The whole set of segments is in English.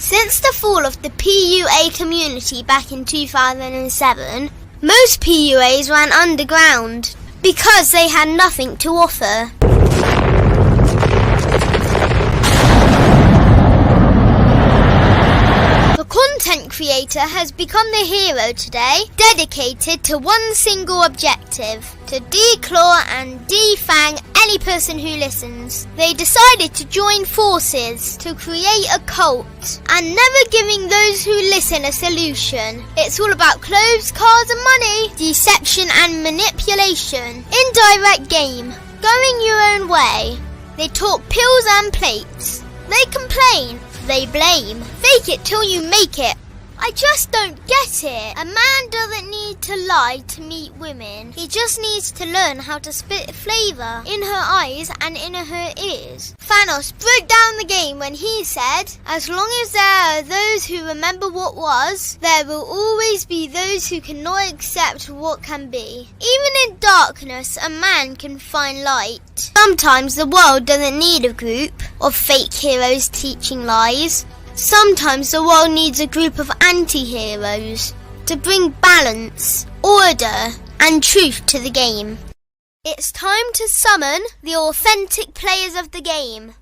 Since the fall of the PUA community back in 2007, most PUAs ran underground because they had nothing to offer. The content creator has become the hero today, dedicated to one single objective: to declaw and defang any person who listens. They decided to join forces to create a cult, and never giving those who listen a solution. It's all about clothes, cars and money, deception and manipulation, indirect game, going your own way. They talk pills and plates. They complain, they blame. Fake it till you make it. I just don't get it. A man doesn't need to lie to meet women. He just needs to learn how to spit flavour in her eyes and in her ears. Thanos broke down the game when he said, as long as there are those who remember what was, there will always be those who cannot accept what can be. Even in darkness, a man can find light. Sometimes the world doesn't need a group of fake heroes teaching lies. Sometimes the world needs a group of anti-heroes to bring balance, order, and truth to the game. It's time to summon the authentic players of the game.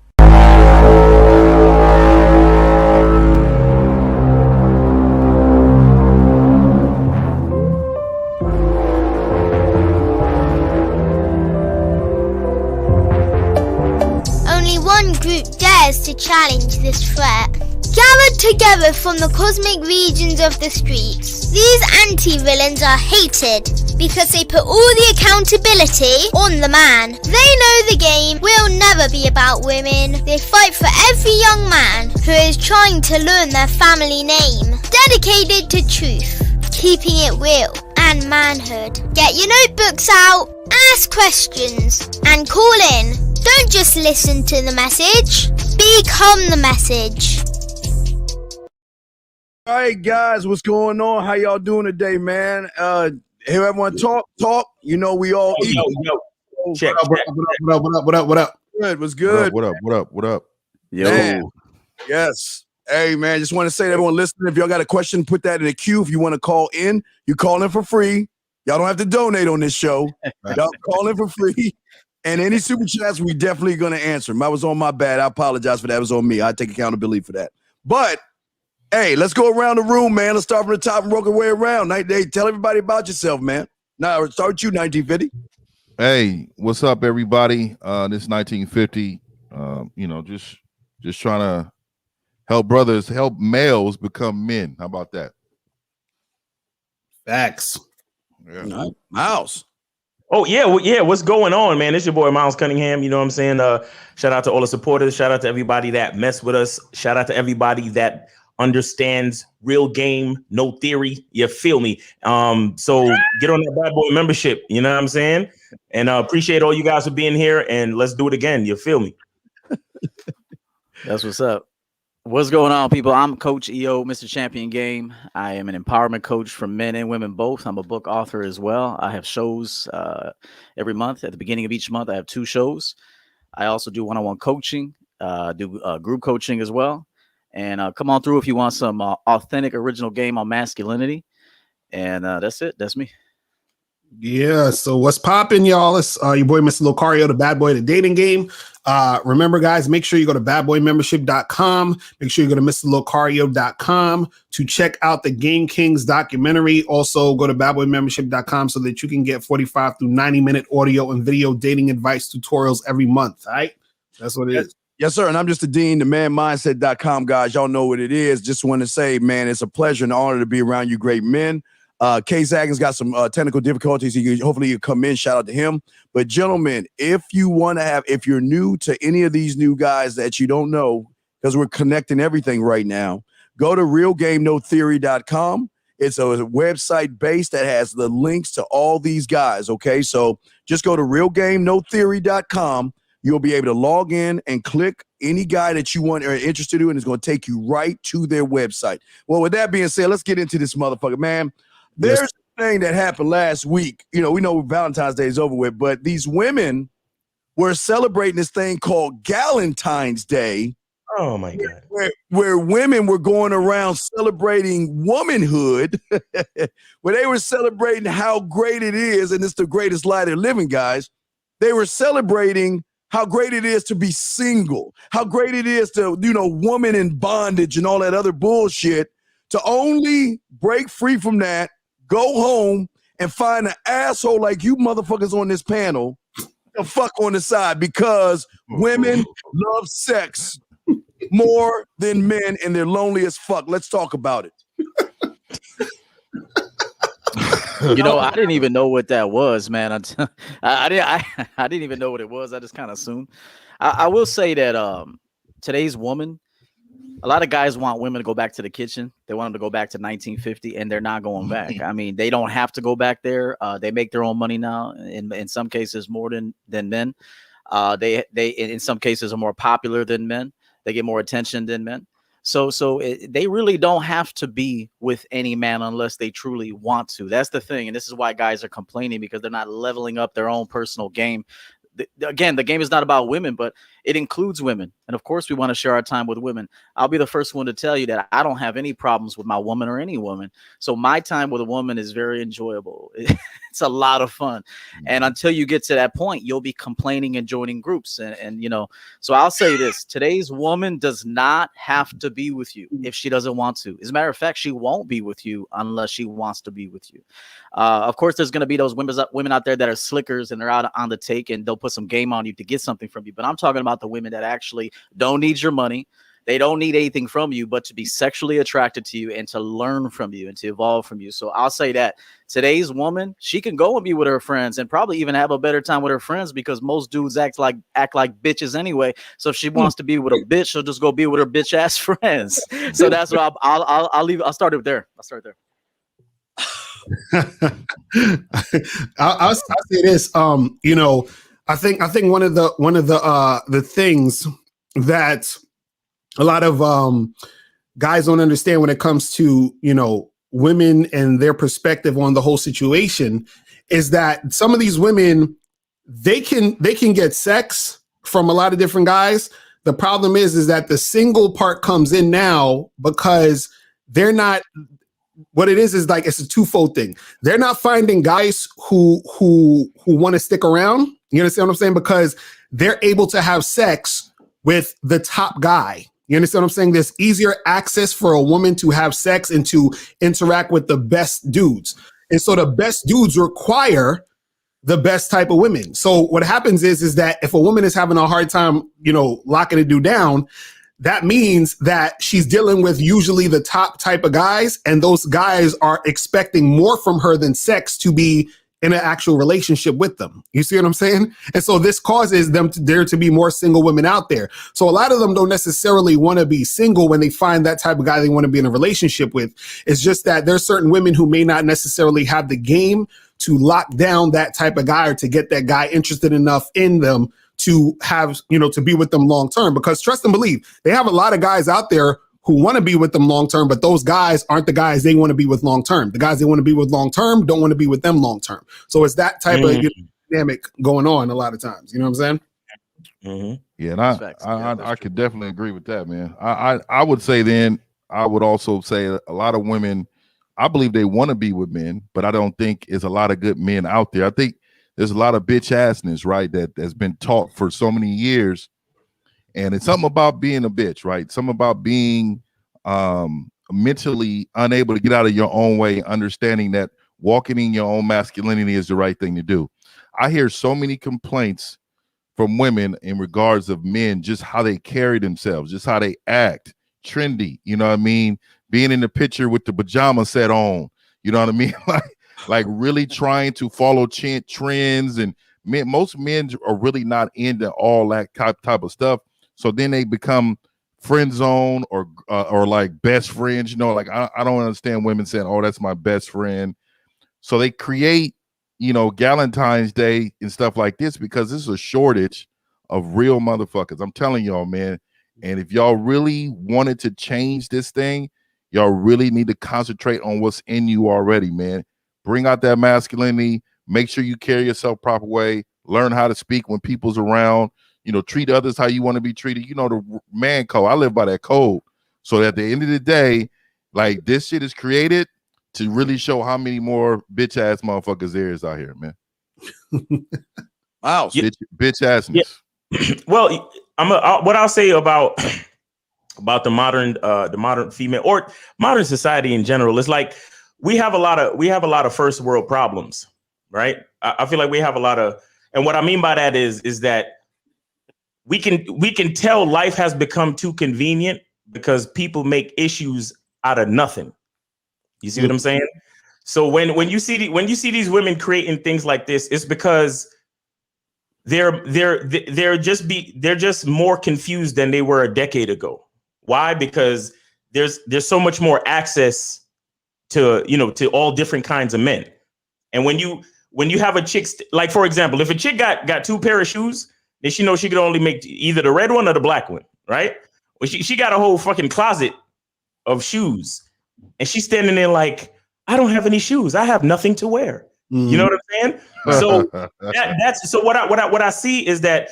Only one group dares to challenge this threat. Gathered together from the cosmic regions of the streets, these anti-villains are hated because they put all the accountability on the man. They know the game will never be about women. They fight for every young man who is trying to learn their family name. Dedicated to truth, keeping it real, and manhood. Get your notebooks out, ask questions, and call in. Don't just listen to the message, become the message. All right, guys, what's going on? How y'all doing today, man? Hear everyone talk. You know we all eat. Yo. Check. What up? Good. What's good? What up? Yo. Man. Yes. Hey, man, just want to say to everyone listening, if y'all got a question, put that in the queue. If you want to call in, you call in for free. Y'all don't have to donate on this show. Y'all call in for free. And any super chats, we definitely going to answer them. I was on my bad. I apologize for that. It was on me. I take accountability for that. But hey, let's go around the room, man. Let's start from the top and work our way around. Hey, tell everybody about yourself, man. Now, start with you, 1950. Hey, what's up, everybody? This 1950. Just trying to help males become men. How about that? Facts. Yeah. Right. Miles. Oh, yeah. What's going on, man? It's your boy, Miles Cunningham. You know what I'm saying? Shout out to all the supporters. Shout out to everybody that mess with us. Shout out to everybody that understands real game, no theory. You feel me? So get on that bad boy membership. You know what I'm saying? And appreciate all you guys for being here. And let's do it again. You feel me? That's what's up. What's going on, people? I'm Coach 𝐒, Mr. Champion Game. I am an empowerment coach for men and women both. I'm a book author as well. I have shows every month. At the beginning of each month, I have 2 shows. I also do one-on-one coaching, do group coaching as well. And come on through if you want some authentic, original game on masculinity. And that's it. That's me. Yeah. So what's popping, y'all? It's your boy, Mr. 𝐒𝐿, the bad boy of the dating game. Remember, guys, make sure you go to badboymembership.com. Make sure you go to MrLocario.com to check out the Game Kings documentary. Also, go to badboymembership.com so that you can get 45 through 90-minute audio and video dating advice tutorials every month. All right. That's what it is. Yes, sir. And I'm just the dean, the manmindset.com, guys. Y'all know what it is. Just want to say, man, it's a pleasure and honor to be around you great men. K-Zagin's got some technical difficulties. Hopefully you come in. Shout out to him. But gentlemen, if you're new to any of these new guys that you don't know, because we're connecting everything right now, go to realgamenotheory.com. It's a website base that has the links to all these guys. Okay. So just go to realgamenotheory.com. You'll be able to log in and click any guy that you want or are interested in, and it's going to take you right to their website. Well, with that being said, let's get into this motherfucker, man. There's a thing that happened last week. You know, we know Valentine's Day is over with, but these women were celebrating this thing called Galentine's Day Oh my God. Where women were going around celebrating womanhood, where they were celebrating how great it is, and it's the greatest life they're living, guys. They were celebrating how great it is to be single, how great it is to, woman in bondage and all that other bullshit, to only break free from that, go home and find an asshole like you motherfuckers on this panel to fuck on the side, because women love sex more than men and they're lonely as fuck. Let's talk about it. I didn't even know what that was, man. I didn't even know what it was. I just kind of assumed. I will say that today's woman, a lot of guys want women to go back to the kitchen. They want them to go back to 1950, and they're not going back. I mean, they don't have to go back there. They make their own money now, in some cases more than men. They in some cases are more popular than men. They get more attention than men. So they really don't have to be with any man unless they truly want to. That's the thing. And this is why guys are complaining, because they're not leveling up their own personal game. Again, the game is not about women, but it includes women. And of course, we want to share our time with women. I'll be the first one to tell you that I don't have any problems with my woman or any woman. So my time with a woman is very enjoyable. It's a lot of fun. And until you get to that point, you'll be complaining and joining groups. And so I'll say this: today's woman does not have to be with you if she doesn't want to. As a matter of fact, she won't be with you unless she wants to be with you. Of course, there's going to be those women out there that are slickers and they're out on the take and they'll put some game on you to get something from you. But I'm talking about the women that actually don't need your money. They don't need anything from you but to be sexually attracted to you and to learn from you and to evolve from you. So I'll say that today's woman, she can go and be with her friends and probably even have a better time with her friends, because most dudes act like bitches anyway. So if she wants to be with a bitch, she'll just go be with her bitch ass friends. So that's what I'll leave. I'll start it there. I'll say this. I think one of the things that a lot of guys don't understand when it comes to women and their perspective on the whole situation is that some of these women, they can get sex from a lot of different guys. The problem is that the single part comes in now because they're not. What it is like it's a twofold thing. They're not finding guys who want to stick around. You understand what I'm saying? Because they're able to have sex with the top guy. You understand what I'm saying? There's easier access for a woman to have sex and to interact with the best dudes. And so the best dudes require the best type of women. So what happens is that if a woman is having a hard time, locking a dude down, that means that she's dealing with usually the top type of guys, and those guys are expecting more from her than sex to be in an actual relationship with them. You see what I'm saying? And so this causes there to be more single women out there. So a lot of them don't necessarily want to be single when they find that type of guy they want to be in a relationship with. It's just that there's certain women who may not necessarily have the game to lock down that type of guy or to get that guy interested enough in them to have, to be with them long term. Because trust and believe, they have a lot of guys out there who want to be with them long term, but those guys aren't the guys they want to be with long term. The guys they want to be with long term don't want to be with them long term. So it's that type of dynamic going on a lot of times. You know what I'm saying? Yeah, and I could definitely agree with that, man. I would say then, I would also say a lot of women, I believe they want to be with men, but I don't think there's a lot of good men out there. I think there's a lot of bitch assness, right, that has been taught for so many years. And it's something about being a bitch, right? Something about being mentally unable to get out of your own way, understanding that walking in your own masculinity is the right thing to do. I hear so many complaints from women in regards of men, just how they carry themselves, just how they act, trendy, you know what I mean? Being in the picture with the pajama set on, you know what I mean? like really trying to follow trends, and most men are really not into all that type of stuff. So then they become friend zone or like best friends, like I don't understand women saying, oh, that's my best friend. So they create, Galentine's Day and stuff like this because this is a shortage of real motherfuckers. I'm telling y'all, man. And if y'all really wanted to change this thing, y'all really need to concentrate on what's in you already, man. Bring out that masculinity. Make sure you carry yourself proper way. Learn how to speak when people's around. treat others how you want to be treated. The man code. I live by that code. So at the end of the day, like, this shit is created to really show how many more bitch ass motherfuckers there is out here, man. Wow, bitch assness. Yeah. Well, what I'll say about the modern female or modern society in general is, like, we have a lot of first world problems, right? I feel like we have a lot of, and what I mean by that is that we can tell life has become too convenient because people make issues out of nothing. You see what I'm saying? So when you see these women creating things like this, it's because they're just more confused than they were a decade ago. Why? Because there's so much more access to all different kinds of men. And when you have a chick, like, for example, if a chick got 2 pair of shoes, then she knows she could only make either the red one or the black one, right? Well, she got a whole fucking closet of shoes, and she's standing there like, I don't have any shoes. I have nothing to wear. You know what I'm saying? So that's what I see is that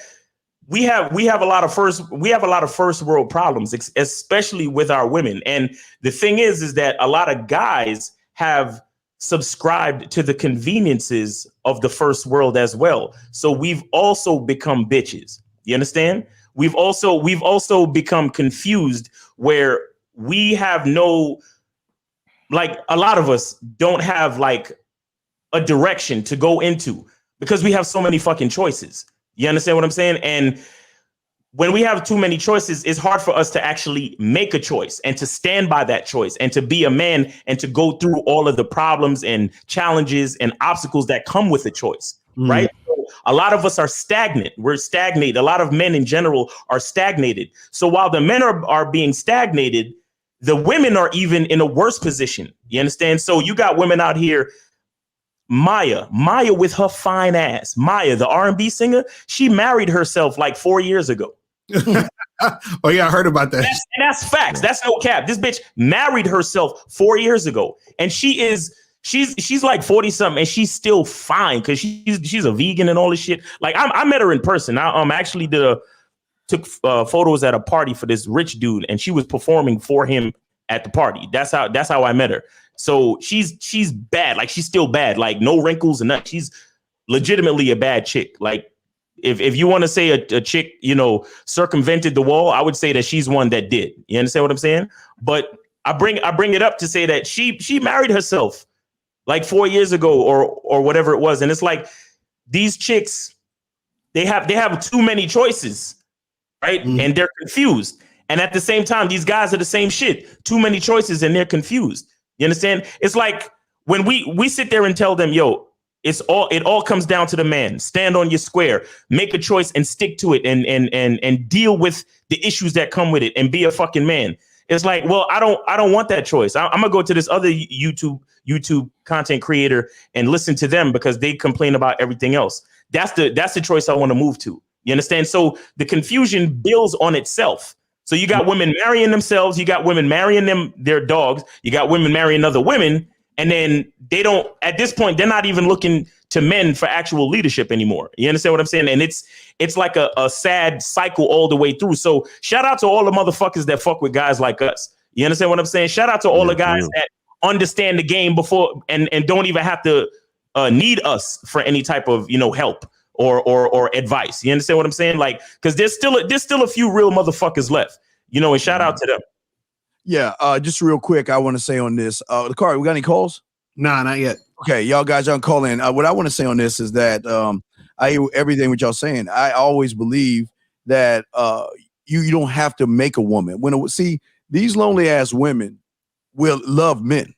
we have a lot of first world problems, especially with our women. And the thing is that a lot of guys have subscribed to the conveniences of the first world as well. So we've also become bitches. You understand? We've also become confused, where we have no, like, a lot of us don't have, like, a direction to go into because we have so many fucking choices. You understand what I'm saying? And when we have too many choices, it's hard for us to actually make a choice and to stand by that choice and to be a man and to go through all of the problems and challenges and obstacles that come with a choice, right? So a lot of us are stagnant. We're stagnated. A lot of men in general are stagnated. So while the men are being stagnated, the women are even in a worse position. You understand? So you got women out here, Maya with her fine ass. Maya, the R&B singer, she married herself like 4 years ago. Oh yeah, I heard about that. That's facts. That's no cap. This bitch married herself 4 years ago, and she's like 40 something, and she's still fine because she's a vegan and all this shit. Like, I met her in person. I actually took photos at a party for this rich dude, and she was performing for him at the party. That's how I met her. So she's bad. Like, she's still bad. Like, no wrinkles and nothing. She's legitimately a bad chick. Like, if you want to say a chick, circumvented the wall, I would say that she's one that did. You understand what I'm saying? But I bring it up to say that she married herself like 4 years ago or whatever it was. And it's like, these chicks, they have too many choices, right? And they're confused. And at the same time, these guys are the same shit. Too many choices and they're confused. You understand? It's like when we sit there and tell them, yo, it all comes down to the man. Stand on your square, make a choice and stick to it and deal with the issues that come with it and be a fucking man. It's like, well, I don't want that choice. I'm gonna go to this other YouTube content creator and listen to them because they complain about everything else. That's the choice I want to move to. You understand? So the confusion builds on itself. So you got women marrying themselves, you got women marrying their dogs, you got women marrying other women, and then at this point, they're not even looking to men for actual leadership anymore. You understand what I'm saying? And it's like a sad cycle all the way through. So shout out to all the motherfuckers that fuck with guys like us. You understand what I'm saying? Shout out to all the guys that understand the game before and don't even have to need us for any type of, help or advice. You understand what I'm saying? Like, because there's still a few real motherfuckers left, and shout out to them. Yeah, just real quick, I want to say on this, Car, we got any calls? Nah, not yet. Okay, y'all call in. What I want to say on this is that I hear everything what y'all saying. I always believe that you don't have to make a woman. See, these lonely ass women will love men,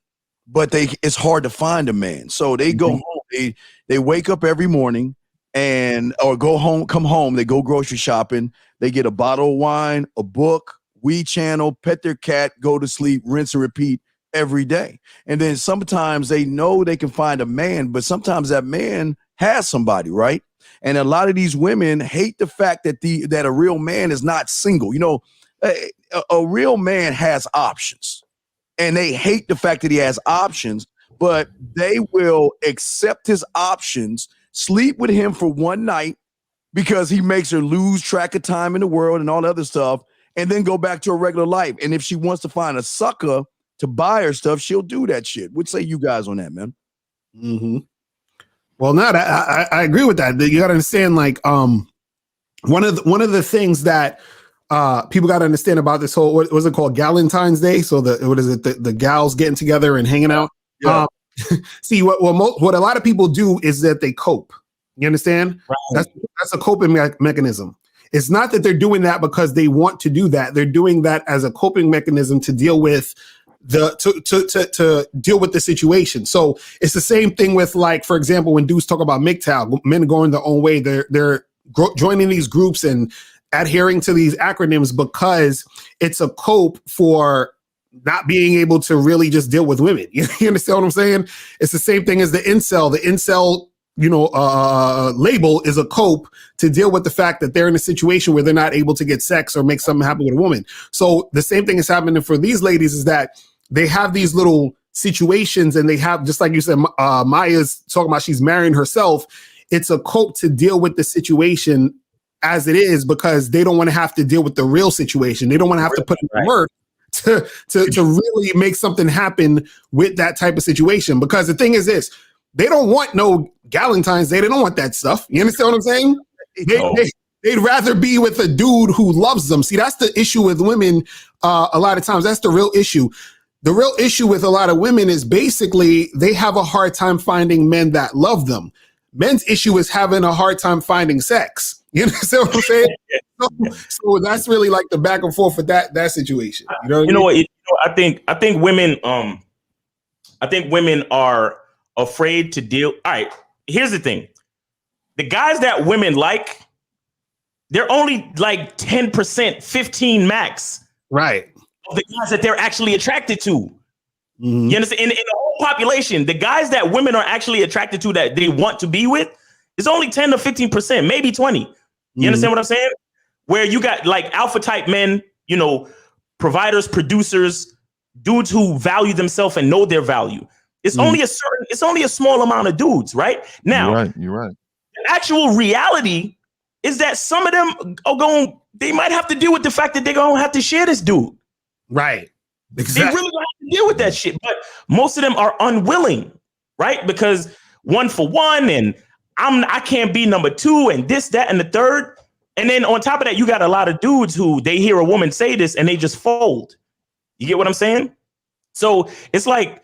but it's hard to find a man. So they go home. They wake up every morning or come home. They go grocery shopping. They get a bottle of wine, a book, Wii channel, pet their cat, go to sleep, rinse and repeat every day. And then sometimes they know they can find a man, but sometimes that man has somebody, right? And a lot of these women hate the fact that a real man is not single. A real man has options, and they hate the fact that he has options, but they will accept his options, sleep with him for one night, because he makes her lose track of time in the world and all the other stuff, and then go back to her regular life. And if she wants to find a sucker to buy her stuff, she'll do that shit. What say you guys on that, man? Mm-hmm. Well, no, I agree with that. You got to understand, like, one of the things that people got to understand about this whole, what was it called, Galentine's Day? So the gals getting together and hanging out. Yeah. See, what a lot of people do is that they cope. You understand? Right. That's a coping mechanism. It's not that they're doing that because they want to do that. They're doing that as a coping mechanism to deal with to deal with the situation. So it's the same thing with, like, for example, when dudes talk about MGTOW, men going their own way, they're joining these groups and adhering to these acronyms because it's a cope for not being able to really just deal with women. You understand what I'm saying? It's the same thing as the incel. The incel, label is a cope to deal with the fact that they're in a situation where they're not able to get sex or make something happen with a woman. So the same thing is happening for these ladies, is that they have these little situations, and they have, just like you said, Maya's talking about, she's marrying herself. It's a cope to deal with the situation as it is, because they don't want to have to deal with the real situation. They don't want to have to put in the work to really make something happen with that type of situation. Because the thing is this, they don't want no Galentine's Day. They don't want that stuff. You understand what I'm saying? They'd rather be with a dude who loves them. See, that's the issue with women. A lot of times, that's the real issue. The real issue with a lot of women is basically they have a hard time finding men that love them. Men's issue is having a hard time finding sex. You understand what I'm saying? So that's really like the back and forth for that situation. You know what? I think women. I think women are afraid to deal. All right. Here's the thing: the guys that women like, they're only like 10%, 15 max. Right. Of the guys that they're actually attracted to. Mm-hmm. You understand? In the whole population, the guys that women are actually attracted to, that they want to be with, is only 10 to 15%, maybe 20. You understand what I'm saying? Where you got like alpha type men, providers, producers, dudes who value themselves and know their value. It's only a small amount of dudes, right? Now, you're right. The actual reality is that some of them they might have to deal with the fact that they're going to have to share this dude. Right. Exactly. They really going to have to deal with that shit. But most of them are unwilling, right? Because one for one, and I can't be number two, and this, that, and the third. And then on top of that, you got a lot of dudes who they hear a woman say this and they just fold. You get what I'm saying? So it's like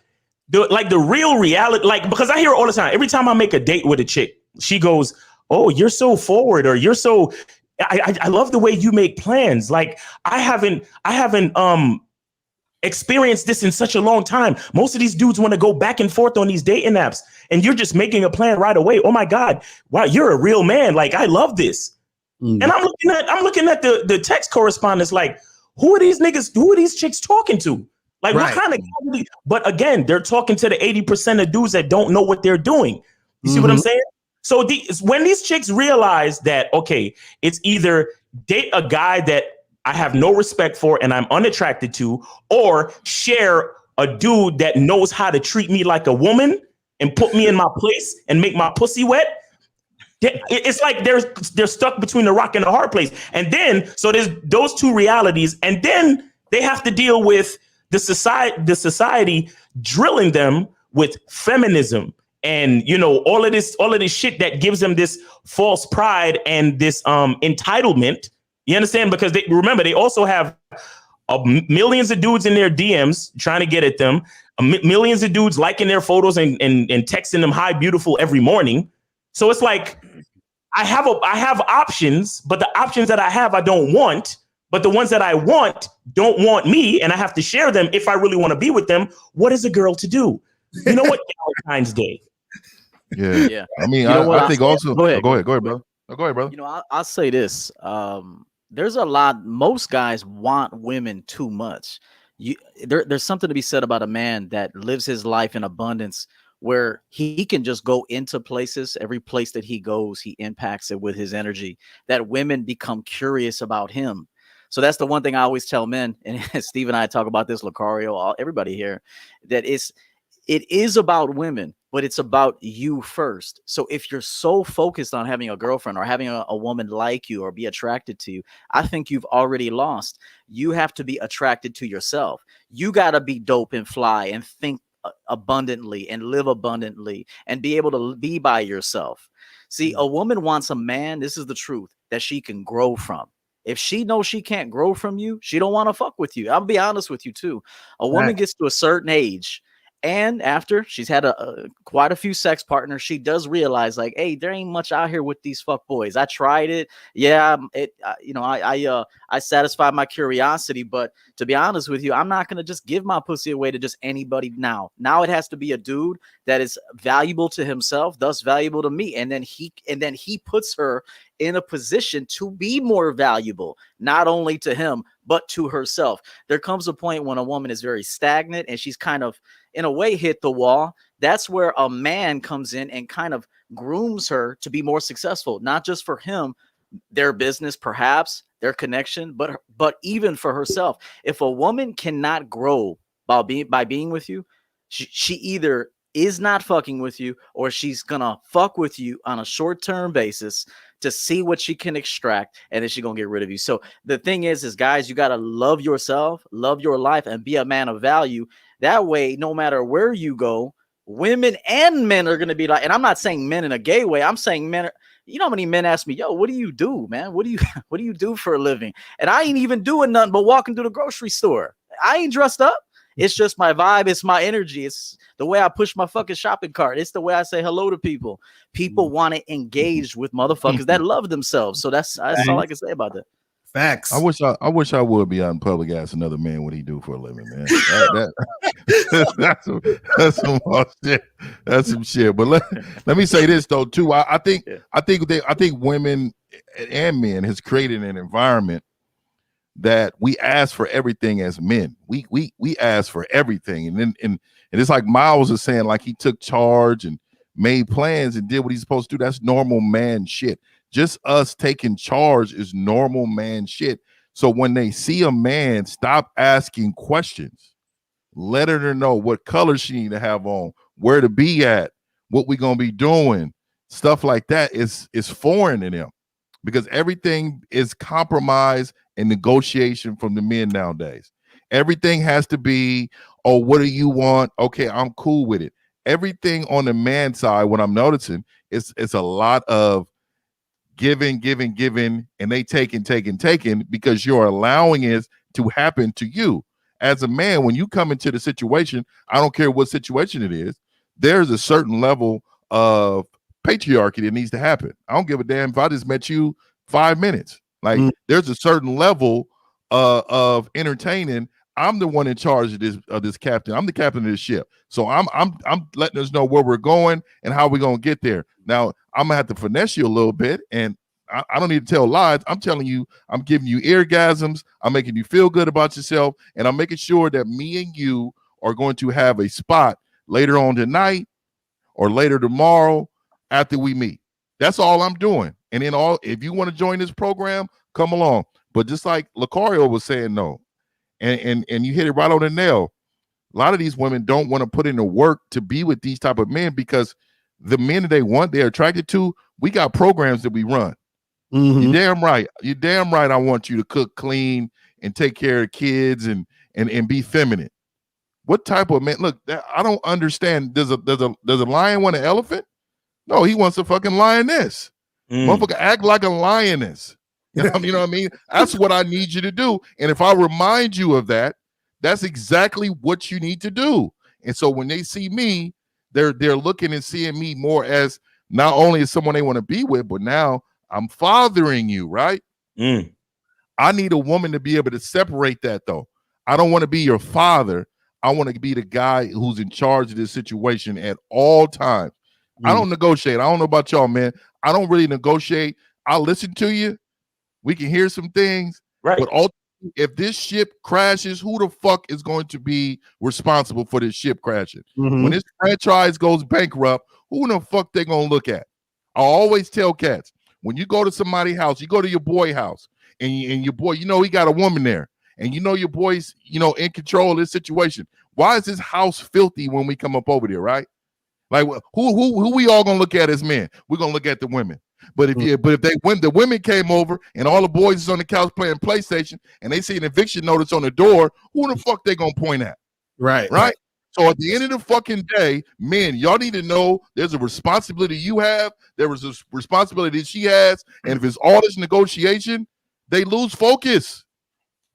the real reality, like, because I hear it all the time. Every time I make a date with a chick, she goes, "Oh, you're so forward," or "You're so, I love the way you make plans. Like, I haven't experienced this in such a long time. Most of these dudes want to go back and forth on these dating apps, and you're just making a plan right away. Oh my God, wow, you're a real man. Like, I love this." And I'm looking at the text correspondence, like, who are these niggas? Who are these chicks talking to? Like, right. What kind of? But again, they're talking to the 80% of dudes that don't know what they're doing. You see what I'm saying? So when these chicks realize that, okay, it's either date a guy that I have no respect for and I'm unattracted to, or share a dude that knows how to treat me like a woman and put me in my place and make my pussy wet. It's like they're stuck between the rock and the hard place. And then, so there's those two realities. And then they have to deal with the society drilling them with feminism and, all of this shit that gives them this false pride and this entitlement. You understand? Because they also have millions of dudes in their DMs trying to get at them, millions of dudes liking their photos and texting them "Hi, beautiful" every morning. So it's like I have options, but the options that I have I don't want. But the ones that I want don't want me, and I have to share them if I really want to be with them. What is a girl to do? You know what? Valentine's Day. Yeah. I mean, I think also. Go ahead, bro. Go ahead, brother. I'll say this. There's a lot. Most guys want women too much. There's something to be said about a man that lives his life in abundance, where he can just go into places. Every place that he goes, he impacts it with his energy, that women become curious about him. So that's the one thing I always tell men, and Steve and I talk about this, Lucario, everybody here, that it is about women, but it's about you first. So if you're so focused on having a girlfriend or having a woman like you or be attracted to you, I think you've already lost. You have to be attracted to yourself. You got to be dope and fly and think abundantly and live abundantly and be able to be by yourself. See, a woman wants a man, this is the truth, that she can grow from. If she knows she can't grow from you, she don't want to fuck with you. I'll be honest with you too. A woman gets to a certain age, and after she's had quite a few sex partners, she does realize, like, hey, there ain't much out here with these fuck boys. I tried it. Yeah, I satisfied my curiosity, but to be honest with you, I'm not gonna just give my pussy away to just anybody now. Now it has to be a dude that is valuable to himself, thus valuable to me, and then he puts her in a position to be more valuable, not only to him but to herself. There comes a point when a woman is very stagnant and she's kind of, in a way, hit the wall. That's where a man comes in and kind of grooms her to be more successful, not just for him, their business, perhaps their connection, but even for herself. If a woman cannot grow by being with you, she either is not fucking with you or she's gonna fuck with you on a short-term basis to see what she can extract, and then she's gonna get rid of you. So the thing is guys, you gotta love yourself, love your life, and be a man of value. That way, no matter where you go, women and men are gonna be like, and I'm not saying men in a gay way, I'm saying men. You know how many men ask me, yo, what do you do, man? What do you do for a living? And I ain't even doing nothing but walking through the grocery store. I ain't dressed up. It's just my vibe. It's my energy. It's the way I push my fucking shopping cart. It's the way I say hello to people. People want to engage with motherfuckers that love themselves. So that's all I can say about that. Facts. I wish I would be out in public asking another man what he do for a living, man. That's some shit. That's some shit. But let me say this though too. I think women and men has created an environment that we ask for everything as men. We ask for everything, and it's like Miles is saying, like he took charge and made plans and did what he's supposed to do. That's normal man shit. Just us taking charge is normal man shit. So when they see a man, stop asking questions. Let her know what color she need to have on, where to be at, what we gonna be doing. Stuff like that is foreign to them, because everything is compromise and negotiation from the men nowadays. Everything has to be, oh, what do you want? Okay, I'm cool with it. Everything on the man side, what I'm noticing, it's a lot of giving, and they taking, because you're allowing it to happen to you. As a man, when you come into the situation, I don't care what situation it is, there's a certain level of patriarchy that needs to happen. I don't give a damn if I just met you 5 minutes. Like there's a certain level of entertaining. I'm the one in charge of this captain. I'm the captain of this ship. So I'm letting us know where we're going and how we're gonna get there. Now I'm gonna have to finesse you a little bit, and I don't need to tell lies. I'm telling you, I'm giving you orgasms. I'm making you feel good about yourself, and I'm making sure that me and you are going to have a spot later on tonight or later tomorrow after we meet. That's all I'm doing. And then if you want to join this program, come along. But just like 𝐒𝐿𝐶 was saying, no, and you hit it right on the nail. A lot of these women don't want to put in the work to be with these type of men, because the men that they want, they're attracted to, we got programs that we run. You're damn right. You're damn right. I want you to cook, clean, and take care of kids and be feminine. What type of man? Look, I don't understand. Does a lion want an elephant? No, he wants a fucking lioness. Motherfucker, act like a lioness. You know what I mean? That's what I need you to do. And if I remind you of that, that's exactly what you need to do. And so when they see me, they're looking and seeing me more as not only as someone they want to be with, but now I'm fathering you, right? I need a woman to be able to separate that, though. I don't want to be your father. I want to be the guy who's in charge of this situation at all times. I don't negotiate. I don't know about y'all, man. I don't really negotiate. I'll listen to you. We can hear some things. Right. But ultimately, if this ship crashes, who the fuck is going to be responsible for this ship crashing? When this franchise goes bankrupt, who in the fuck they going to look at? I always tell cats, when you go to somebody's house, you go to your boy house, and your boy, he got a woman there, and your boy's, in control of this situation. Why is this house filthy when we come up over there, right? Like who we all gonna look at as men? We're gonna look at the women. But if the women came over and all the boys is on the couch playing PlayStation and they see an eviction notice on the door, who the fuck they gonna point at? Right. So at the end of the fucking day, men, y'all need to know there's a responsibility you have. There was a responsibility that she has. And if it's all this negotiation, they lose focus.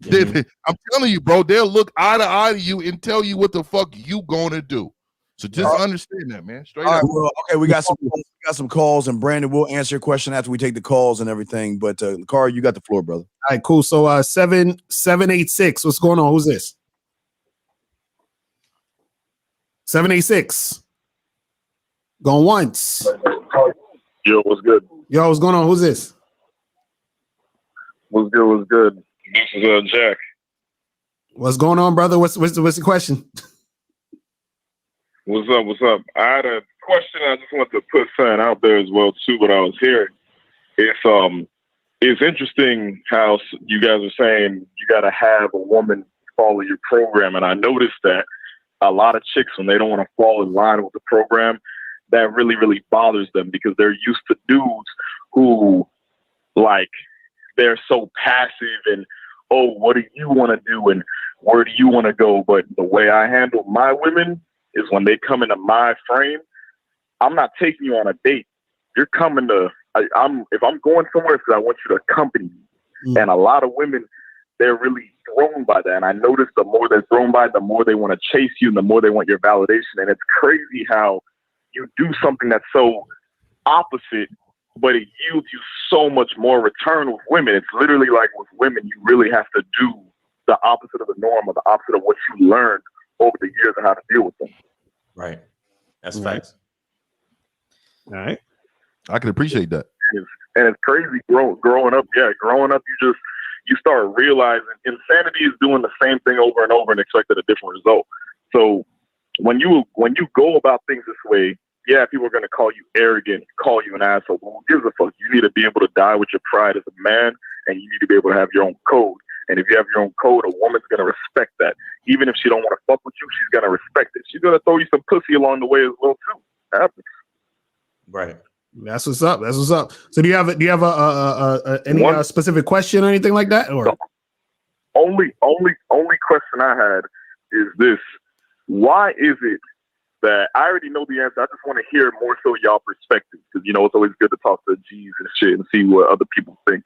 I'm telling you, bro, they'll look eye to eye to you and tell you what the fuck you gonna do. So just understand that, man. Straight up. Well, okay, we got some calls, and Brandon will answer your question after we take the calls and everything. But Carl, you got the floor, brother. All right, cool. So 786. What's going on? Who's this? 786. Going once. Yo, what's good? Yo, what's going on? Who's this? What's good? What's good? This is Jack. What's going on, brother? What's the question? What's up? What's up? I had a question. I just want to put something out there as well too. What I was hearing, it's interesting how you guys are saying you got to have a woman follow your program, and I noticed that a lot of chicks, when they don't want to fall in line with the program, that really, really bothers them because they're used to dudes who, like, they're so passive and, oh, what do you want to do and where do you want to go? But the way I handle my women is when they come into my frame, I'm not taking you on a date. You're coming to, if I'm going somewhere, it's because I want you to accompany me. And a lot of women, they're really thrown by that. And I notice the more they're thrown by, the more they want to chase you and the more they want your validation. And it's crazy how you do something that's so opposite, but it yields you so much more return with women. It's literally like with women, you really have to do the opposite of the norm or the opposite of what you learned over the years of how to deal with them. Right. That's facts. All right. I can appreciate that. And it's crazy growing up. Yeah, growing up, you start realizing insanity is doing the same thing over and over and expecting a different result. So when you go about things this way, yeah, people are going to call you arrogant, call you an asshole. But who gives a fuck? You need to be able to die with your pride as a man, and you need to be able to have your own code. And if you have your own code, a woman's going to respect that. Even if she don't want to fuck with you, she's going to respect it. She's going to throw you some pussy along the way as well, too. It happens. Right. That's what's up. That's what's up. So do you have any specific question or anything like that? Or the only question I had is this: why is it that I already know the answer? I just want to hear more so y'all perspective because it's always good to talk to G's and shit and see what other people think.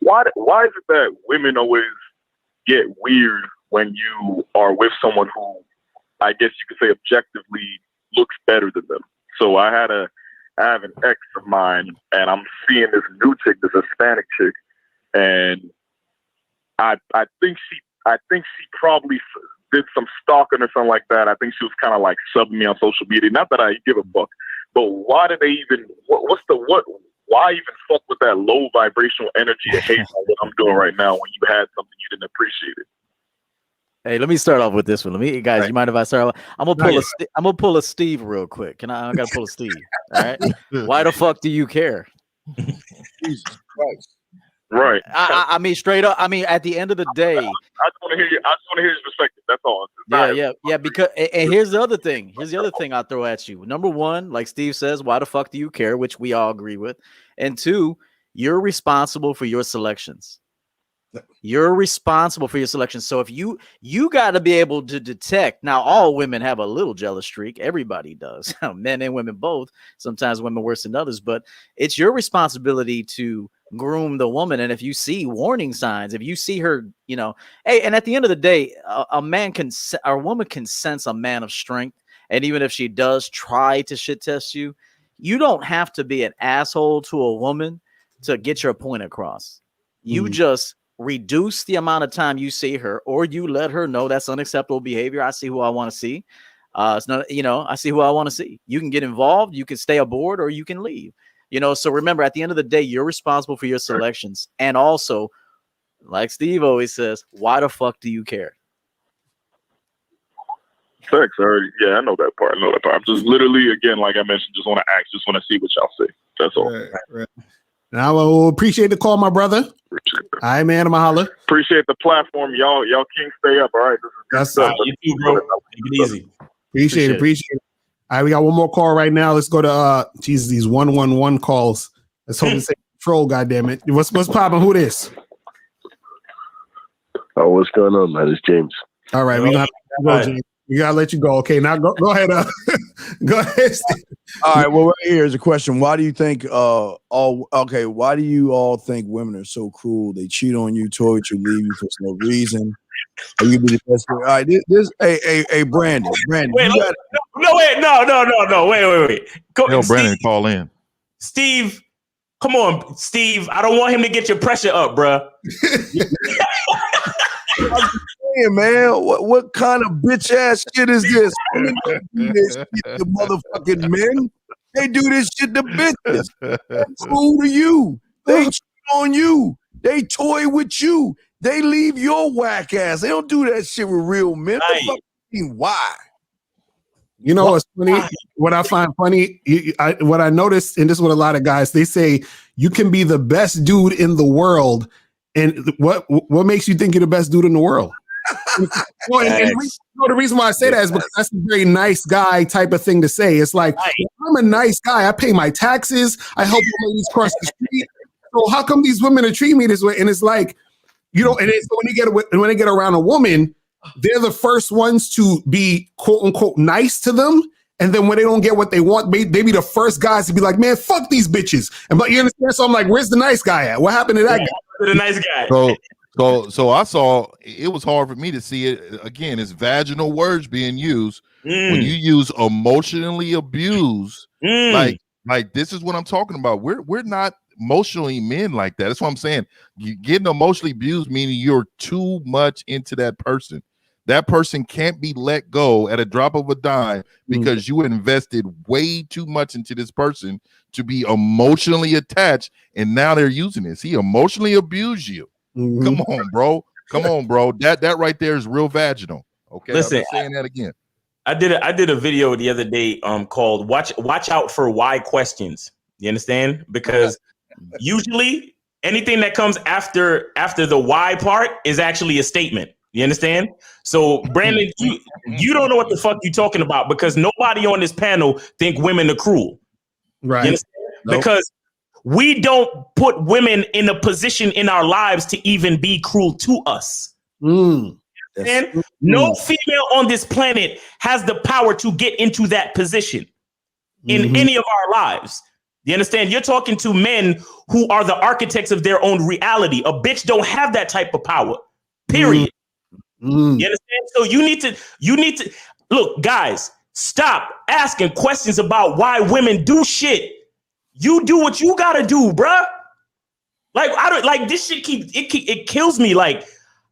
Why is it that women always get weird when you are with someone who, I guess you could say, objectively looks better than them? So I have an ex of mine, and I'm seeing this new chick, this Hispanic chick, and I think she probably did some stalking or something like that. I think she was kind of like subbing me on social media. Not that I give a fuck, but why did they even? Why even fuck with that low vibrational energy and hate on what I'm doing right now when you had something you didn't appreciate it? Hey, let me start off with this one. Guys, you mind if I start off? I'm gonna pull a Steve real quick. I gotta pull a Steve. All right. Why the fuck do you care? Jesus Christ. Right. I mean, straight up. I mean, at the end of the day, I just want to hear your perspective. That's all. Yeah. Because and here's the other thing. Here's the other thing I'll throw at you. Number one, like Steve says, why the fuck do you care? Which we all agree with. And two, you're responsible for your selections. You're responsible for your selections. So if you got to be able to detect. Now, all women have a little jealous streak. Everybody does. Men and women both. Sometimes women worse than others. But it's your responsibility to groom the woman. And if you see warning signs, if you see her, hey, and at the end of the day, a woman can sense a man of strength. And even if she does try to shit test you, you don't have to be an asshole to a woman to get your point across. You just reduce the amount of time you see her, or you let her know that's unacceptable behavior. I see who I want to see. It's not, I see who I want to see. You can get involved, you can stay aboard, or you can leave. So remember, at the end of the day, you're responsible for your selections. And also, like Steve always says, why the fuck do you care? Thanks. I know that part. I'm just literally, again, like I mentioned, just want to ask, just want to see what y'all say. That's all. Right. I will appreciate the call, my brother. All right, man. I'm a holler. Appreciate the platform. Y'all kings stay up. All right. That's you too, bro. Take it easy. Appreciate it. All right, we got one more call right now. Let's go to Jesus, these 111 calls. Let's hope it's control, goddammit. What's popping? Who this? Oh, what's going on, man? It's James. All right, we gotta let you go. Okay, now go ahead. Go ahead. All right, well, right here is a question. Why do you think why do you all think women are so cruel? They cheat on you, toy with you, leave you for no reason. Are you be the best player? All right, this Brandon. Wait, no. Wait. Go, Tell Steve, Brandon call in. Steve, come on, Steve. I don't want him to get your pressure up, bruh. I'm saying, man, what kind of bitch ass shit is this? Women don't do this shit to motherfucking men. They do this shit to bitches. They're cruel to you. They cheat on you. They toy with you. They leave your whack ass. They don't do that shit with real men. Why? You know what's funny? What I find funny, what I noticed, and this is what a lot of guys, they say, you can be the best dude in the world. And what makes you think you're the best dude in the world? Well, the reason why I say that is because that's a very nice guy type of thing to say. It's like, I'm a nice guy. I pay my taxes. I help ladies cross the street. So how come these women are treating me this way? And it's like, you know, and it's when they get around a woman, they're the first ones to be quote unquote nice to them. And then when they don't get what they want, they be the first guys to be like, man, fuck these bitches. But you understand? So I'm like, where's the nice guy at? What happened to that guy? The nice guy. So I saw it was hard for me to see it again. It's vaginal words being used when you use emotionally abuse. Like this is what I'm talking about. We're not emotionally men like that. That's what I'm saying. You getting emotionally abused meaning you're too much into that person. That person can't be let go at a drop of a dime because you invested way too much into this person to be emotionally attached, and now they're using this. He emotionally abused you. Come on, bro. That right there is real vaginal. Okay, listen, I'm saying that again. I did a video the other day called "Watch Out for Why Questions." You understand? Because usually anything that comes after the why part is actually a statement. You understand? So, Brandon, you don't know what the fuck you're talking about because nobody on this panel think women are cruel. Right. You understand? Nope. Because we don't put women in a position in our lives to even be cruel to us. And no female on this planet has the power to get into that position in any of our lives. You understand? You're talking to men who are the architects of their own reality. A bitch don't have that type of power. Period. You understand? So you need to look, guys, stop asking questions about why women do shit. You do what you gotta do, bruh. Like, I don't like this shit it kills me. Like,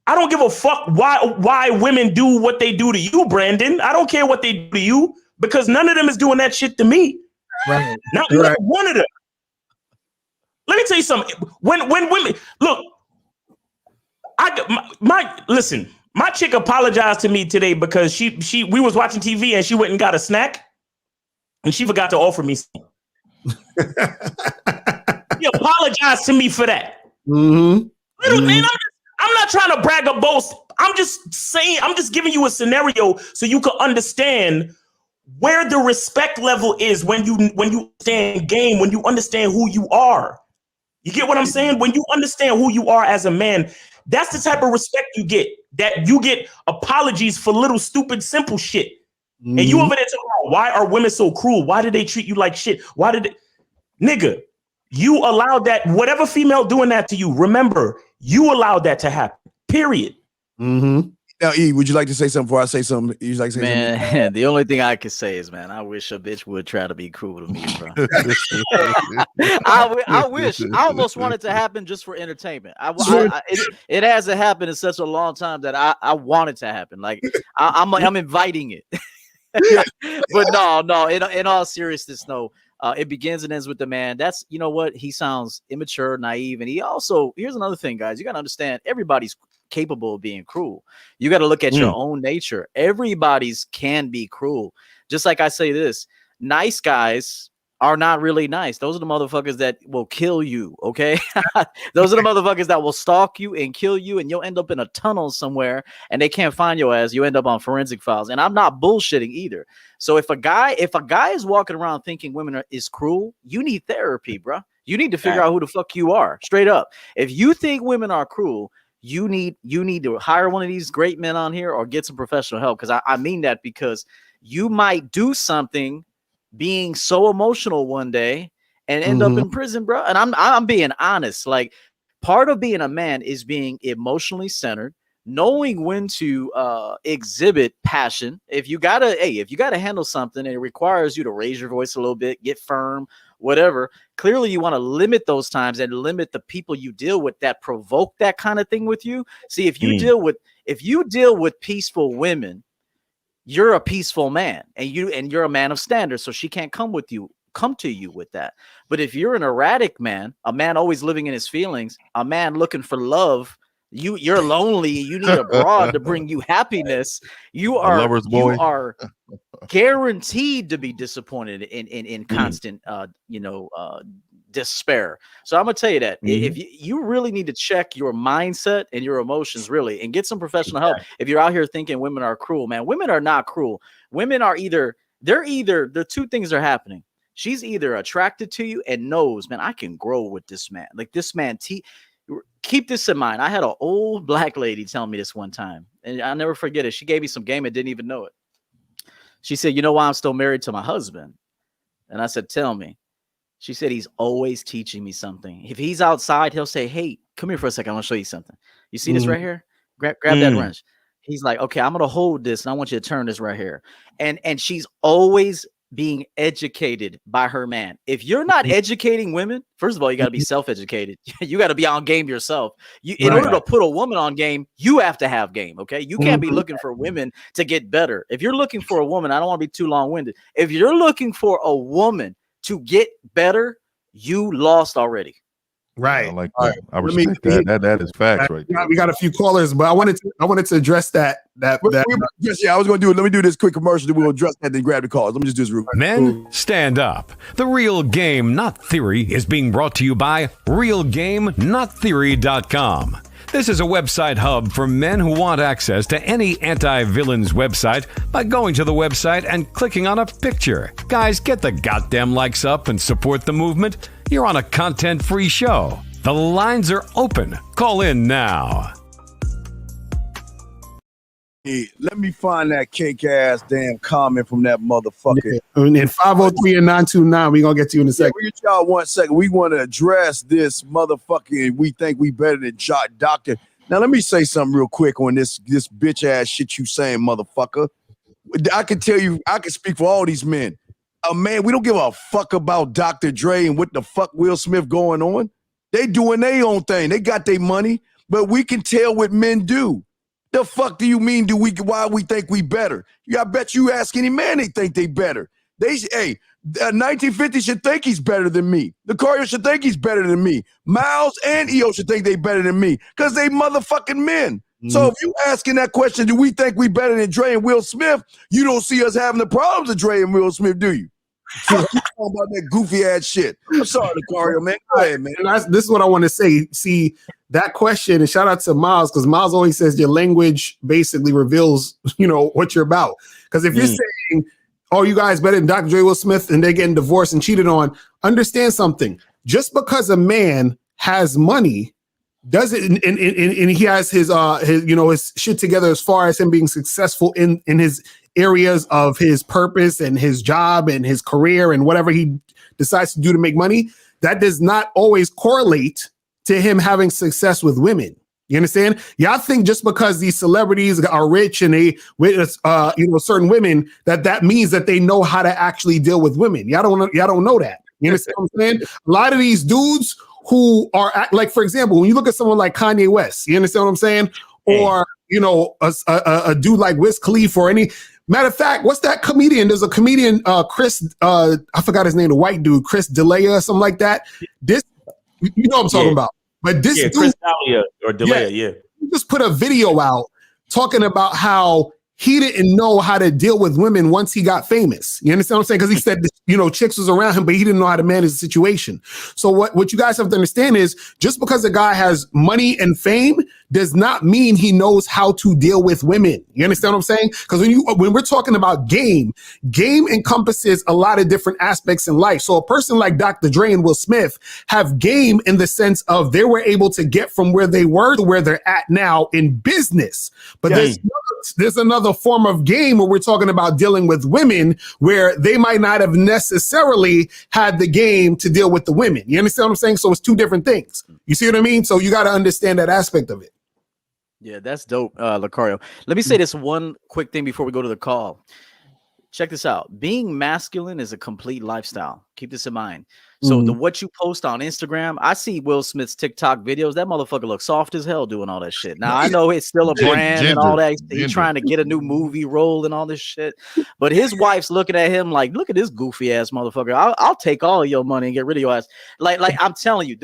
I don't give a fuck why women do what they do to you, Brandon. I don't care what they do to you because none of them is doing that shit to me. Right. Not one of them. Let me tell you something. When women look, listen. My chick apologized to me today because we was watching TV and she went and got a snack and she forgot to offer me some. She apologized to me for that. Man, I'm not trying to brag or boast. I'm just giving you a scenario so you can understand where the respect level is when you understand game, when you understand who you are. You get what I'm saying? When you understand who you are as a man, that's the type of respect you get. That you get apologies for little stupid simple shit. And you over there talking about why are women so cruel? Why did they treat you like shit? Nigga, you allowed that, whatever female doing that to you, remember, you allowed that to happen. Period. Now, E, would you like to say something before I say something? You like to say something? Man, the only thing I could say is, man, I wish a bitch would try to be cruel to me, bro. I wish. I almost want it to happen just for entertainment. It hasn't happened in such a long time that I want it to happen. Like I'm inviting it. But no. In all seriousness, no. It begins and ends with the man. That's, you know what? He sounds immature, naive, and he also, here's another thing, guys. You got to understand, everybody's capable of being cruel. You got to look at your own nature. Everybody's can be cruel. Just like I say this, nice guys are not really nice. Those are the motherfuckers that will kill you, okay? Those are the motherfuckers that will stalk you and kill you, and you'll end up in a tunnel somewhere, and they can't find your ass. You end up on forensic files. And I'm not bullshitting either. So if a guy is walking around thinking women is cruel, you need therapy, bro. You need to figure out who the fuck you are, straight up. If you think women are cruel, you need to hire one of these great men on here or get some professional help. Because I mean that, because you might do something being so emotional one day and end up in prison, bro. And I'm being honest. Like, part of being a man is being emotionally centered, knowing when to exhibit passion. If you gotta handle something and it requires you to raise your voice a little bit, get firm, whatever, clearly you want to limit those times and limit the people you deal with that provoke that kind of thing with you. See, if you deal with peaceful women, you're a peaceful man, and you're a man of standards, so she can't come to you with that. But if you're an erratic man, a man always living in his feelings, a man looking for love, you're lonely, you need a broad to bring you happiness, you are guaranteed to be disappointed in constant despair. So I'm gonna tell you that if you really need to check your mindset and your emotions, really, and get some professional help. If you're out here thinking women are cruel, man, women are not cruel. Women are the two things are happening. She's either attracted to you and knows, man, I can grow with this man. Like, this man, keep this in mind. I had an old black lady tell me this one time, and I'll never forget it. She gave me some game and didn't even know it. She said, "You know why I'm still married to my husband?" And I said, "Tell me." She said, "He's always teaching me something. If he's outside, he'll say, 'Hey, come here for a second. I want to show you something. You see this right here? Grab that wrench.' He's like, 'Okay, I'm going to hold this, and I want you to turn this right here.'" And she's always being educated by her man. If you're not educating women, first of all, you got to be self-educated. You got to be on game yourself. In order to put a woman on game, you have to have game. Okay. You can't be looking for women to get better. If you're looking for a woman, I don't want to be too long-winded. If you're looking for a woman to get better, you lost already. Right. I like that. I respect that. That is facts right there. We got a few callers, but I wanted to address that. I was going to do it. Let me do this quick commercial. Then we'll address that. Then grab the calls. Let me just do this real quick. Men, stand up. The Real Game, Not Theory is being brought to you by RealGameNotTheory.com. This is a website hub for men who want access to any anti-villains website by going to the website and clicking on a picture. Guys, get the goddamn likes up and support the movement. You're on a content-free show. The lines are open. Call in now. Hey, let me find that cake-ass damn comment from that motherfucker. And 503 and 929, we're going to get to you in a second. We'll get y'all 1 second. We want to address this motherfucking we think we better than doctor. Now, let me say something real quick on this bitch-ass shit you saying, motherfucker. I can tell you, I can speak for all these men. Man, we don't give a fuck about Dr. Dre and what the fuck Will Smith going on. They doing their own thing. They got their money, but we can tell what men do. The fuck do you mean why we think we better? I bet you ask any man, they think they better. 1950 should think he's better than me. Lucario should think he's better than me. Miles and EO should think they better than me because they motherfucking men. So if you asking that question, do we think we better than Dre and Will Smith? You don't see us having the problems of Dre and Will Smith, do you? Talking about that goofy ass shit. I'm sorry, Lucario, man. Go ahead, man. And this is what I want to say. See, that question, and shout out to Miles, because Miles always says your language basically reveals, what you're about. Because if you're saying, "Oh, you guys better than Dr. Dre, Will Smith," and they're getting divorced and cheated on, understand something. Just because a man has money doesn't, and he has his shit together as far as him being successful in his areas of his purpose and his job and his career and whatever he decides to do to make money, that does not always correlate to him having success with women. You understand? Y'all think just because these celebrities are rich and they with certain women that means that they know how to actually deal with women. Y'all don't know that. You understand what I'm saying? A lot of these dudes who are like, for example, when you look at someone like Kanye West, you understand what I'm saying? Or a dude like Wiz Khalifa or any. Matter of fact, what's that comedian? There's a comedian, Chris, I forgot his name, the white dude, Chris D'Elia or something like that. This, you know what I'm talking about. But this dude, Chris D'Elia or D'Elia, he just put a video out talking about how he didn't know how to deal with women once he got famous. You understand what I'm saying? Because he said, chicks was around him, but he didn't know how to manage the situation. So what you guys have to understand is just because a guy has money and fame does not mean he knows how to deal with women. You understand what I'm saying? Because when we're talking about game encompasses a lot of different aspects in life. So a person like Dr. Dre and Will Smith have game in the sense of they were able to get from where they were to where they're at now in business. But there's another form of game where we're talking about dealing with women where they might not have necessarily had the game to deal with the women. You understand what I'm saying? So it's two different things. You see what I mean? So you got to understand that aspect of it. Yeah, that's dope, _𝐓𝐿. Let me say this one quick thing before we go to the call. Check this out. Being masculine is a complete lifestyle. Keep this in mind. So what you post on Instagram, I see Will Smith's TikTok videos. That motherfucker looks soft as hell doing all that shit. Now, I know it's still a brand and all that. He's trying to get a new movie role and all this shit. But his wife's looking at him like, look at this goofy ass motherfucker. I'll take all of your money and get rid of your ass. Like I'm telling you,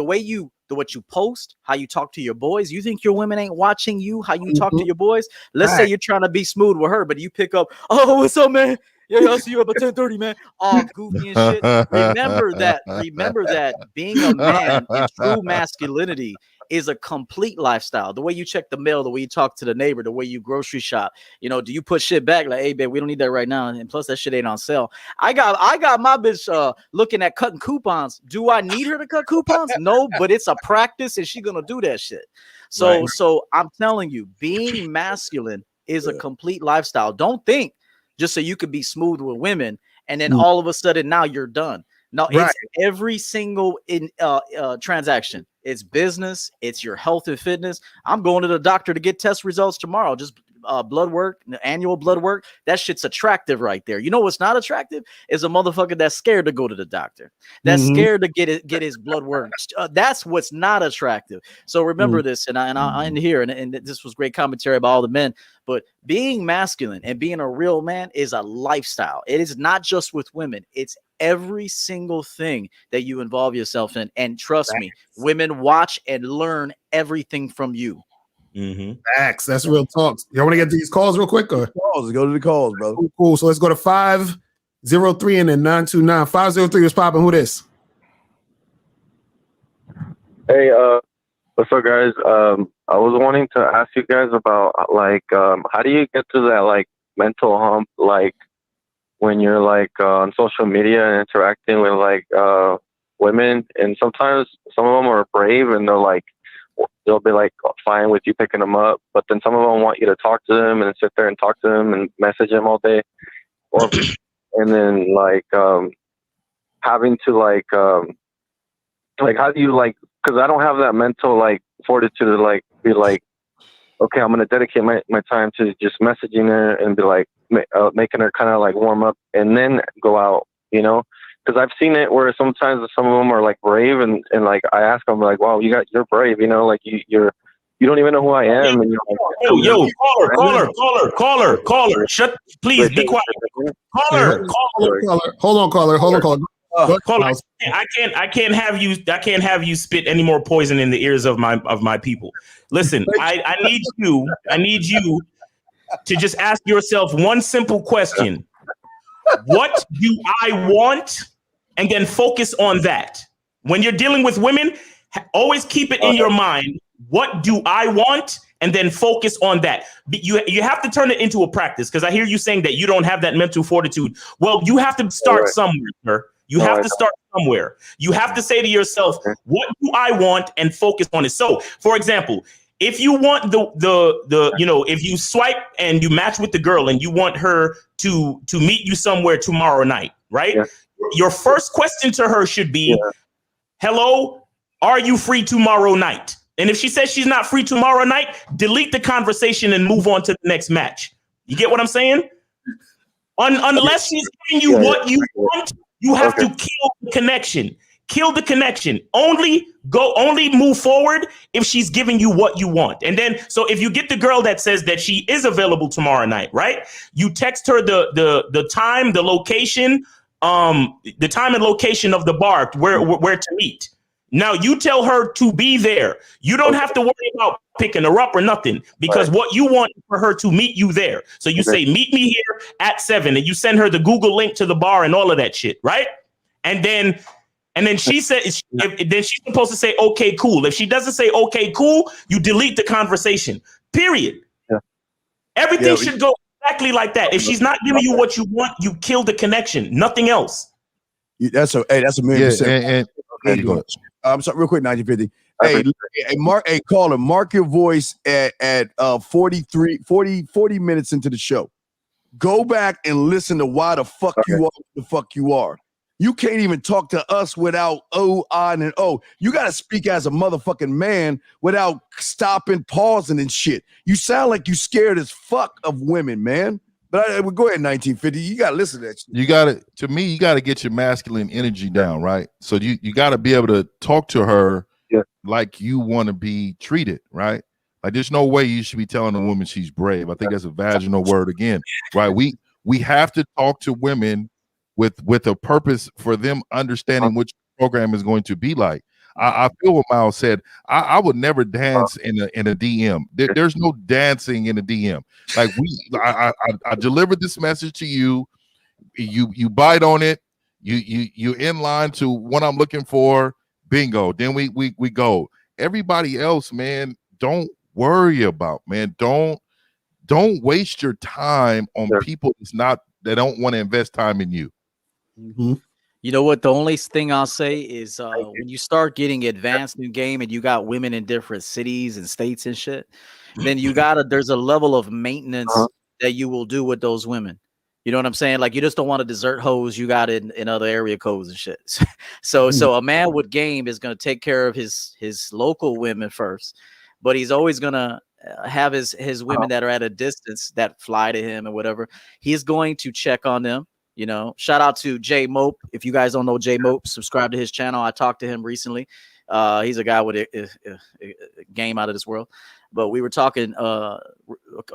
what you post, how you talk to your boys, you think your women ain't watching you, how you talk to your boys? Let's say you're trying to be smooth with her, but you pick up, oh, what's up, man? Yeah, I'll see you up at 10:30, man. All goofy and shit. Remember that being a man in true masculinity is a complete lifestyle. The way you check the mail, the way you talk to the neighbor, the way you grocery shop. Do you put shit back like, hey, babe, we don't need that right now. And plus that shit ain't on sale. I got my bitch looking at cutting coupons. Do I need her to cut coupons? No, but it's a practice and she gonna do that shit. So I'm telling you, being masculine is a complete lifestyle. Don't think just so you could be smooth with women and then all of a sudden now you're done. No, it's every single transaction. It's business. It's your health and fitness. I'm going to the doctor to get test results tomorrow. Just blood work, annual blood work. That shit's attractive right there. You know what's not attractive is a motherfucker that's scared to go to the doctor. That's scared to get his blood work. That's what's not attractive. So remember this, and I end here, and this was great commentary about all the men. But being masculine and being a real man is a lifestyle. It is not just with women. It's every single thing that you involve yourself in. And trust me, women watch and learn everything from you. Facts. That's real talk. Y'all want to get to these calls real quick? Or? Let's go to the calls, bro. Cool. So let's go to 503 and then 929. 503 was popping. Who this? Hey, what's up, guys? I was wanting to ask you guys about how do you get to that mental hump when you're on social media and interacting with women, and sometimes some of them are brave and they'll be fine with you picking them up, but then some of them want you to talk to them and sit there and talk to them and message them all day, and then having to how do you because I don't have that mental fortitude to be okay, I'm gonna dedicate my time to just messaging her and be making her kind of warm up and then go out, because I've seen it where sometimes some of them are brave and I ask them wow, you're brave, you don't even know who I am. And yo, caller, shut, please be quiet. Caller. Hold on, caller. Caller, I can't have you spit any more poison in the ears of my people. Listen, I need you to just ask yourself one simple question. What do I want? And then focus on that. When you're dealing with women, always keep it in your mind. What do I want? And then focus on that. You have to turn it into a practice, because I hear you saying that you don't have that mental fortitude. Well, you have to start somewhere, sir. You have to start somewhere. You have to say to yourself, what do I want? And focus on it. So, for example, if you want if you swipe and you match with the girl and you want her to meet you somewhere tomorrow night, right? Yeah. Your first question to her should be, hello, are you free tomorrow night? And if she says she's not free tomorrow night, delete the conversation and move on to the next match. You get what I'm saying? Unless she's giving you what you want, you have to kill the connection. Kill the connection. Only move forward if she's giving you what you want. And then, so if you get the girl that says that she is available tomorrow night, right? You text her the time, the location, the time and location of the bar where to meet. Now you tell her to be there. You don't have to worry about picking her up or nothing, because what you want is for her to meet you there. So you say, meet me here at 7, and you send her the Google link to the bar and all of that shit, right? And then she says, then she's supposed to say, okay, cool. If she doesn't say, okay, cool, you delete the conversation, period. Yeah. Everything should go exactly like that. If she's not giving you what you want, you kill the connection, nothing else. That's a million percent. Okay, go ahead. I'm sorry, real quick, 1950. Hey, caller, mark your voice at 40 minutes into the show. Go back and listen to why the fuck you are the fuck you are. You can't even talk to us without and O. You got to speak as a motherfucking man without stopping, pausing and shit. You sound like you scared as fuck of women, man. But go ahead, 1950. You got to listen to that shit. You got to get your masculine energy down, right? So you got to be able to talk to her like you want to be treated, right? Like there's no way you should be telling a woman she's brave. I think that's a vaginal word again, right? We have to talk to women with a purpose for them understanding which program is going to be like. I feel what Miles said. I would never dance in a DM. There's no dancing in a DM. Like I delivered this message to you. You bite on it. You in line to what I'm looking for. Bingo. Then we go. Everybody else, man, don't worry about, man. Don't waste your time on people that don't want to invest time in you. Mm-hmm. You know what? The only thing I'll say is when you start getting advanced new game and you got women in different cities and states and shit, then there's a level of maintenance that you will do with those women. You know what I'm saying? Like you just don't want to desert hoes you got in other area codes and shit. So a man with game is going to take care of his local women first, but he's always going to have his women that are at a distance that fly to him or whatever. He's going to check on them. You know, shout out to 𝐿𝐿. If you guys don't know 𝐿𝐿, subscribe to his channel. I talked to him recently. He's a guy with a game out of this world. But we were talking a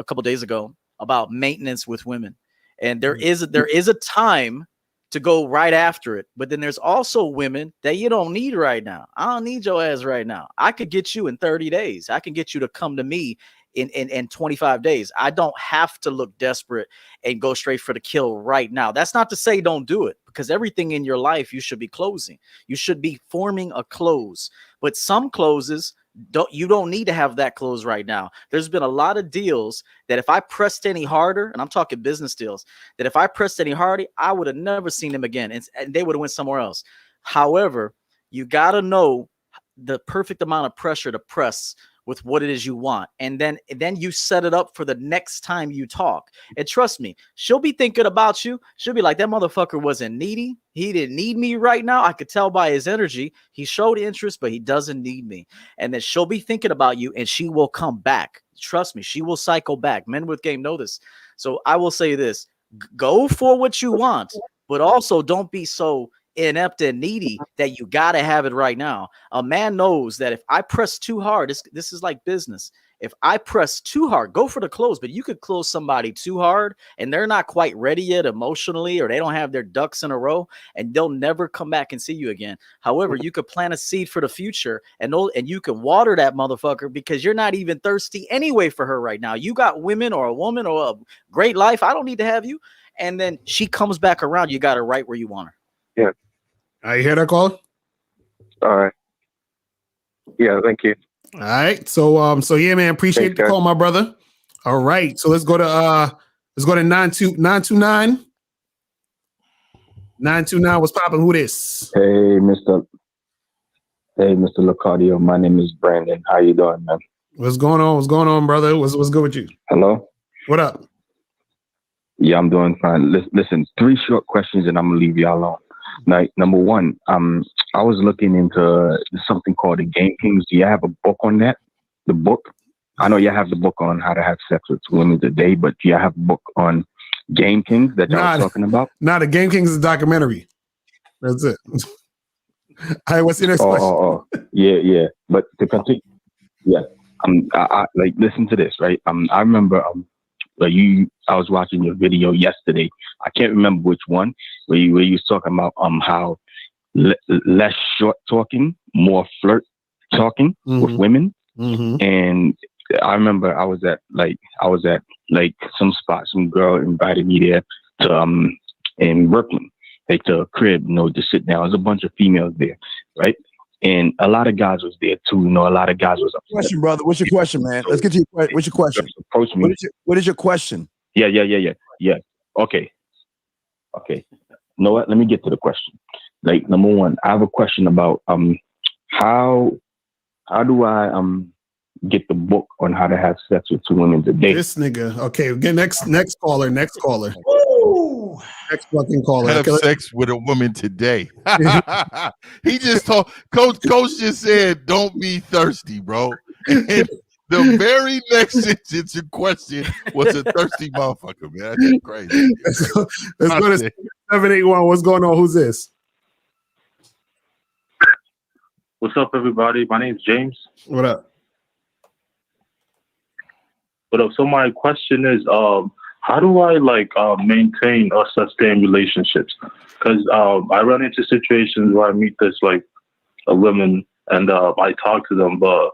couple days ago about maintenance with women. And there is a time to go right after it. But then there's also women that you don't need right now. I don't need your ass right now. I could get you in 30 days. I can get you to come to me in 25 days. I don't have to look desperate and go straight for the kill right now. That's not to say don't do it, because everything in your life you should be closing. You should be forming a close. But some closes you don't need to have that close right now. There's been a lot of deals that if I pressed any harder, and I'm talking business deals, that if I pressed any harder, I would have never seen them again, and they would have went somewhere else. However, you got to know the perfect amount of pressure to press with what it is you want, and then you set it up for the next time you talk. And trust me, she'll be thinking about you. She'll be like, that motherfucker wasn't needy. He didn't need me right now. I could tell by his energy. He showed interest, but he doesn't need me. And then she'll be thinking about you, and she will come back. Trust me, she will cycle back. Men with game know this. So I will say this: go for what you want, but also don't be so inept and needy that you gotta have it right now. A man knows that if I press too hard, this is like business. If I press too hard, go for the close, but you could close somebody too hard and they're not quite ready yet emotionally, or they don't have their ducks in a row, and they'll never come back and see you again. However, you could plant a seed for the future, and you can water that motherfucker because you're not even thirsty anyway for her right now. You got women or a woman or a great life. I don't need to have you. And then she comes back around. You got her right where you want her. Yeah. I hear that call. All right. Yeah, thank you. All right. So yeah, man, appreciate the call, my brother. All right. So let's go to 929. 929, what's popping? Who this? Hey, Mr. 𝐓𝐻𝐿. My name is Brandon. How you doing, man? What's going on? What's going on, brother? What's good with you? Hello? What up? Yeah, I'm doing fine. Listen, 3 short questions and I'm gonna leave y'all alone. Like, number one, I was looking into something called the Game Kings. Do you have a book on that? The book? I know you have the book on how to have sex with women today, but do you have a book on Game Kings that y'all was talking about? Nah, the Game Kings is a documentary. That's it. All right, what's your next question? Yeah. But to continue, yeah. I like, listen to this, right? I remember I was watching your video yesterday. I can't remember which one, where you was talking about how less short talking, more flirt talking with women. And I remember I was at some spot, some girl invited me there to in Brooklyn, like to a crib, to sit down. There's a bunch of females there, right? And a lot of guys was there too. A lot of guys was upset. Question, brother. What's your question, man? Let's get to your what's your question? Approach me. What is your question? Yeah. Okay. You know what? Let me get to the question. Like, number one, I have a question about how do I get the book on how to have sex with two women a day? This nigga. Okay, again, next caller. Ooh. Next fucking caller. Have sex with a woman today. He just told Coach just said, "Don't be thirsty, bro." And the very next sentence in question was a thirsty motherfucker, man. That's crazy. Let's go to 781. What's going on? Who's this? What's up, everybody? My name's James. What up? So my question is, how do I maintain or sustain relationships? Because I run into situations where I meet a woman and I talk to them, but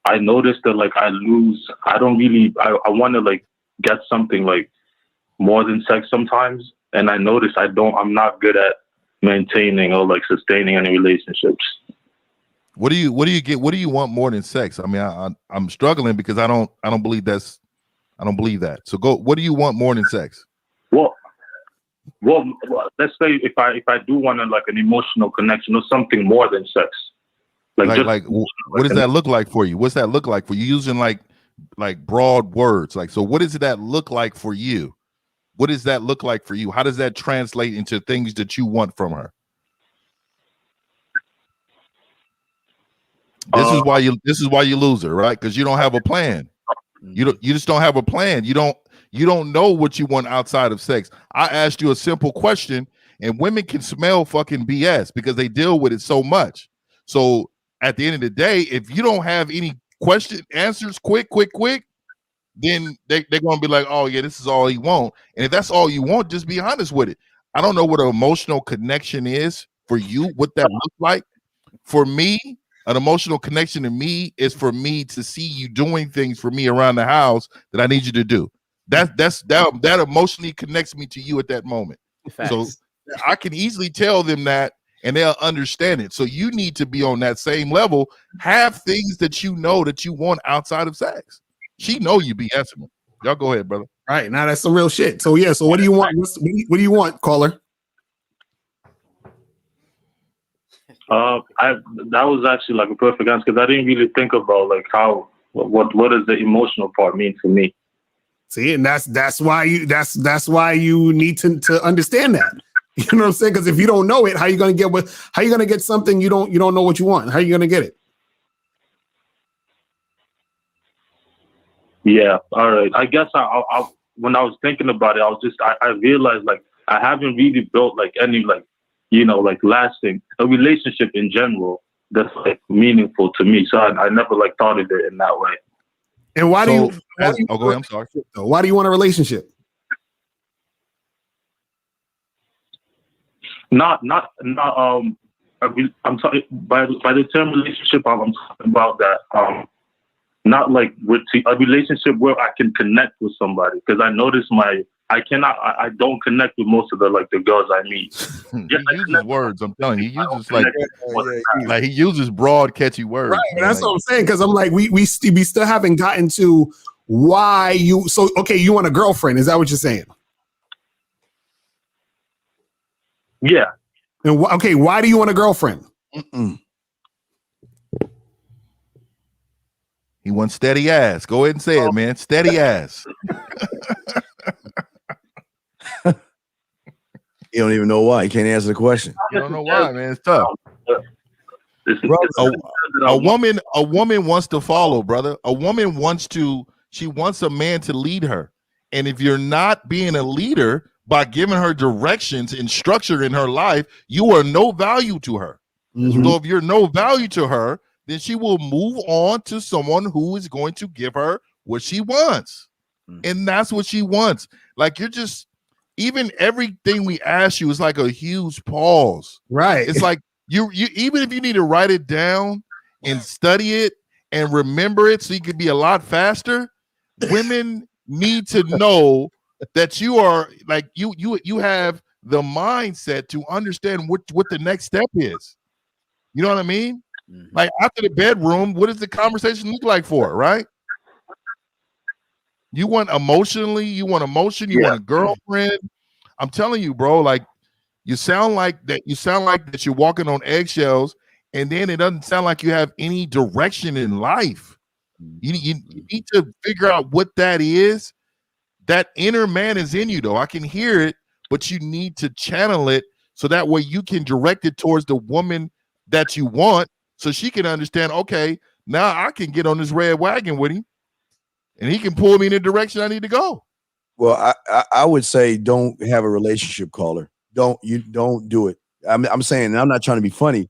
I notice that I want to get something more than sex sometimes, and I notice I'm not good at maintaining or sustaining any relationships. What do you get? What do you want more than sex? I mean, I'm struggling because I don't believe that. So go. What do you want more than sex? Well, let's say if I do want an emotional connection or something more than sex. What does that look like for you? What's that look like for you? Using like broad words. So what does that look like for you? What does that look like for you? How does that translate into things that you want from her? This is why you lose her, right? Because you don't have a plan. You just don't have a plan. You don't know what you want outside of sex. I asked you a simple question, and women can smell fucking BS because they deal with it so much. So at the end of the day, if you don't have any answers quick, then they're gonna be like, oh yeah, this is all you want. And if that's all you want, just be honest with it. I don't know what an emotional connection is for you, what that looks like. For me, an emotional connection to me is for me to see you doing things for me around the house that I need you to do. That emotionally connects me to you at that moment. Facts. So I can easily tell them that and they'll understand it. So you need to be on that same level. Have things that you know that you want outside of sex. She know you be asking. Y'all go ahead, brother. Right now, that's some real shit. So yeah. So what do you want? What do you want, caller? That was actually a perfect answer because I didn't really think about what does the emotional part mean for me. See, and that's why you need to understand that. You know what I'm saying? Because if you don't know it, how you gonna get something you don't know what you want? How are you gonna get it? Yeah, all right. I guess I when I was thinking about it, I realized I haven't really built any lasting a relationship in general that's meaningful to me. So I never thought of it in that way. And why do you go ahead, I'm sorry. Why do you want a relationship? I'm sorry, by the term relationship, I'm talking about that not with a relationship where I can connect with somebody, because I notice I don't connect with most of the girls I meet. He uses words. I'm telling you, he uses he uses broad, catchy words. Right, that's what I'm saying. Because I'm we still haven't gotten to why you. So okay, you want a girlfriend? Is that what you're saying? Yeah. And okay, why do you want a girlfriend? He wants steady ass. Go ahead and say it, man. Steady ass. You don't even know why. You can't answer the question. You don't know why, man. It's tough. A woman wants to follow, brother. A woman she wants a man to lead her. And if you're not being a leader by giving her directions and structure in her life, you are no value to her. Mm-hmm. So if you're no value to her, then she will move on to someone who is going to give her what she wants. Mm-hmm. And that's what she wants. even everything we ask you is like a huge pause. Right. It's like you even if you need to write it down and study it and remember it so you can be a lot faster, women need to know that you are like you have the mindset to understand what the next step is. You know what I mean? Mm-hmm. Like after the bedroom, what does the conversation look like for it, right? You want emotionally, you want emotion, you want a girlfriend. I'm telling you, bro, like you sound like that you're walking on eggshells, and then it doesn't sound like you have any direction in life. You need to figure out what that is. That inner man is in you, though. I can hear it, but you need to channel it so that way you can direct it towards the woman that you want, so she can understand, okay, now I can get on this red wagon with him and he can pull me in the direction I need to go. Well, I would say don't have a relationship, caller. Don't do it. I'm saying, and I'm not trying to be funny.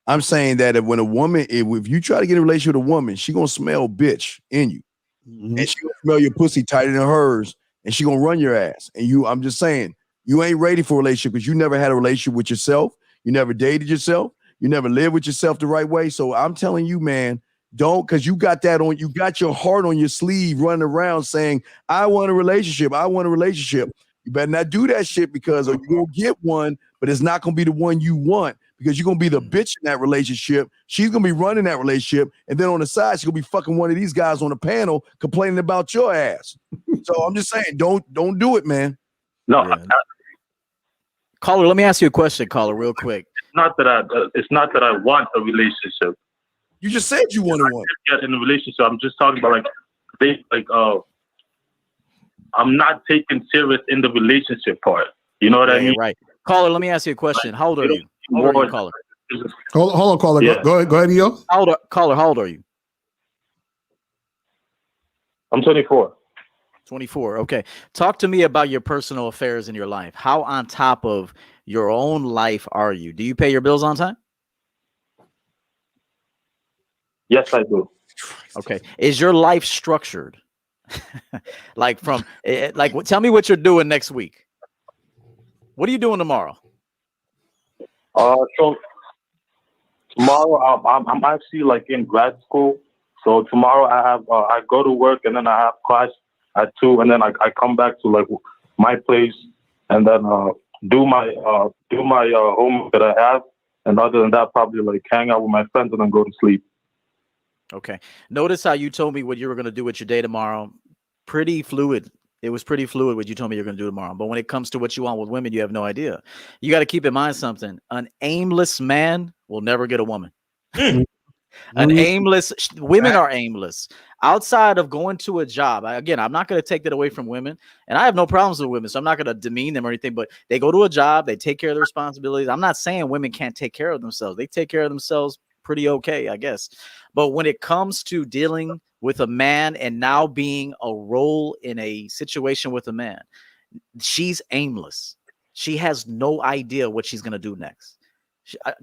I'm saying that if you try to get a relationship with a woman, she gonna smell bitch in you. Mm-hmm. And she gonna smell your pussy tighter than hers, and she gonna run your ass. And I'm just saying, you ain't ready for a relationship because you never had a relationship with yourself. You never dated yourself. You never lived with yourself the right way. So I'm telling you, man, don't, because you got your heart on your sleeve running around saying, I want a relationship. I want a relationship. You better not do that shit, because you're going to get one, but it's not going to be the one you want, because you're going to be the bitch in that relationship. She's going to be running that relationship. And then on the side, she's going to be fucking one of these guys on the panel complaining about your ass. So I'm just saying, don't do it, man. No. Yeah. Caller, let me ask you a question, caller, real quick. It's not that I want a relationship. You just said you wanted one. Get in a relationship. I'm just talking about I'm not taking serious in the relationship part. You know what I mean? Right. Caller, let me ask you a question. How old are you? How old are you, caller? Hold on, caller. Yeah. Go ahead, yo. Caller, how old are you? I'm 24. 24. Okay. Talk to me about your personal affairs in your life. How on top of your own life are you? Do you pay your bills on time? Yes, I do. Okay. Is your life structured? Tell me what you're doing next week. What are you doing tomorrow? So tomorrow I'm actually in grad school. So tomorrow I go to work, and then I have class at 2, and then I come back to my place, and then do my homework that I have, and other than that, probably hang out with my friends and then go to sleep. Okay. Notice how you told me what you were going to do with your day tomorrow. Pretty fluid. It was pretty fluid what you told me you're going to do tomorrow. But when it comes to what you want with women, you have no idea. You got to keep in mind something. An aimless man will never get a woman. Women are aimless. Outside of going to a job, I'm not going to take that away from women, and I have no problems with women, so I'm not going to demean them or anything, but they go to a job, they take care of their responsibilities. I'm not saying women can't take care of themselves. They take care of themselves pretty okay, I guess. But when it comes to dealing with a man and now being a role in a situation with a man, she's aimless. She has no idea what she's going to do next.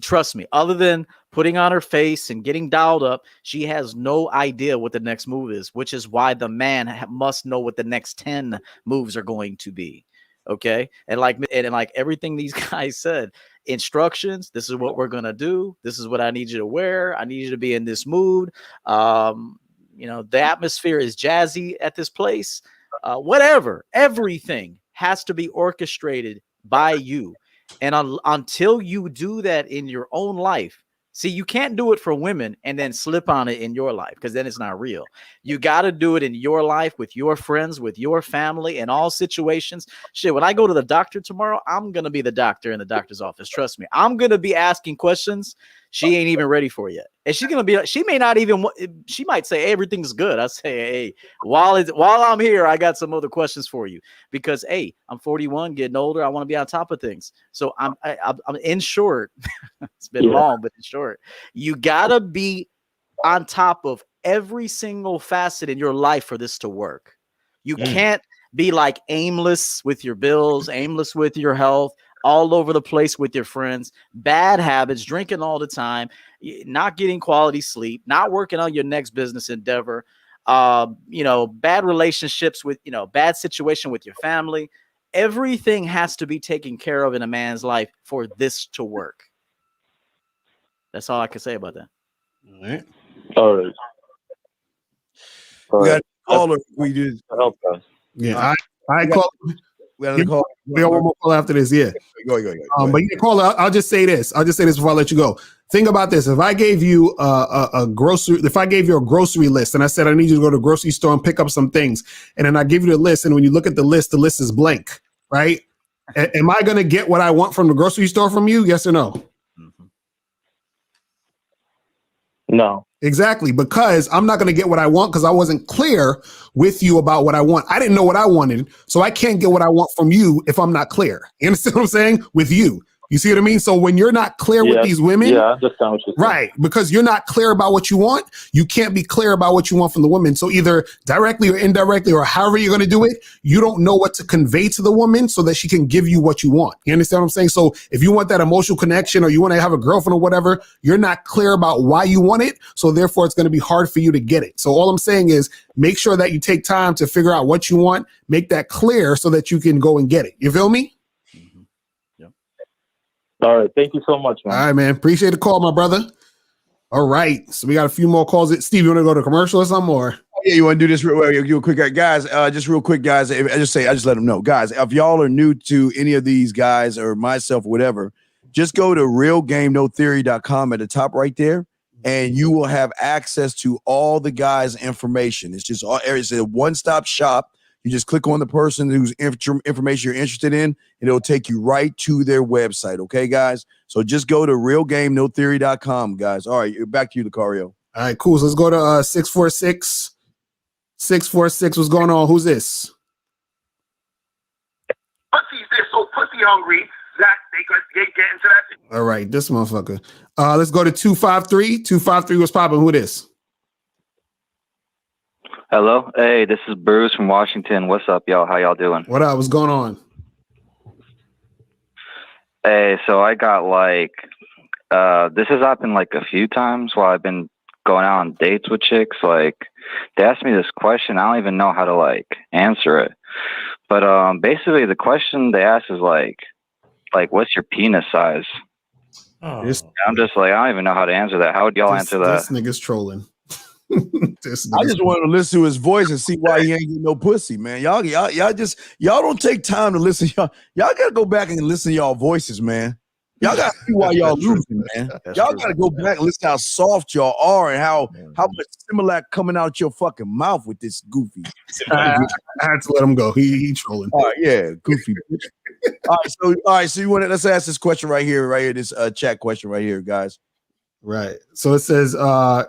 Trust me, other than putting on her face and getting dialed up, she has no idea what the next move is, which is why the man must know what the next 10 moves are going to be. Okay. And like everything these guys said, instructions, this is what we're going to do. This is what I need you to wear. I need you to be in this mood. The atmosphere is jazzy at this place. Whatever, everything has to be orchestrated by you. And until you do that in your own life, see, you can't do it for women and then slip on it in your life, because then it's not real. You got to do it in your life with your friends, with your family, in all situations. Shit, when I go to the doctor tomorrow, I'm going to be the doctor in the doctor's office. Trust me. I'm going to be asking questions she ain't even ready for yet. And she's going to be like, she might say, hey, everything's good. I say, hey, while I'm here, I got some other questions for you, because, hey, I'm 41, getting older. I want to be on top of things. So I'm in short, it's been long, but in short, you got to be on top of every single facet in your life for this to work. You can't be aimless with your bills, aimless with your health, all over the place with your friends, bad habits, drinking all the time, not getting quality sleep, not working on your next business endeavor, bad relationships with, bad situation with your family. everything has to be taken care of in a man's life for this to work. That's all I can say about that. All right. All right. We got a caller. We did. Yeah, I call. We got another call. We got one more call after this. Yeah. Go ahead. But you can call. I'll just say this. Before I let you go. Think about this. If I gave you a grocery list, and I said I need you to go to the grocery store and pick up some things, and then I give you the list, and when you look at the list is blank, right? Am I going to get what I want from the grocery store from you? Yes or no? No. Exactly, because I'm not going to get what I want because I wasn't clear with you about what I want. I didn't know what I wanted, so I can't get what I want from you if I'm not clear. You understand what I'm saying? With you. You see what I mean? So when you're not clear with these women, I understand what you're saying. Right, because you're not clear about what you want, you can't be clear about what you want from the woman. So either directly or indirectly or however you're going to do it, you don't know what to convey to the woman so that she can give you what you want. You understand what I'm saying? So if you want that emotional connection or you want to have a girlfriend or whatever, you're not clear about why you want it. So therefore, it's going to be hard for you to get it. So all I'm saying is make sure that you take time to figure out what you want, make that clear so that you can go and get it. You feel me? All right. Thank you so much, man. All right, man. Appreciate the call, my brother. All right. So we got a few more calls. Steve, you want to go to commercial or something? Or? Yeah, you want to do this real quick, guys? Just real quick, guys. I just let them know, guys. If y'all are new to any of these guys or myself, or whatever, just go to realgamenotheory.com at the top right there, and you will have access to all the guys' information. It's just it's a one-stop shop. You just click on the person whose information you're interested in, and it'll take you right to their website. Okay, guys? So just go to realgamenotheory.com, guys. All right, back to you, Lucario. All right, cool. So let's go to 646. 646, what's going on? Who's this? They're so pussy hungry that they get into that. All right, this motherfucker. Let's go to 253. 253, what's popping? Who this? Hello. Hey, this is Bruce from Washington. What's up, y'all? How y'all doing? What up? What's going on? Hey, so I got this has happened like a few times while I've been going out on dates with chicks. Like, they asked me this question. I don't even know how to answer it. But basically the question they asked is like what's your penis size? Oh. I'm just I don't even know how to answer that. How would y'all answer that? This nigga's trolling. I just wanted to listen to his voice and see why he ain't getting no pussy, man. Y'all don't take time to listen. Y'all gotta go back and listen to y'all voices, man. Y'all gotta see why y'all losing, man. Y'all gotta go back and listen to how soft y'all are and how much Similac coming out your fucking mouth with this goofy. I had to let him go. He trolling. All right, yeah, goofy. All right, so let's ask this question right here, this chat question right here, guys. Right. So it says,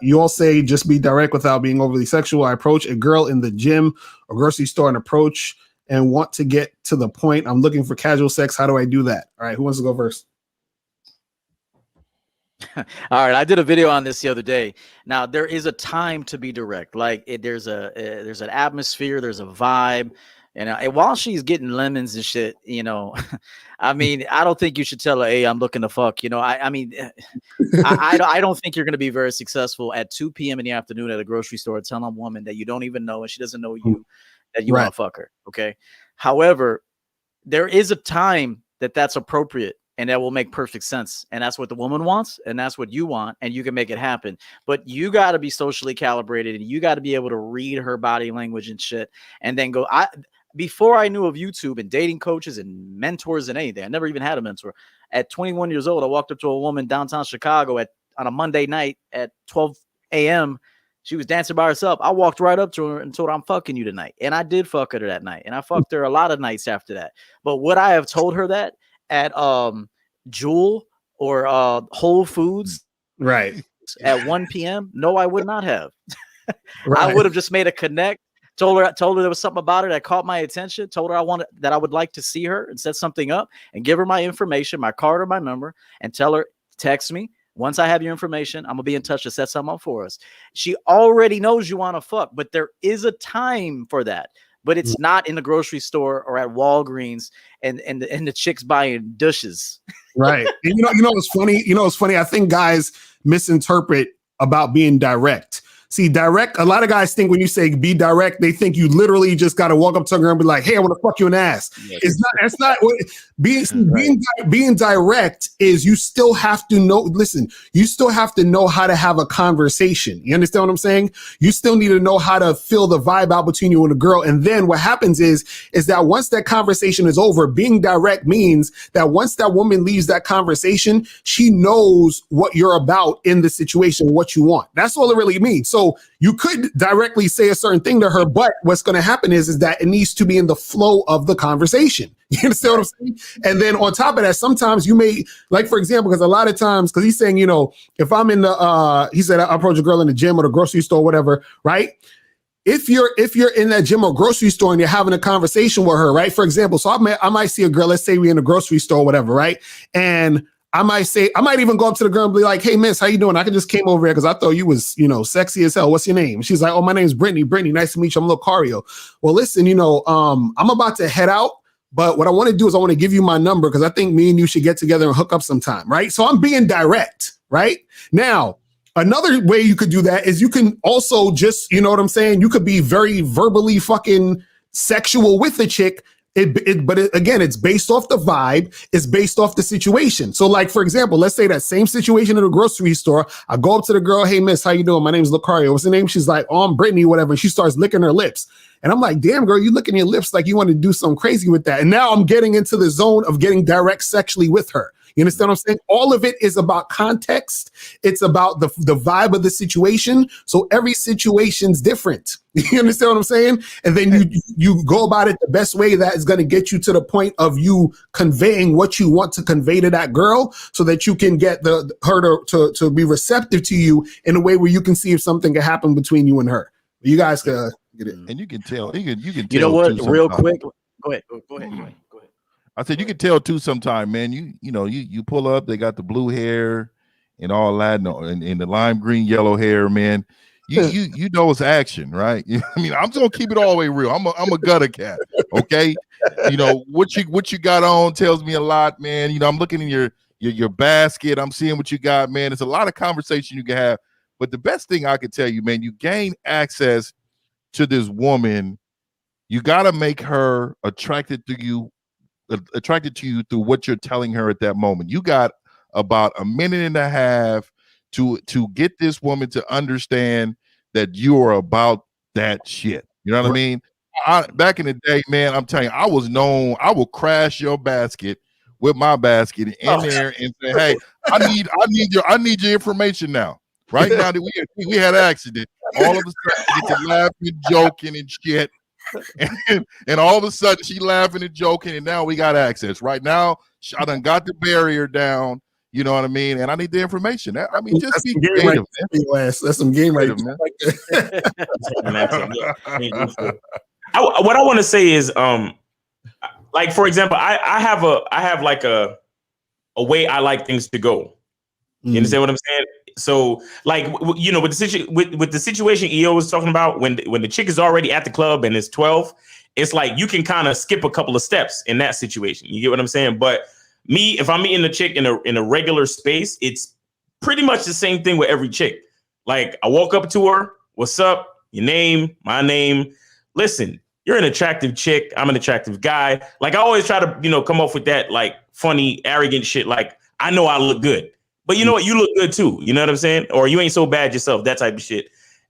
you all say just be direct without being overly sexual. I approach a girl in the gym or grocery store and approach and want to get to the point. I'm looking for casual sex. How do I do that? All right. Who wants to go first? All right. I did a video on this the other day. Now, there is a time to be direct. There's an atmosphere. There's a vibe. And while she's getting lemons and shit, I mean, I don't think you should tell her, hey, I'm looking to fuck. I don't think you're going to be very successful at 2 p.m. in the afternoon at a grocery store telling a woman that you don't even know and she doesn't know you, that you want to fuck her. Okay. However, there is a time that's appropriate and that will make perfect sense. And that's what the woman wants. And that's what you want. And you can make it happen. But you got to be socially calibrated and you got to be able to read her body language and shit. And then go, before I knew of YouTube and dating coaches and mentors and anything, I never even had a mentor. At 21 years old, I walked up to a woman downtown Chicago on a Monday night at 12 a.m. She was dancing by herself. I walked right up to her and told her, I'm fucking you tonight. And I did fuck her that night. And I fucked her a lot of nights after that. But would I have told her that at Jewel or Whole Foods right at 1 p.m.? No, I would not have. I would have just made a connect. Told her there was something about her that caught my attention. Told her I would like to see her and set something up and give her my information, my card or my number, and tell her, text me. Once I have your information, I'm gonna be in touch to set something up for us. She already knows you want to fuck, but there is a time for that. But it's not in the grocery store or at Walgreens and the chicks buying dishes. Right. And you know what's funny? I think guys misinterpret about being direct. See, direct, a lot of guys think when you say be direct, they think you literally just got to walk up to a girl and be like, hey, I want to fuck you in the ass. Yeah. That's not what being direct is. You still have to know, listen, you still have to know how to have a conversation. You understand what I'm saying? You still need to know how to feel the vibe out between you and a girl. And then what happens is that once that conversation is over, being direct means that once that woman leaves that conversation, she knows what you're about in the situation, what you want. That's all it really means. So you could directly say a certain thing to her, but what's going to happen is that it needs to be in the flow of the conversation. You understand what I'm saying? And then on top of that, sometimes you may, like, for example, because a lot of times, because he's saying, you know, if I'm in the, he said I approach a girl in the gym or the grocery store, whatever, right? If you're in that gym or grocery store and you're having a conversation with her, right? For example, so I might see a girl, let's say we're in a grocery store or whatever, right? And I might even go up to the girl and be like, hey, miss, how you doing? I just came over here because I thought you was, you know, sexy as hell. What's your name? She's like, oh, my name's Brittany. Brittany, nice to meet you. I'm 𝐒𝐿𝐶𝐉. Well, listen, you know, I'm about to head out, but what I want to do is I want to give you my number because I think me and you should get together and hook up sometime, right? So I'm being direct, right? Now, another way you could do that is you can also just, you know what I'm saying? You could be very verbally fucking sexual with the chick. But again, it's based off the vibe. It's based off the situation. So like, for example, let's say that same situation in a grocery store. I go up to the girl, hey, miss, how you doing? My name's 𝐒𝐿𝐶𝐉. What's the name? She's like, oh, I'm Brittany, whatever. And she starts licking her lips. And I'm like, damn, girl, you licking your lips like you want to do something crazy with that. And now I'm getting into the zone of getting direct sexually with her. You understand what I'm saying? All of it is about context. It's about the vibe of the situation. So every situation's different. You understand what I'm saying? And then you go about it the best way that is going to get you to the point of you conveying what you want to convey to that girl so that you can get her to be receptive to you in a way where you can see if something can happen between you and her. You guys can get it. And you can tell. You can tell. You know what? Real quick. Go ahead. I said you can tell too sometime, man. You pull up, they got the blue hair and all that, and the lime green yellow hair, man. You know it's action, right? I mean, I'm just gonna keep it all the way real. I'm a gutter cat, okay? You know what you got on tells me a lot, man. You know, I'm looking in your basket, I'm seeing what you got, man. It's a lot of conversation you can have, but the best thing I could tell you, man, you gain access to this woman. You got to make her attracted to you through what you're telling her at that moment. You got about a minute and a half to get this woman to understand that you are about that shit. You know what I mean? Back in the day, man, I'm telling you, I was known. I will crash your basket with my basket in there and say, "Hey, I need your information now." Right now that we had an accident, all of a sudden you get to laughing, joking, and shit. And all of a sudden she laughing and joking, and now we got access. Right now, I done got the barrier down. You know what I mean? And I need the information. I mean, just be creative. That's some game right, man. What I want to say is, like, for example, I have like a way I like things to go. You understand what I'm saying? So, like, you know, with the situation 𝐒𝐿 was talking about, when the chick is already at the club and it's 12, it's like you can kind of skip a couple of steps in that situation. You get what I'm saying? But me, if I'm meeting a chick in a regular space, it's pretty much the same thing with every chick. Like, I walk up to her, what's up? Your name, my name. Listen, you're an attractive chick. I'm an attractive guy. Like, I always try to, you know, come off with that, like, funny, arrogant shit. Like, I know I look good. But you know what? You look good too. You know what I'm saying? Or you ain't so bad yourself, that type of shit.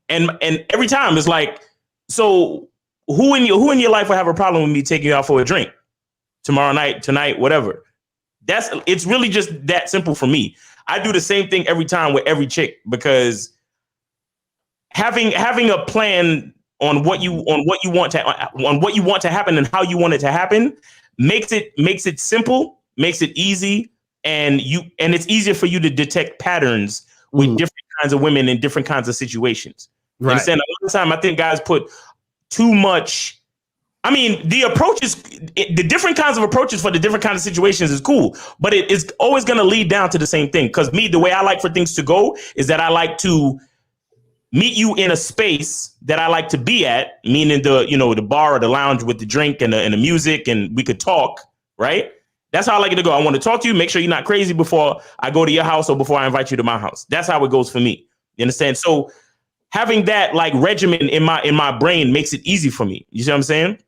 And every time it's like, so who in your life will have a problem with me taking you out for a drink tomorrow night, tonight, whatever? It's really just that simple for me. I do the same thing every time with every chick, because having a plan on what you want to happen and how you want it to happen makes it simple, makes it easy. And it's easier for you to detect patterns with different kinds of women in different kinds of situations. Right. Understand? A lot of the time, I think guys put too much. I mean, the different kinds of approaches for the different kinds of situations is cool, but it is always going to lead down to the same thing. Because the way I like for things to go is that I like to meet you in a space that I like to be at, meaning the bar or the lounge with the drink and the music, and we could talk, right? That's how I like it to go. I want to talk to you, make sure you're not crazy before I go to your house or before I invite you to my house. That's how it goes for me. You understand? So having that like regimen in my brain makes it easy for me. You see what I'm saying?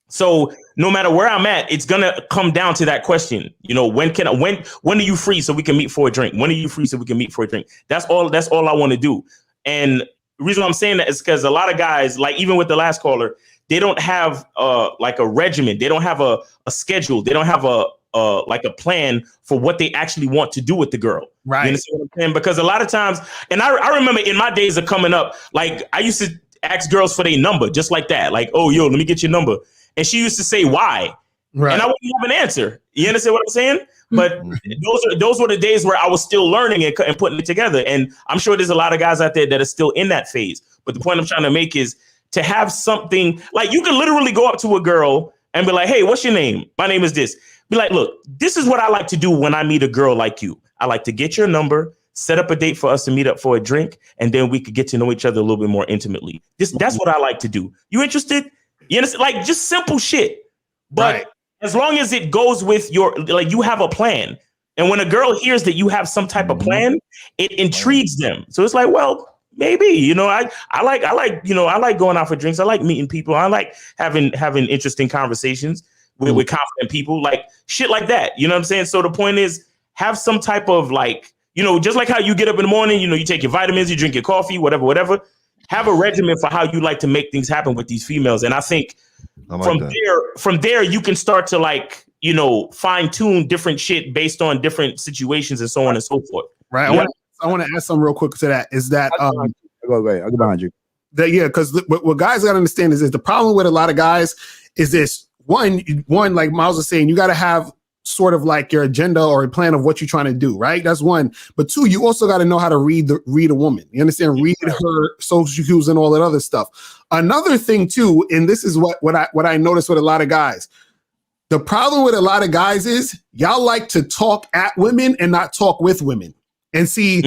So no matter where I'm at, it's gonna come down to that question. You know, when are you free so we can meet for a drink? When are you free so we can meet for a drink? That's all I want to do. And the reason why I'm saying that is because a lot of guys, like even with the last caller, they don't have like a regimen. They don't have a schedule. They don't have like a plan for what they actually want to do with the girl. Right. You understand what I'm saying? Because a lot of times, and I remember in my days of coming up, like I used to ask girls for their number just like that. Like, oh, yo, let me get your number. And she used to say, why? Right. And I wouldn't have an answer. You understand what I'm saying? But those were the days where I was still learning and putting it together. And I'm sure there's a lot of guys out there that are still in that phase. But the point I'm trying to make is to have something like you can literally go up to a girl and be like, hey, what's your name? My name is this. Be like, look, this is what I like to do when I meet a girl like you. I like to get your number, set up a date for us to meet up for a drink, and then we could get to know each other a little bit more intimately. That's what I like to do. You interested? You understand? Like just simple shit. But as long as it goes with like you have a plan. And when a girl hears that you have some type of plan, it intrigues them. So it's like, well, maybe, you know, I like, you know, I like going out for drinks. I like meeting people. I like having interesting conversations with confident people, like shit like that. You know what I'm saying? So the point is have some type of like, you know, just like how you get up in the morning, you know, you take your vitamins, you drink your coffee, whatever. Have a regimen for how you like to make things happen with these females. And I think from there, you can start to like, you know, fine tune different shit based on different situations and so on and so forth. Right. Yeah. I want to add something real quick to that. Is that go away? I'll go behind you. Because what guys got to understand is the problem with a lot of guys is this one, like Miles was saying, you got to have sort of like your agenda or a plan of what you're trying to do, right? That's one. But two, you also got to know how to read a woman. You understand? Read her social cues and all that other stuff. Another thing too, and this is what I noticed with a lot of guys. The problem with a lot of guys is y'all like to talk at women and not talk with women. And see,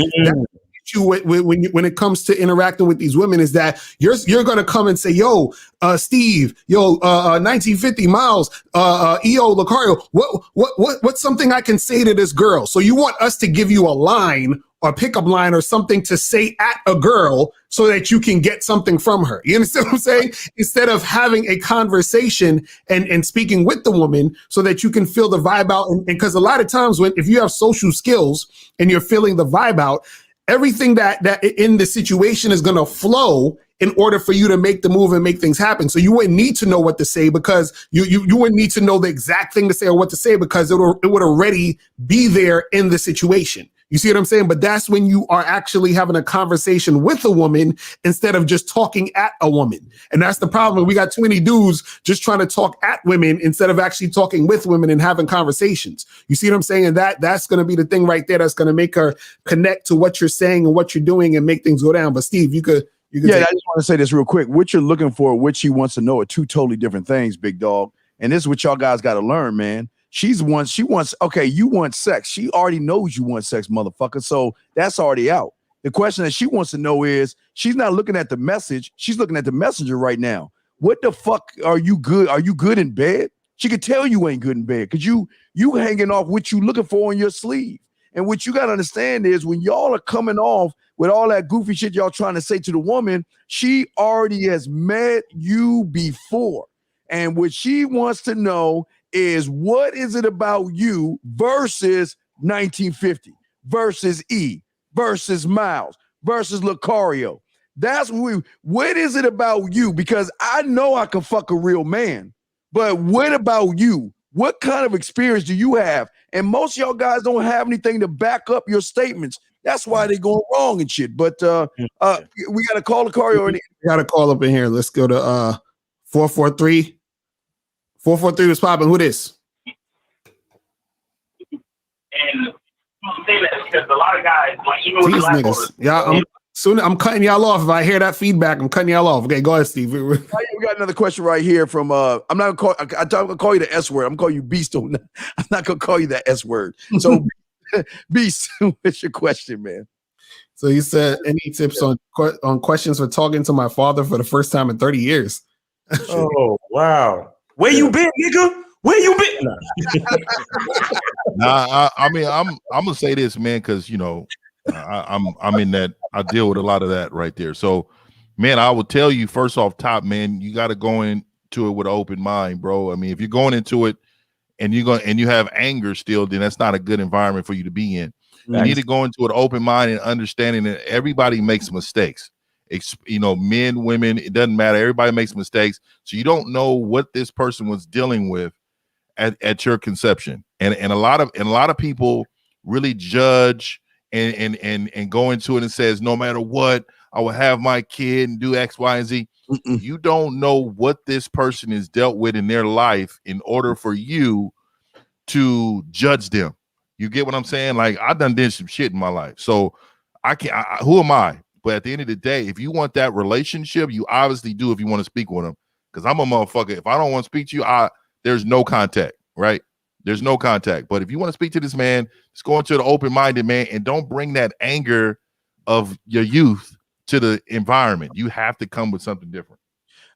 when it comes to interacting with these women is that you're going to come and say, yo, Steve, 1950 Miles, EO Lucario, what's something I can say to this girl? So you want us to give you a line or pickup line or something to say at a girl so that you can get something from her. You understand what I'm saying? Instead of having a conversation and speaking with the woman so that you can feel the vibe out. And because a lot of times if you have social skills and you're feeling the vibe out, everything that in the situation is going to flow in order for you to make the move and make things happen. So you wouldn't need to know what to say because you wouldn't need to know the exact thing to say or what to say because it would already be there in the situation. You see what I'm saying? But that's when you are actually having a conversation with a woman instead of just talking at a woman. And that's the problem. We got too many dudes just trying to talk at women instead of actually talking with women and having conversations. You see what I'm saying? And that's going to be the thing right there that's going to make her connect to what you're saying and what you're doing and make things go down. But Steve, you could. Yeah, I just want to say this real quick. What you're looking for, what she wants to know are two totally different things, big dog. And this is what y'all guys got to learn, man. She wants, okay, you want sex. She already knows you want sex, motherfucker. So that's already out. The question that she wants to know is, she's not looking at the message. She's looking at the messenger right now. What the fuck are you good? Are you good in bed? She could tell you ain't good in bed because you hanging off what you looking for on your sleeve. And what you got to understand is when y'all are coming off with all that goofy shit y'all trying to say to the woman, she already has met you before. And what she wants to know is what is it about you versus 1950 versus E versus Miles versus Lucario. That's what is it about you? Because I know I can fuck a real man, but what about you? What kind of experience do you have? And most of y'all guys don't have anything to back up your statements. That's why they going wrong and shit. But we got to call Lucario. We got to call up in here. Let's go to 443. 443 was popping. Who this? And I'm saying that because a lot of guys, like even with these niggas, I'm cutting y'all off. If I hear that feedback, I'm cutting y'all off. Okay, go ahead, Steve. We got another question right here from I'm not gonna call you the S word. I'm gonna call you Beast. I'm not gonna call you that S word. So Beast, what's your question, man? So you said any tips on questions for talking to my father for the first time in 30 years? Oh wow. Where you been, nigga? Where you been? I mean, I'm gonna say this, man, because you know, I'm in that I deal with a lot of that right there. So, man, I would tell you first off top, man, you got to go into it with an open mind, bro. I mean, if you're going into it and you have anger still, then that's not a good environment for you to be in. You need to go into it open mind and understanding that everybody makes mistakes. Men, women, it doesn't matter. Everybody makes mistakes. So you don't know what this person was dealing with at your conception. And a lot of people really judge and go into it and says, no matter what, I will have my kid and do X, Y, and Z. You don't know what this person has dealt with in their life in order for you to judge them. You get what I'm saying? Like, I done did some shit in my life. So who am I? But at the end of the day, if you want that relationship, you obviously do if you want to speak with them. Because I'm a motherfucker. If I don't want to speak to you, there's no contact, right? There's no contact. But if you want to speak to this man, just go into the open-minded, man, and don't bring that anger of your youth to the environment. You have to come with something different.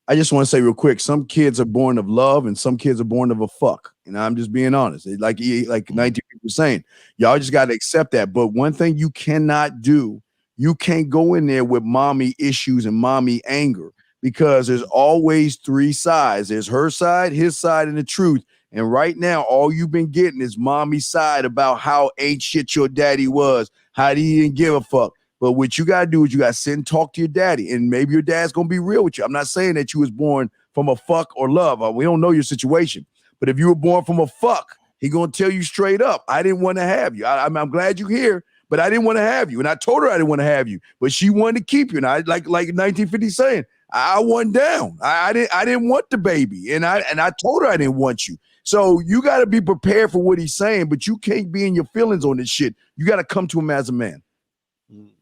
I just want to say real quick, some kids are born of love and some kids are born of a fuck. And I'm just being honest. Like 19 people saying, y'all just got to accept that. But one thing you cannot do, you can't go in there with mommy issues and mommy anger, because there's always three sides. There's her side, his side, and the truth. And right now, all you've been getting is mommy's side about how ain't shit your daddy was, how he didn't give a fuck. But what you got to do is you got to sit and talk to your daddy, and maybe your dad's going to be real with you. I'm not saying that you was born from a fuck or love. We don't know your situation. But if you were born from a fuck, he going to tell you straight up, I didn't want to have you. I'm glad you're here, but I didn't want to have you. And I told her I didn't want to have you, but she wanted to keep you. And I like 1950 saying, I went down. I didn't want the baby. And I told her I didn't want you. So you got to be prepared for what he's saying, but you can't be in your feelings on this shit. You got to come to him as a man.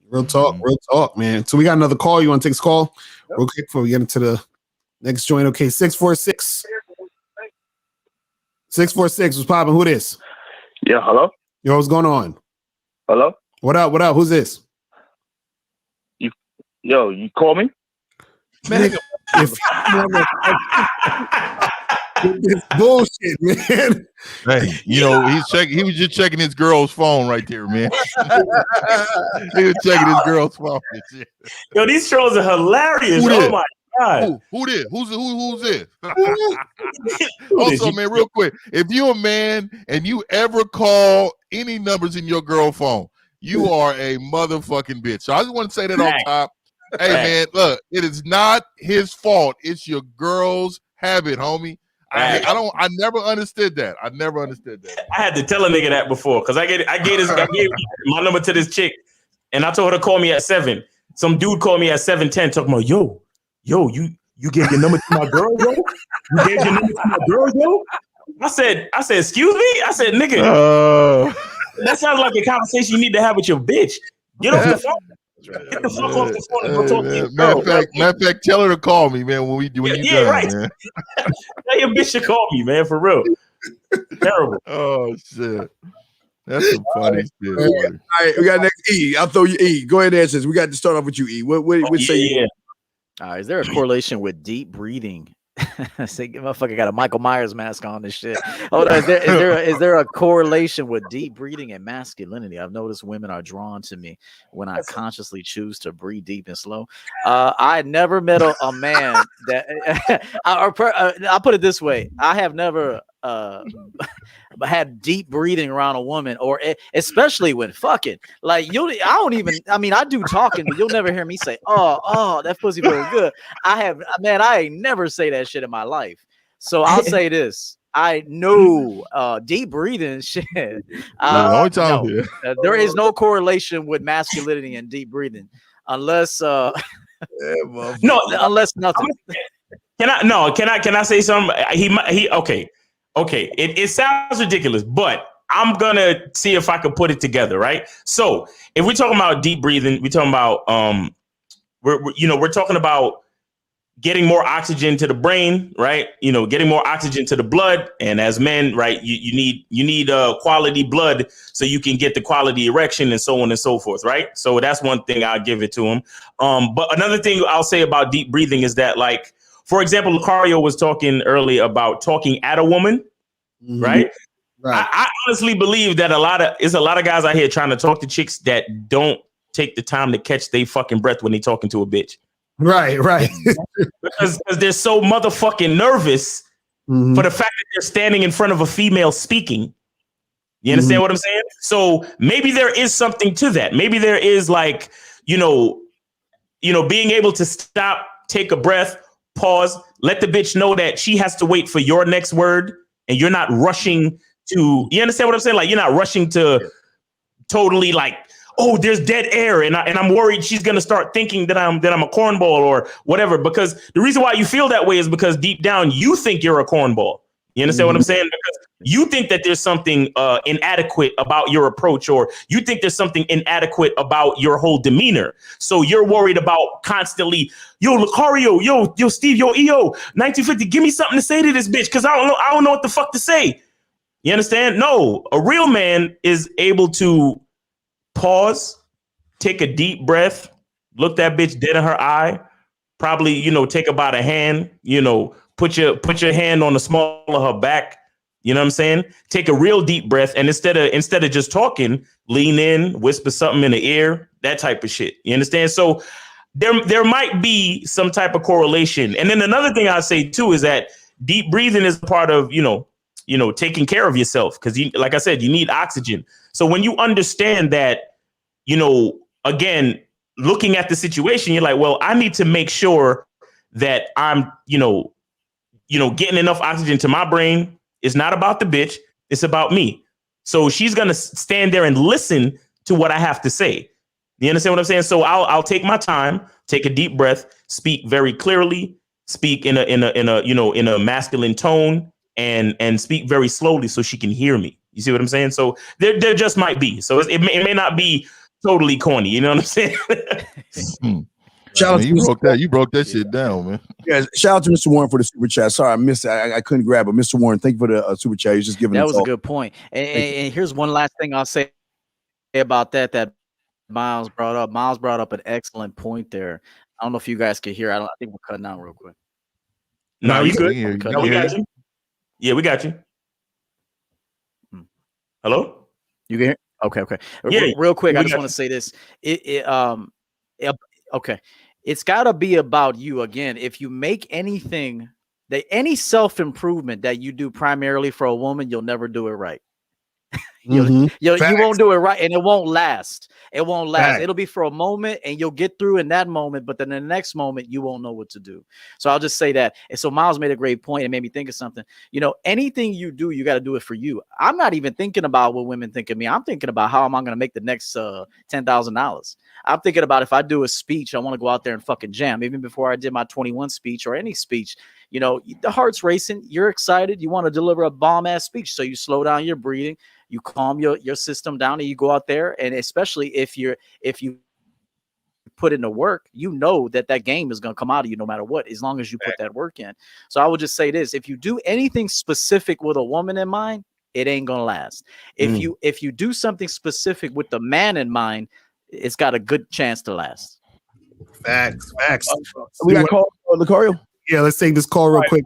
Real talk, man. So we got another call. You want to take this call? Yep. Real quick before we get into the next joint. Okay, 646. 646, what's popping? Who this? Yeah, hello? Yo, what's going on? Hello? What up? Who's this? You call me? Man, if it's bullshit, man. Hey, he was just checking his girl's phone right there, man. He was checking his girl's phone. Yo, these trolls are hilarious. Oh my God. Who this? Who's this? Also, man, real quick, if you're a man and you ever call any numbers in your girl phone, you are a motherfucking bitch. So I just want to say that on top. Hey, man, look, it is not his fault. It's your girl's habit, homie. I never understood that. I had to tell a nigga that before, because I gave my number to this chick, and I told her to call me at 7. Some dude called me at 7:10, talking about, yo, you gave your number to my girl, yo? You gave your number to my girl, yo? I said, excuse me? I said, nigga, that sounds like a conversation you need to have with your bitch. Get off the phone. Get the fuck off the phone and go talk to your girl. Matter of fact, tell her to call me, man, when you done, right. Man. Tell your bitch to call me, man, for real. Terrible. Oh, shit. That's some funny shit. All right, we got next E. I'll throw you E. Go ahead and answer this. We got to start off with you, E. What say you? Is there a correlation with deep breathing? Say, motherfucker got a Michael Myers mask on this shit. Hold on, is there a correlation with deep breathing and masculinity? I've noticed women are drawn to me when I consciously choose to breathe deep and slow. I never met a man that I'll put it this way. I have never had deep breathing around a woman, or especially when fucking. Like I do talking, but you'll never hear me say, oh, that pussy feels good. I ain't never say that shit in my life. So I'll say this. I know deep breathing shit. There is no correlation with masculinity and deep breathing unless unless nothing. Can I say something? Okay. It sounds ridiculous, but I'm gonna see if I can put it together, right? So if we're talking about deep breathing, we're talking about we're talking about getting more oxygen to the brain, right? Getting more oxygen to the blood, and as men, right, you need quality blood so you can get the quality erection and so on and so forth, right? So that's one thing I'll give it to him. But another thing I'll say about deep breathing is that, like, for example, Lucario was talking earlier about talking at a woman, right? I honestly believe that a lot of guys out here trying to talk to chicks that don't take the time to catch their fucking breath when they talking to a bitch. Right. because they're so motherfucking nervous for the fact that they're standing in front of a female speaking. You understand what I'm saying? So maybe there is something to that. Maybe there is like, being able to stop, take a breath, pause, let the bitch know that she has to wait for your next word, and you're not rushing to. You understand what I'm saying? Like you're not rushing to totally like, oh, there's dead air, and I'm worried she's gonna start thinking that I'm a cornball or whatever. Because the reason why you feel that way is because deep down you think you're a cornball. You understand what I'm saying? Because you think that there's something inadequate about your approach, or you think there's something inadequate about your whole demeanor. So you're worried about constantly, yo, Lucario, yo, Steve, yo, EO, 1950, give me something to say to this bitch, because I don't know what the fuck to say. You understand? No, a real man is able to pause, take a deep breath, look that bitch dead in her eye, probably, take about a hand, put your hand on the small of her back. You know what I'm saying? Take a real deep breath, and instead of just talking, lean in, whisper something in the ear, that type of shit. You understand? So there might be some type of correlation. And then another thing I say too is that deep breathing is part of, taking care of yourself, because like I said, you need oxygen. So when you understand that, again, looking at the situation, you're like, well, I need to make sure that I'm, getting enough oxygen to my brain. It's not about the bitch. It's about me. So she's going to stand there and listen to what I have to say. You understand what I'm saying? So I'll take my time, take a deep breath, speak very clearly, speak in a masculine tone, and speak very slowly so she can hear me. You see what I'm saying? So there just might be. So it may not be totally corny. You know what I'm saying? Shout out to you broke that shit down, man. Yeah, shout out to Mr. Warren for the super chat. Sorry, I missed it. I couldn't grab it. Mr. Warren, thank you for the super chat. He's just giving that was a good point. And here's one last thing I'll say about that Miles brought up. Miles brought up an excellent point there. I don't know if you guys can hear. I think we're cutting out real quick. No, you good? No, we got you. Yeah, we got you. Hello? You can hear? Okay. Yeah, real quick, I just want to say this. Okay. It's got to be about you. Again, if you make anything, any self-improvement that you do primarily for a woman, you'll never do it right. You won't do it right, and it won't last. It won't last. It'll be for a moment, and you'll get through in that moment, but then the next moment you won't know what to do. So I'll just say that. And so Miles made a great point and made me think of something. Anything you do, you got to do it for you. I'm not even thinking about what women think of me. I'm thinking about how am I going to make the next $10,000. I'm thinking about if I do a speech, I want to go out there and fucking jam. Even before I did my 21 speech or any speech, the heart's racing. You're excited. You want to deliver a bomb ass speech. So you slow down your breathing. You calm your system down, and you go out there. And especially if you put in the work, that game is going to come out of you no matter what, as long as you put that work in. So I would just say this: if you do anything specific with a woman in mind, it ain't going to last. If you do something specific with the man in mind, it's got a good chance to last. Facts. We got call Lucario. Yeah, let's take this call real quick.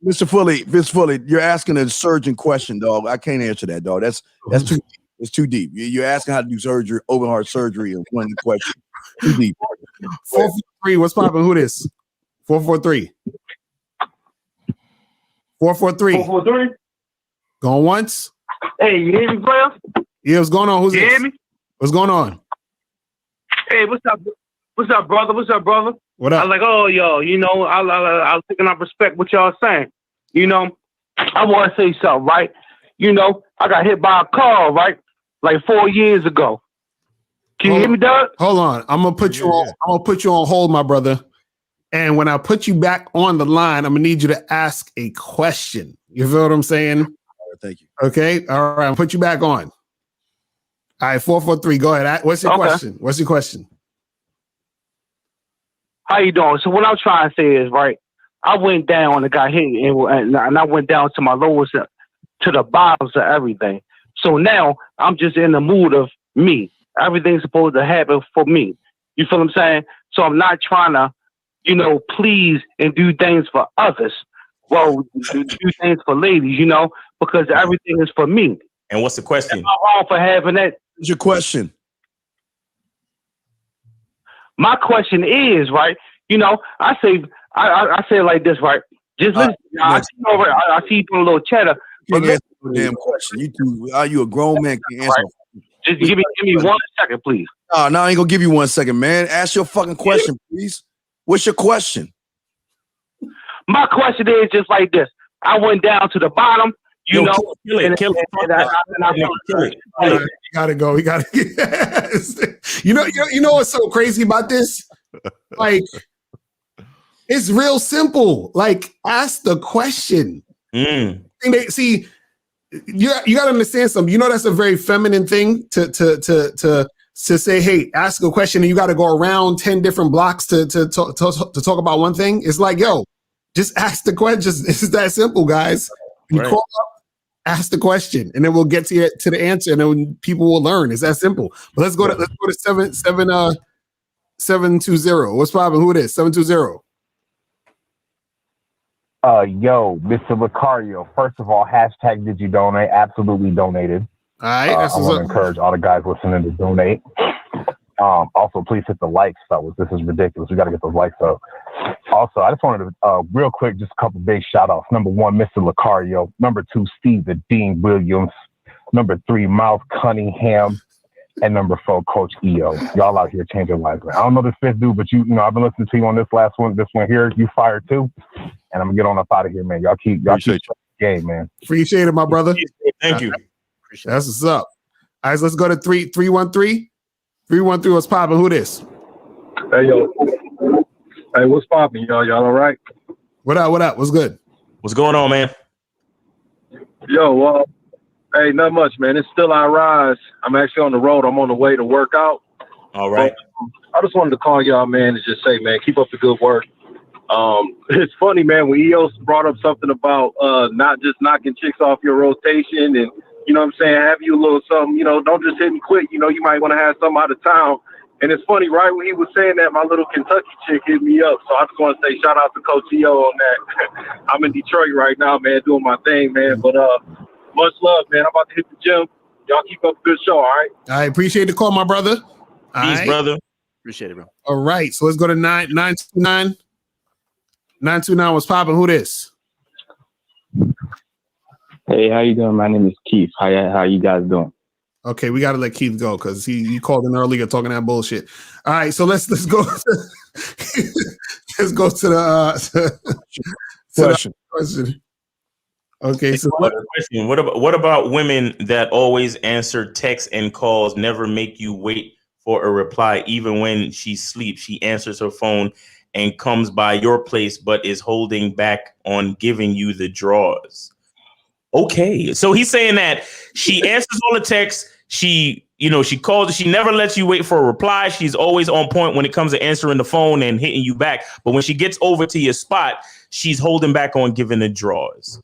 Mr. Fully, you're asking a surgeon question, dog. I can't answer that, dog. That's too deep. It's too deep. You're asking how to do surgery, open heart surgery, and one question. Too deep. 443. What's popping? Who this? 443. 443. 443. Going once. Hey, you hear me, player? Yeah, what's going on? Who's you this? Hear me? What's going on? Hey, what's up? What's up, brother? What's up, brother? What up? I was like, oh, yo, I was picking up respect what y'all saying. I want to say something, right? I got hit by a car, right? Like 4 years ago. Can you hear me, Doug? Hold on. I'm gonna put you on. I'm gonna put you on hold, my brother. And when I put you back on the line, I'm gonna need you to ask a question. You feel what I'm saying? Thank you. Okay. All right. I'll put you back on. All right. 443. Go ahead. What's your question? What's your question? How you doing? So what I'm trying to say is, right, I went down and got hit, and I went down to my lowest, to the bottoms of everything. So now I'm just in the mood of me. Everything's supposed to happen for me. You feel what I'm saying? So I'm not trying to, please and do things for others. Well, do things for ladies, because everything is for me. And what's the question? Am I wrong for having that? What's your question? My question is, right? I say it like this, right? Just listen. I see you doing a little chatter. You can't answer no damn question. You a grown man? Can't answer. Right. Just give me 1 second, please. No, I ain't gonna give you 1 second, man. Ask your fucking question, please. What's your question? My question is just like this. I went down to the bottom, kill it. You gotta go. We gotta. You know what's so crazy about this? Like, it's real simple. Like, ask the question. See, you gotta understand something. You know that's a very feminine thing to say, hey, ask a question, and you got to go around 10 different blocks to talk about one thing. It's like, yo, just ask the question. It's that simple, guys. You call up, ask the question, and then we'll get to the answer, and then people will learn. It's that simple. But let's go to 720. What's poppin'? Who it is? 720. Yo, Mr. 𝐓𝐿'. First of all, hashtag did you donate? Absolutely donated. All right. I want to encourage all the guys listening to donate. Also, please hit the likes, fellas. This is ridiculous. We got to get those likes up. Also, I just wanted to, real quick, just a couple big shout outs. Number 1, Mr. 𝐓𝐿'. Number 2, Steve the Dean Williams. Number 3, Miles Cunningham. And number 4, Coach EO. Y'all out here changing lives, man. I don't know this fifth dude, but I've been listening to you on this last one. This one here, you fired too. And I'm gonna get on up out of here, man. Y'all keep the game, man. Appreciate it, my brother. Thank you. That's what's up. All right, so let's go to 313. 313, what's poppin'? Who this? Hey, yo. Hey, what's poppin', y'all? Y'all all right? What up? What's good? What's going on, man? Yo, hey, not much, man. It's still I rise. I'm actually on the road. I'm on the way to work out. All right. I just wanted to call y'all, man, to just say, man, keep up the good work. It's funny, man, when EOS brought up something about not just knocking chicks off your rotation and, you know what I'm saying, have you a little something, don't just hit and quit. You might want to have some out of town. And it's funny, right when he was saying that, my little Kentucky chick hit me up. So I just want to say shout out to Coach EO on that. I'm in Detroit right now, man, doing my thing, man. But much love, man. I'm about to hit the gym. Y'all keep up a good show, all right? I appreciate the call, my brother. Peace, brother. Appreciate it, bro. All right, so let's go to 929. 929 was popping. Who this? Hey, how you doing? My name is Keith. How you guys doing? Okay, we got to let Keith go because he called in earlier talking that bullshit. All right, so let's go. Let's go to the question. Okay, so what about women that always answer texts and calls, never make you wait for a reply, even when she sleeps? She answers her phone and comes by your place, but is holding back on giving you the draws. Okay, so he's saying that she answers all the texts. She calls. She never lets you wait for a reply. She's always on point when it comes to answering the phone and hitting you back. But when she gets over to your spot, she's holding back on giving the draws.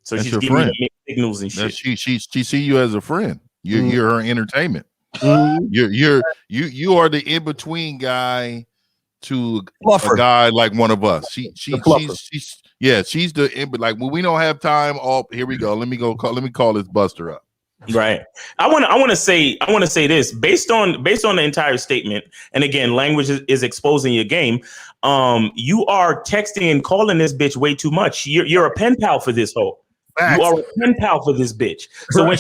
So That's she's your giving friend. you signals and shit. She see you as a friend. You're her entertainment. You are the in between guy to a guy like one of us. She's the in, like when we don't have time. Oh, here we go. Let me call this Buster up. Right. I want to say this based on the entire statement. And again, language is exposing your game. You are texting and calling this bitch way too much. You're a pen pal for this hoe. You are a pen pal for this bitch. So when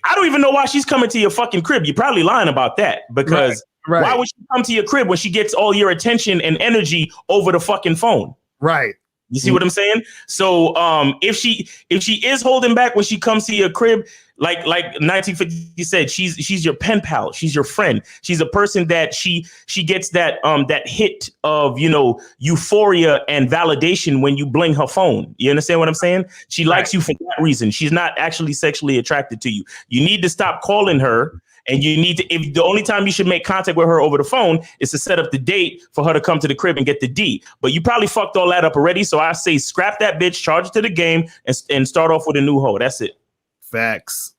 I don't even know why she's coming to your fucking crib. You're probably lying about that because why would she come to your crib when she gets all your attention and energy over the fucking phone? Right. You see what I'm saying? So if she is holding back when she comes to your crib, like 1950 said, she's your pen pal, she's your friend, she's a person that she gets that hit of euphoria and validation when you bling her phone. You understand what I'm saying? She likes you for that reason. She's not actually sexually attracted to you. You need to stop calling her. And you need to, if the only time you should make contact with her over the phone is to set up the date for her to come to the crib and get the D. But you probably fucked all that up already. So I say scrap that bitch, charge it to the game, and start off with a new hoe. That's it. Facts.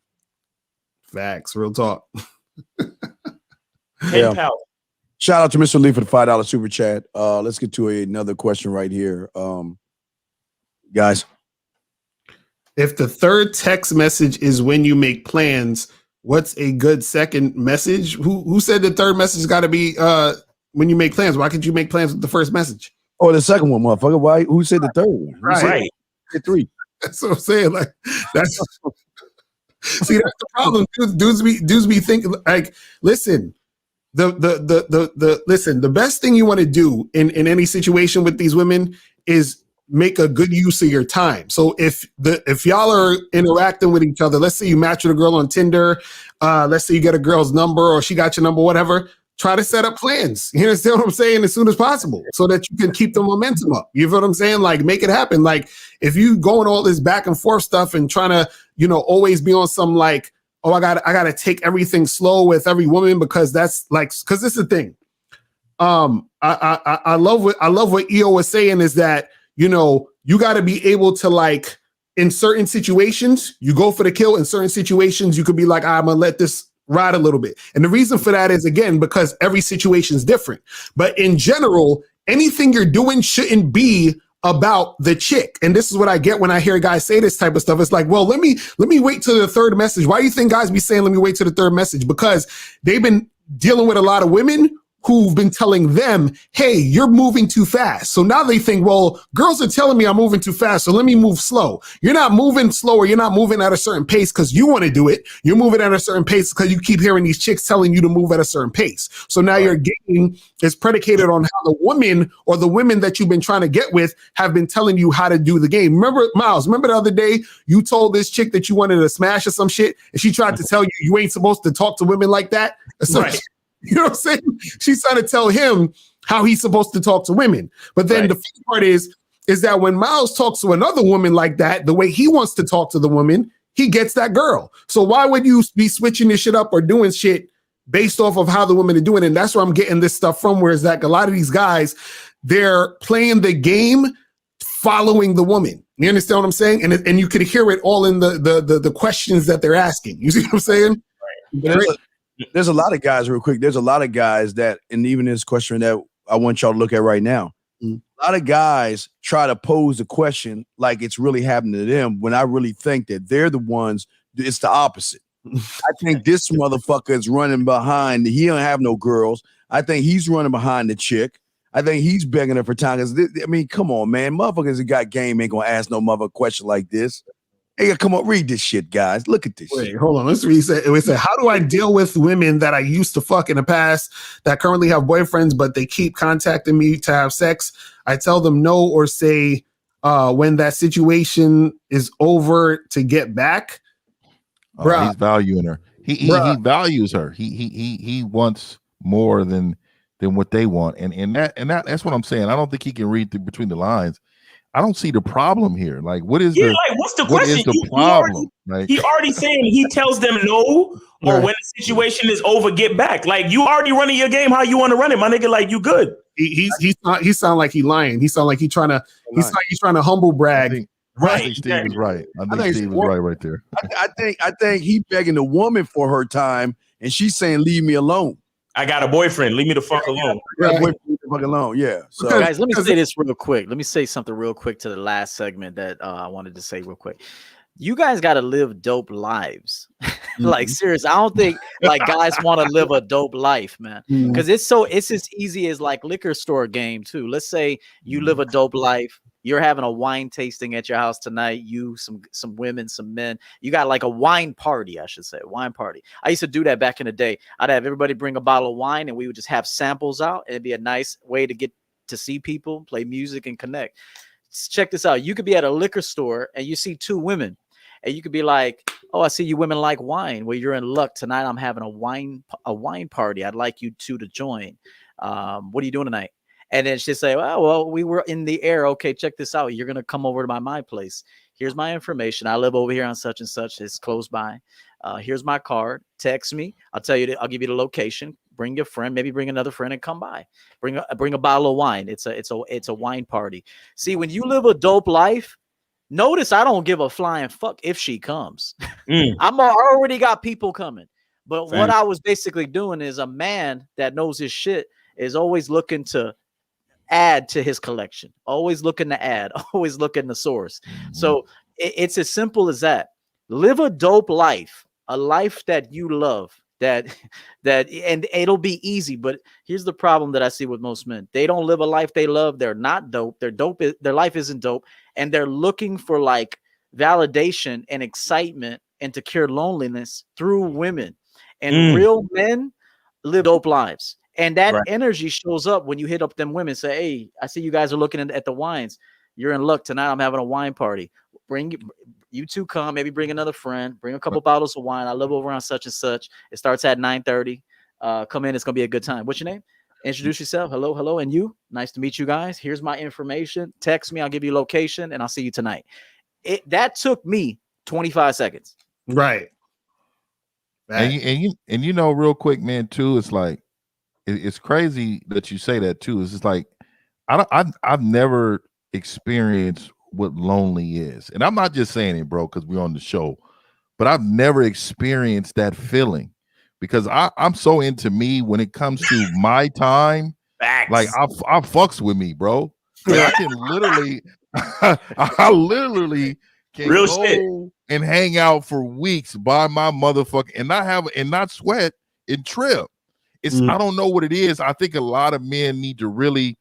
Real talk. Yeah. Shout out to Mr. Lee for the $5 super chat. Let's get to another question right here. Guys. If the third text message is when you make plans, what's a good second message? Who said the third message got to be when you make plans? Why could you make plans with the first message? Or the second one, motherfucker. Why? Who said the third one? Right. Said three. That's what I'm saying. Like that's see, that's the problem. Dudes be thinking like, listen, the best thing you want to do in any situation with these women is make a good use of your time. So if y'all are interacting with each other, let's say you match with a girl on Tinder, let's say you get a girl's number or she got your number, whatever. Try to set up plans. You understand what I'm saying? As soon as possible, so that you can keep the momentum up. You know what I'm saying? Like, make it happen. Like, if you going all this back and forth stuff and trying to, always be on some like, oh, I gotta take everything slow with every woman because that's like, because this is the thing. I love what EO was saying is that you got to be able to like in certain situations you go for the kill. In certain situations you could be like, I'm gonna let this ride a little bit. And the reason for that is, again, because every situation is different. But in general, anything you're doing shouldn't be about the chick. And this is what I get when I hear guys say this type of stuff. It's like, well, let me wait till the third message. Why do you think guys be saying, let me wait till the third message? Because they've been dealing with a lot of women who've been telling them, hey, you're moving too fast. So now they think, well, girls are telling me I'm moving too fast, so let me move slow. You're not moving slower. You're not moving at a certain pace because you want to do it. You're moving at a certain pace because you keep hearing these chicks telling you to move at a certain pace. So now your game is predicated on how the woman or the women that you've been trying to get with have been telling you how to do the game. Remember, Miles, the other day you told this chick that you wanted to smash or some shit, and she tried to tell you ain't supposed to talk to women like that? Right. You know what I'm saying? She's trying to tell him how he's supposed to talk to women. But then the funny part is that when Miles talks to another woman like that, the way he wants to talk to the woman, he gets that girl. So why would you be switching this shit up or doing shit based off of how the women are doing it? And that's where I'm getting this stuff from, where it's like a lot of these guys, they're playing the game following the woman. You understand what I'm saying? And you could hear it all in the questions that they're asking. You see what I'm saying? Right. There's a lot of guys, real quick. There's a lot of guys that, and even this question that I want y'all to look at right now. A lot of guys try to pose the question like it's really happening to them when I really think that they're the ones, it's the opposite. I think this motherfucker is running behind, he don't have no girls. I think he's running behind the chick. I think he's begging her for time. I mean, come on, man. Motherfuckers that got game ain't gonna ask no mother question like this. Hey, come on, read this shit, guys. Look at this shit. Hold on. Let's read it. We said, how do I deal with women that I used to fuck in the past that currently have boyfriends, but they keep contacting me to have sex? I tell them no or say when that situation is over to get back. He's valuing her. He values her. He wants more than what they want. And that's what I'm saying. I don't think he can read between the lines. I don't see the problem here. Like, what's the question? What is the problem? He already saying he tells them no, or when the situation is over, get back. Like, you already running your game how you want to run it, my nigga. Like, you good. He sound like he lying. He sound like he's trying to humble brag. I think Steve is right. I think Steve is right there. I think he begging the woman for her time, and she's saying, leave me alone. I got a boyfriend. Leave me the fuck alone. Leave me the fuck alone. Yeah. So guys, let me say this real quick. Let me say something real quick to the last segment that I wanted to say real quick. You guys got to live dope lives. Like, serious. I don't think like guys want to live a dope life, man. Because it's as easy as like liquor store game too. Let's say you live a dope life. You're having a wine tasting at your house tonight. You, some women, some men. You got like a wine party, I should say, wine party. I used to do that back in the day. I'd have everybody bring a bottle of wine, and we would just have samples out. It'd be a nice way to get to see people, play music, and connect. Check this out. You could be at a liquor store, and you see two women, and you could be like, "Oh, I see you women like wine. Well, you're in luck tonight. I'm having a wine party. I'd like you two to join. What are you doing tonight?" And then she'd say, well, we were in the air. Okay, check this out. You're going to come over to my place. Here's my information. I live over here on such and such. It's close by. Here's my card. Text me. I'll give you the location. Bring your friend. Maybe bring another friend and come by. Bring a bottle of wine. It's a wine party. See, when you live a dope life, notice I don't give a flying fuck if she comes. I'm already got people coming. But what I was basically doing is a man that knows his shit is always looking to add to his collection, always looking to add, always looking the source. So it's as simple as that. Live a dope life, a life that you love, that and it'll be easy. But here's the problem that I see with most men. They don't live a life they love. They're not dope. Their life isn't dope. And they're looking for like validation and excitement and to cure loneliness through women. And real men live dope lives. And that energy shows up when you hit up them women, say, hey, I see you guys are looking at the wines. You're in luck tonight. I'm having a wine party. Bring you two come, maybe bring another friend, bring a couple bottles of wine. I live over on such and such. It starts at 9:30. Come in. It's going to be a good time. What's your name? Introduce yourself. Hello, hello. And you? Nice to meet you guys. Here's my information. Text me. I'll give you location and I'll see you tonight. That took me 25 seconds. Right. And you know, real quick, man, too, it's like, it's crazy that you say that too. It's just like, I've never experienced what lonely is. And I'm not just saying it, bro, because we're on the show, but I've never experienced that feeling because I'm so into me when it comes to my time. Facts. Like I fucks with me, bro. Like, I can literally, I literally can Real go shit. and hang out for weeks by my motherfucker and not sweat and trip. It's I don't know what it is. I think a lot of men need to really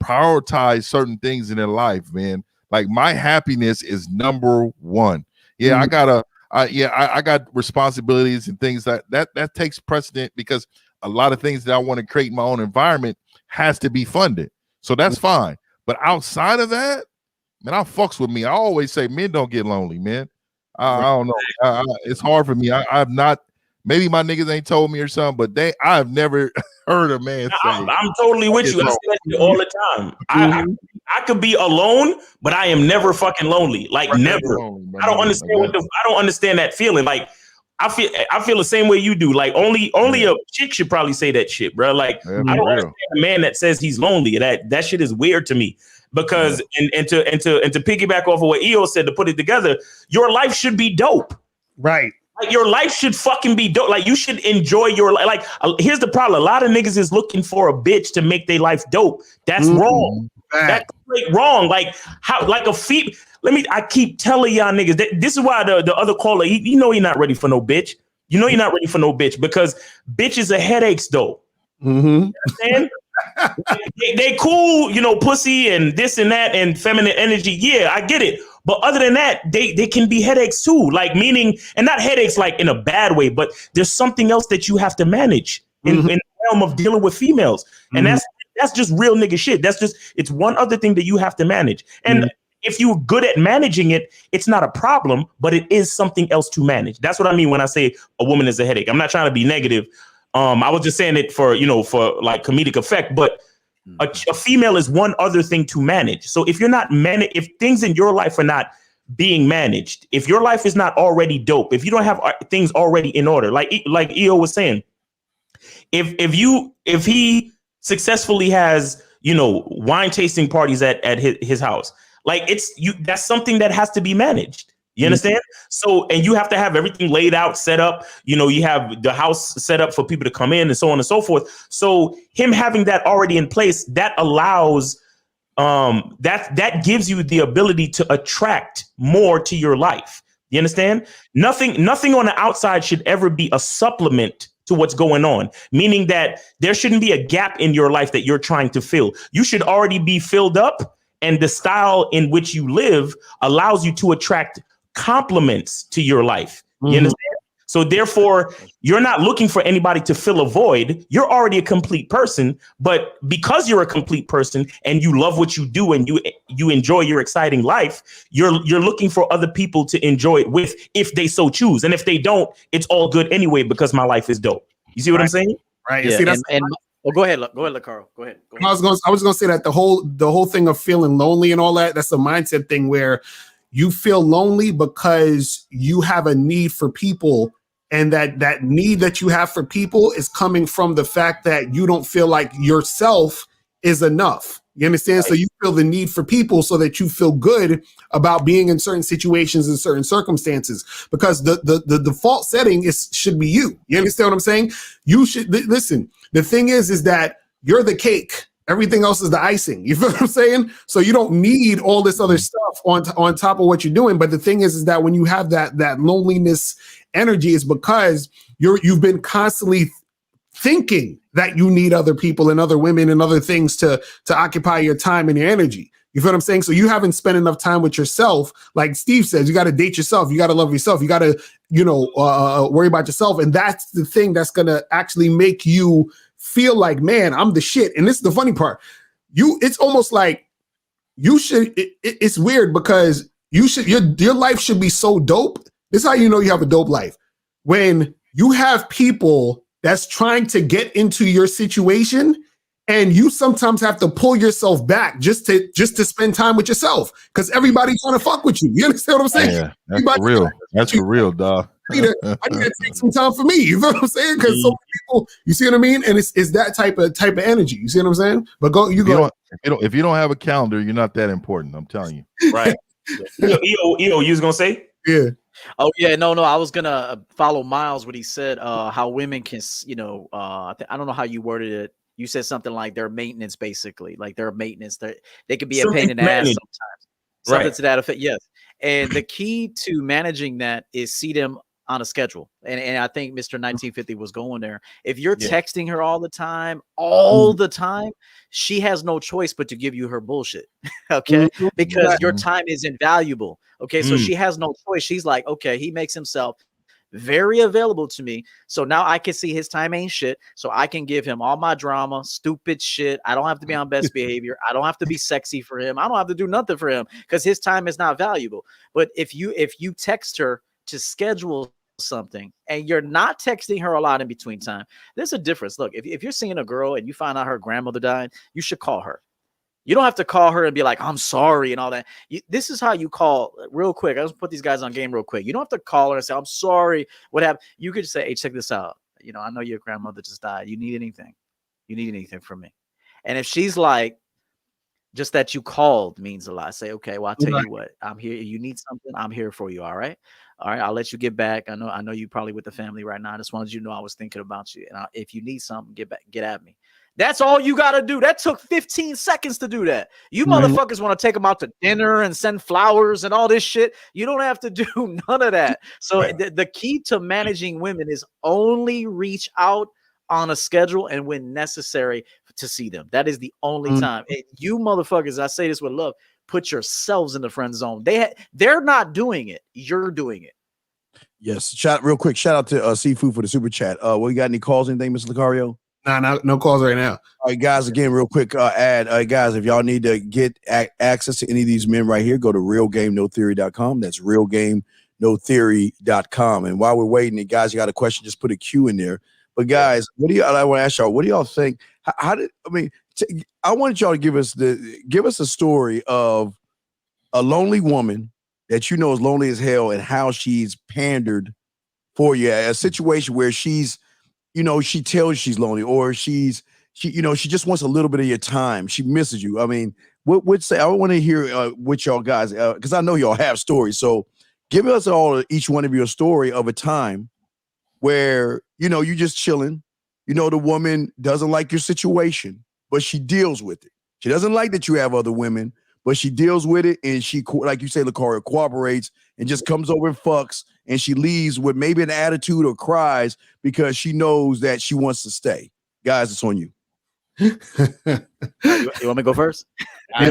prioritize certain things in their life, man. Like my happiness is number one. Yeah, I got responsibilities and things that takes precedent because a lot of things that I want to create in my own environment has to be funded. So that's fine. But outside of that, man, I fucks with me. I always say men don't get lonely, man. I don't know. It's hard for me. I've not. Maybe my niggas ain't told me or something, but I've never heard a man say. I'm totally with you. I say that shit all the time. I could be alone, but I am never fucking lonely. Like never. I don't understand that feeling. Like I feel the same way you do. Like only a chick should probably say that shit, bro. Like I don't understand a man that says he's lonely. That shit is weird to me. Because and to piggyback off of what EO said, to put it together, your life should be dope. Right. Like your life should fucking be dope. Like you should enjoy your life. Like here's the problem: a lot of niggas is looking for a bitch to make their life dope. That's wrong. That's straight wrong. Like how? Like a feet. I keep telling y'all niggas that this is why the other caller. You know you're not ready for no bitch. You know you're not ready for no bitch because bitches are headaches though. You understand? they cool, you know, pussy and this and that and feminine energy. Yeah, I get it. But other than that, they can be headaches too. Like meaning, and not headaches like in a bad way, but there's something else that you have to manage in the realm of dealing with females. And that's just real nigga shit. It's one other thing that you have to manage. And if you're good at managing it, it's not a problem, but it is something else to manage. That's what I mean when I say a woman is a headache. I'm not trying to be negative. I was just saying it for like comedic effect, but a female is one other thing to manage. So if you're not if things in your life are not being managed, if your life is not already dope, if you don't have things already in order, like EO was saying, if he successfully has, wine tasting parties at his house, like that's something that has to be managed. You understand? So, and you have to have everything laid out, set up, you have the house set up for people to come in and so on and so forth. So him having that already in place, that allows, that gives you the ability to attract more to your life. You understand? Nothing on the outside should ever be a supplement to what's going on, meaning that there shouldn't be a gap in your life that you're trying to fill. You should already be filled up, and the style in which you live allows you to attract compliments to your life. You understand? So therefore, you're not looking for anybody to fill a void. You're already a complete person, but because you're a complete person and you love what you do and you enjoy your exciting life, you're looking for other people to enjoy it with if they so choose. And if they don't, it's all good anyway because my life is dope. You see what I'm saying? Right. Yeah, See, that's go ahead, Carl. Go ahead. I was gonna say that the whole thing of feeling lonely and all that's a mindset thing where you feel lonely because you have a need for people, and that need that you have for people is coming from the fact that you don't feel like yourself is enough. You understand? Right. So you feel the need for people so that you feel good about being in certain situations and certain circumstances, because the default setting should be you. You understand what I'm saying? You should listen. The thing is that you're the cake Everything else is the icing. You feel what I'm saying? So you don't need all this other stuff on top of what you're doing. But the thing is that when you have that loneliness energy, is because you've been constantly thinking that you need other people and other women and other things to occupy your time and your energy. You feel what I'm saying? So you haven't spent enough time with yourself. Like Steve says, you got to date yourself. You got to love yourself. You got to, worry about yourself. And that's the thing that's going to actually make you feel like, man, I'm the shit. And this is the funny part. It's almost like you should, it's weird because your life should be so dope. This is how you know you have a dope life. When you have people that's trying to get into your situation, and you sometimes have to pull yourself back just to spend time with yourself because everybody's trying to fuck with you. You understand what I'm saying? Yeah, that's for real. That's for real, dog. I need to take some time for me. You feel what I'm saying? Because so many people, you see what I mean? And it's that type of energy. You see what I'm saying? But go. If you don't have a calendar, you're not that important. I'm telling you. Right. You was gonna say? Yeah. Oh yeah, no. I was gonna follow Miles what he said. How women can, I don't know how you worded it. You said something like their maintenance, basically, like their maintenance. They could be a pain in the ass sometimes. Something to that effect. Yes. And the key to managing that is see them on a schedule. And I think Mr. 1950 was going there. If you're texting her all the time, she has no choice but to give you her bullshit. Okay. Because your time is invaluable. Okay. So she has no choice. She's like, okay, he makes himself very available to me. So now I can see his time ain't shit. So I can give him all my drama, stupid shit. I don't have to be on best behavior. I don't have to be sexy for him. I don't have to do nothing for him because his time is not valuable. But if you text her to schedule something and you're not texting her a lot in between time, there's a difference. Look, if you're seeing a girl and you find out her grandmother died, you should call her. You don't have to call her and be like, I'm sorry and all that. This is how you call real quick. I just put these guys on game real quick. You don't have to call her and say, I'm sorry. What happened? You could just say, hey, check this out. I know your grandmother just died. You need anything? You need anything from me? And if she's like, just that you called means a lot. Say, okay, well, I'll tell you what. I'm here. You need something? I'm here for you. All right. All right. I'll let you get back. I know you probably with the family right now. I just wanted you to know I was thinking about you. And if you need something, get at me. That's all you got to do. That took 15 seconds to do that. You motherfuckers want to take them out to dinner and send flowers and all this shit. You don't have to do none of that. So the key to managing women is only reach out on a schedule and when necessary to see them. That is the only time. And you motherfuckers, I say this with love, put yourselves in the friend zone. They're not doing it. You're doing it. Yes. Real quick. Shout out to Seafood for the super chat. We got any calls? Anything, Mr. Lucario? Nah, no calls right now. All right, guys, again, real quick ad. Guys, if y'all need to get access to any of these men right here, go to realgamenotheory.com. That's realgamenotheory.com. And while we're waiting, guys, you got a question, just put a Q in there. But guys, I want to ask y'all, what do y'all think? I wanted y'all to give us a story of a lonely woman that you know is lonely as hell and how she's pandered for you. A situation where she's, she tells you she's lonely, or she just wants a little bit of your time. She misses you. I mean, I want to hear what y'all guys, because I know y'all have stories. So give us each one of you a story of a time where, you just chilling. The woman doesn't like your situation, but she deals with it. She doesn't like that you have other women, but she deals with it. And she, like you say, Lucario, cooperates and just comes over and fucks. And she leaves with maybe an attitude or cries because she knows that she wants to stay. Guys, it's on you. You want me to go first? I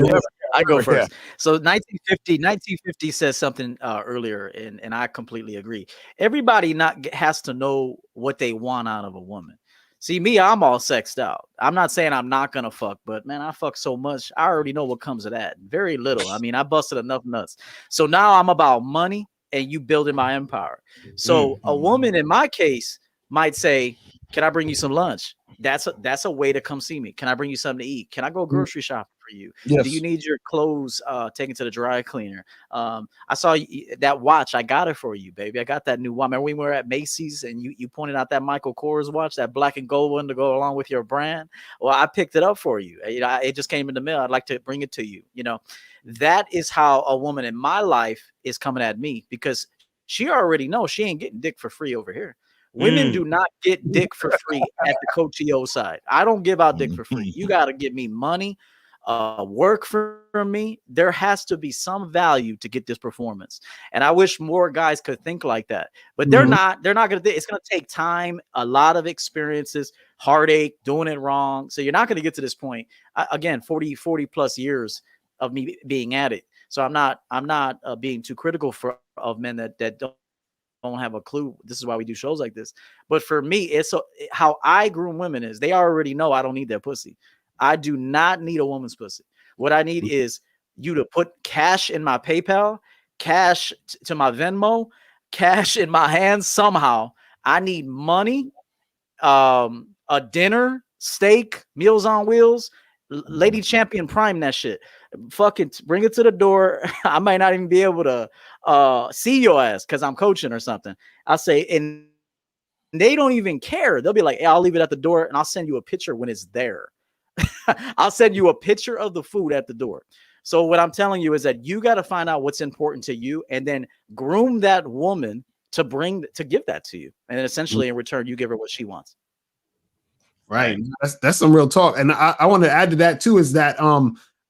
go first. Yeah. So 1950 says something earlier, and I completely agree. Everybody has to know what they want out of a woman. See, me, I'm all sexed out. I'm not saying I'm not going to fuck, but man, I fuck so much. I already know what comes of that. Very little. I mean, I busted enough nuts. So now I'm about money and you building my empire. So a woman in my case might say, can I bring you some lunch? That's a way to come see me. Can I bring you something to eat? Can I go grocery shopping for you? Yes. Do you need your clothes taken to the dry cleaner? I saw that watch. I got it for you, baby. I got that new watch. Remember we were at Macy's and you pointed out that Michael Kors watch, that black and gold one to go along with your brand. Well, I picked it up for you. It just came in the mail. I'd like to bring it to you. That is how a woman in my life is coming at me, because she already knows she ain't getting dick for free over here. Women do not get dick for free at the Coach EO side. I don't give out dick for free. You got to give me money, work for me. There has to be some value to get this performance. And I wish more guys could think like that. But they're not going to. It's going to take time, a lot of experiences, heartache, doing it wrong. So you're not going to get to this point. Again, 40 plus years of me being at it. So I'm not being too critical of men that don't have a clue. This is why we do shows like this. But for me, it's how I groom women is they already know I don't need their pussy. I do not need a woman's pussy. What I need is you to put cash in my PayPal, cash to my Venmo, cash in my hands somehow. I need money, a dinner, steak, Meals on Wheels, Lady Champion Prime that shit. Fucking bring it to the door. I might not even be able to see your ass because I'm coaching or something. I'll say, and they don't even care. They'll be like, hey, I'll leave it at the door and I'll send you a picture when it's there. I'll send you a picture of the food at the door. So what I'm telling you is that you got to find out what's important to you and then groom that woman to give that to you. And then essentially in return, you give her what she wants. Right. That's some real talk. And I want to add to that too, is that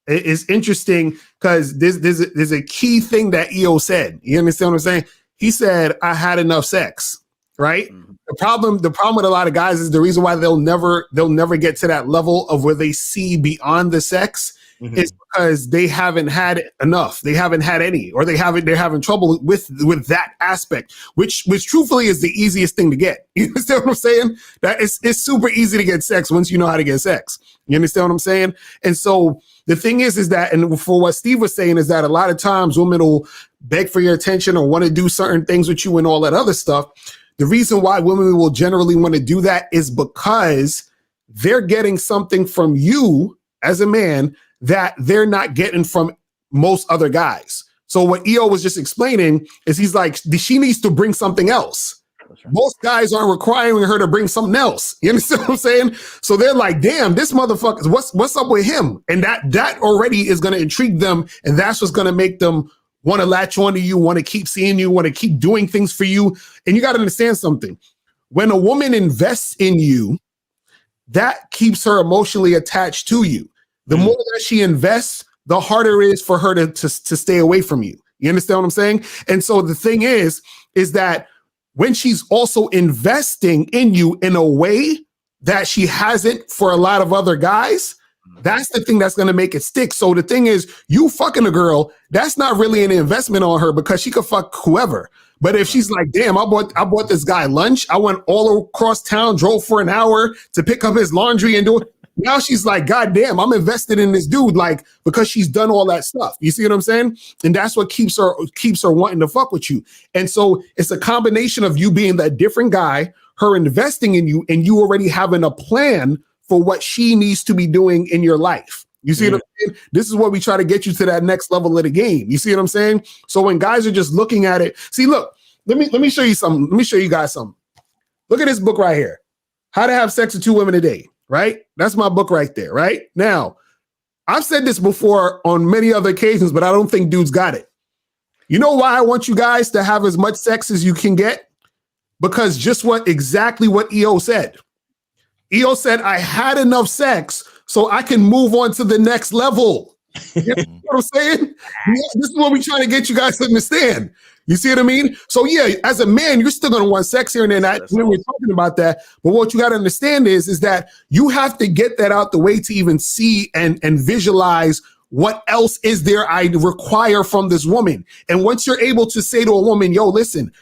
it's interesting because there's a key thing that EO said. You understand what I'm saying? He said, I had enough sex. Right. The problem with a lot of guys is the reason why they'll never get to that level of where they see beyond the sex is because they haven't had enough. They haven't had any, or they're having trouble with that aspect, which truthfully is the easiest thing to get. You understand what I'm saying? That it's super easy to get sex once you know how to get sex. You understand what I'm saying? And so the thing is that, and for what Steve was saying, is that a lot of times women will beg for your attention or want to do certain things with you and all that other stuff. The reason why women will generally want to do that is because they're getting something from you as a man that they're not getting from most other guys. So what EO was just explaining is he's like, she needs to bring something else. Most guys aren't requiring her to bring something else. You understand what I'm saying? So they're like, damn, this motherfucker, what's up with him? And that already is going to intrigue them. And that's what's going to make them want to latch onto you, want to keep seeing you, want to keep doing things for you. And you got to understand something. When a woman invests in you, that keeps her emotionally attached to you. The more that she invests, the harder it is for her to stay away from you. You understand what I'm saying? And so the thing is that when she's also investing in you in a way that she hasn't for a lot of other guys, that's the thing that's going to make it stick. So the thing is, you fucking a girl, that's not really an investment on her because she could fuck whoever. But if she's like, damn, I bought this guy lunch. I went all across town, drove for an hour to pick up his laundry and do it. Now she's like, God damn, I'm invested in this dude, like, because she's done all that stuff. You see what I'm saying? And that's what keeps her wanting to fuck with you. And so it's a combination of you being that different guy, her investing in you, and you already having a plan for what she needs to be doing in your life. You see what I'm saying? This is what we try to get you to that next level of the game. You see what I'm saying? So when guys are just looking at it, see, look, let me show you something. Let me show you guys something. Look at this book right here. How to Have Sex with 2 Women a Day, right? That's my book right there, right? Now, I've said this before on many other occasions, but I don't think dudes got it. You know why I want you guys to have as much sex as you can get? Because just exactly what EO said. EO said, I had enough sex so I can move on to the next level. You know what I'm saying? This is what we're trying to get you guys to understand. You see what I mean? So yeah, as a man, you're still going to want sex here and there. When we're talking about that, but what you got to understand is that you have to get that out the way to even see and visualize what else is there I require from this woman. And once you're able to say to a woman, yo, listen,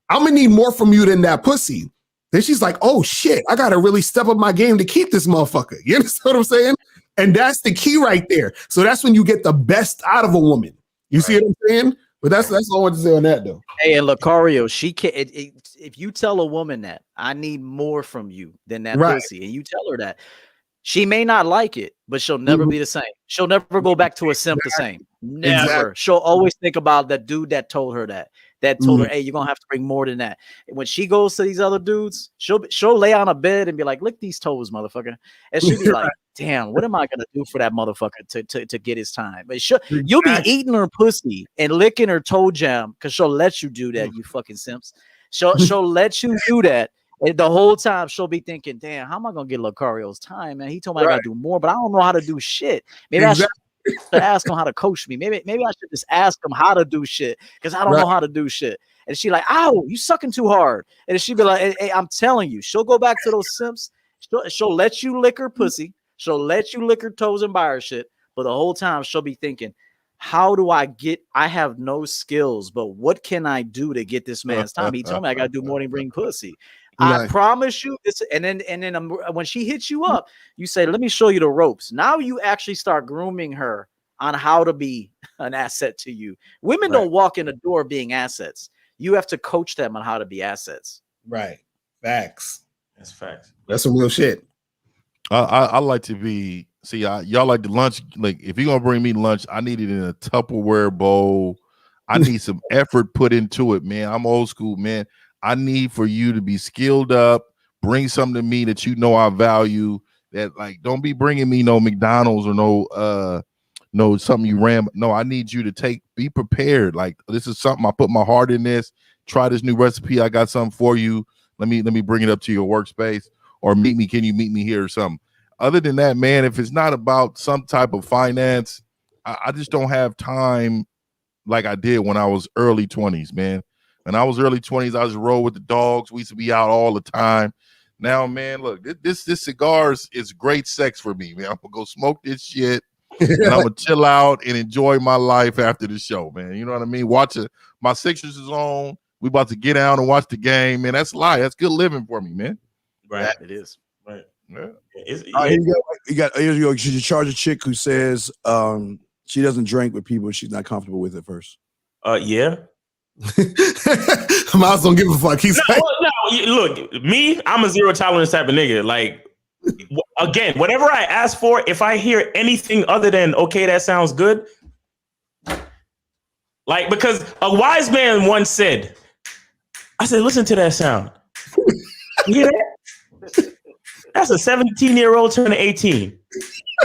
I'm going to need more from you than that pussy. Then she's like, oh shit, I got to really step up my game to keep this motherfucker. You understand what I'm saying? And that's the key right there. So that's when you get the best out of a woman. You see what I'm saying? But that's all I want to say on that, though. Hey, and 𝐒𝐿, she can. If you tell a woman that I need more from you than that pussy, and you tell her that, she may not like it, but she'll never be the same. She'll never go back to a simp the same. Never. Exactly. She'll always think about that dude that told her that. That told her, hey, you're gonna have to bring more than that. And when she goes to these other dudes, she'll lay on a bed and be like, lick these toes, motherfucker. And she'll be like, damn, what am I gonna do for that motherfucker to get his time? But you'll be eating her pussy and licking her toe jam because she'll let you do that, you fucking simps. She'll let you do that. And the whole time she'll be thinking, damn, how am I gonna get Lucario's time, man? He told me I gotta do more, but I don't know how to do shit. Maybe I should ask him how to coach me. Maybe I should just ask him how to do shit because I don't know how to do shit. And she like, ow, you sucking too hard. And she be like, hey, I'm telling you, she'll go back to those simps. She'll let you lick her pussy. She'll let you lick her toes and buy her shit. But the whole time she'll be thinking, how do I have no skills, but what can I do to get this man's time? He told me I got to do more than bring pussy. I promise you this. And then when she hits you up, you say, let me show you the ropes. Now you actually start grooming her on how to be an asset to you. Women don't walk in the door being assets. You have to coach them on how to be assets. Right. Facts. That's facts. That's some real shit. I like to be. See, y'all like the lunch. Like, if you're gonna bring me lunch, I need it in a Tupperware bowl. I need some effort put into it, man. I'm old school, man. I need for you to be skilled up. Bring something to me that you know I value. That, like, don't be bringing me no McDonald's or no something you ran. No, I need you to be prepared. Like, this is something I put my heart in. This. Try this new recipe. I got something for you. Let me bring it up to your workspace, or meet me. Can you meet me here or something? Other than that, man, if it's not about some type of finance, I just don't have time like I did when I was early 20s, man. When I was early 20s, I was roll with the dogs. We used to be out all the time. Now, man, look, this cigars is great sex for me, man. I'm gonna go smoke this shit and I'm gonna chill out and enjoy my life after the show, man. You know what I mean? My Sixers is on. We about to get out and watch the game, man. That's life. That's good living for me, man. Right. It is. Right. Yeah. Here's you go. Should you charge a chick who says she doesn't drink with people she's not comfortable with at first? Yeah. Miles don't give a fuck. He's look, me, I'm a zero tolerance type of nigga. Like, again, whatever I ask for, if I hear anything other than okay, that sounds good. Like, because a wise man once said, I said, listen to that sound. You hear that? That's a 17-year-old turning 18.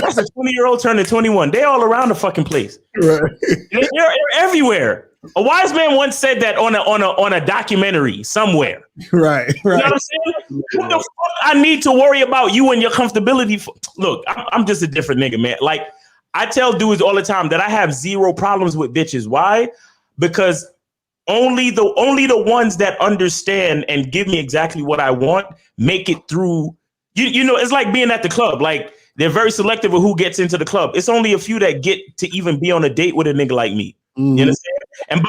That's a 20-year-old turning 21. They all around the fucking place. Right. They're everywhere. A wise man once said that on a documentary somewhere. Right. You know what I'm saying? What the fuck I need to worry about you and your comfortability? Look, I'm just a different nigga, man. Like, I tell dudes all the time that I have zero problems with bitches. Why? Because only the ones that understand and give me exactly what I want make it through. You know, it's like being at the club. Like, they're very selective of who gets into the club. It's only a few that get to even be on a date with a nigga like me. You understand? And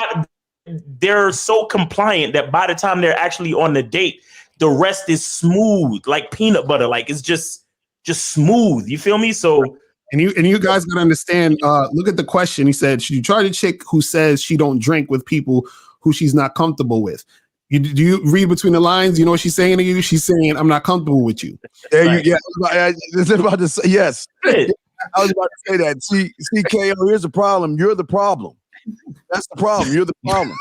they're so compliant that by the time they're actually on the date, the rest is smooth, like peanut butter. Like, it's just smooth. You feel me? So, and you guys gotta understand. Look at the question. He said, "Should you charge a chick who says she don't drink with people who she's not comfortable with?" Do you read between the lines? You know what she's saying to you? She's saying, "I'm not comfortable with you." There you go. I was about to say yes. I was about to say that. See, KO, here's the problem. You're the problem. That's the problem. You're the problem.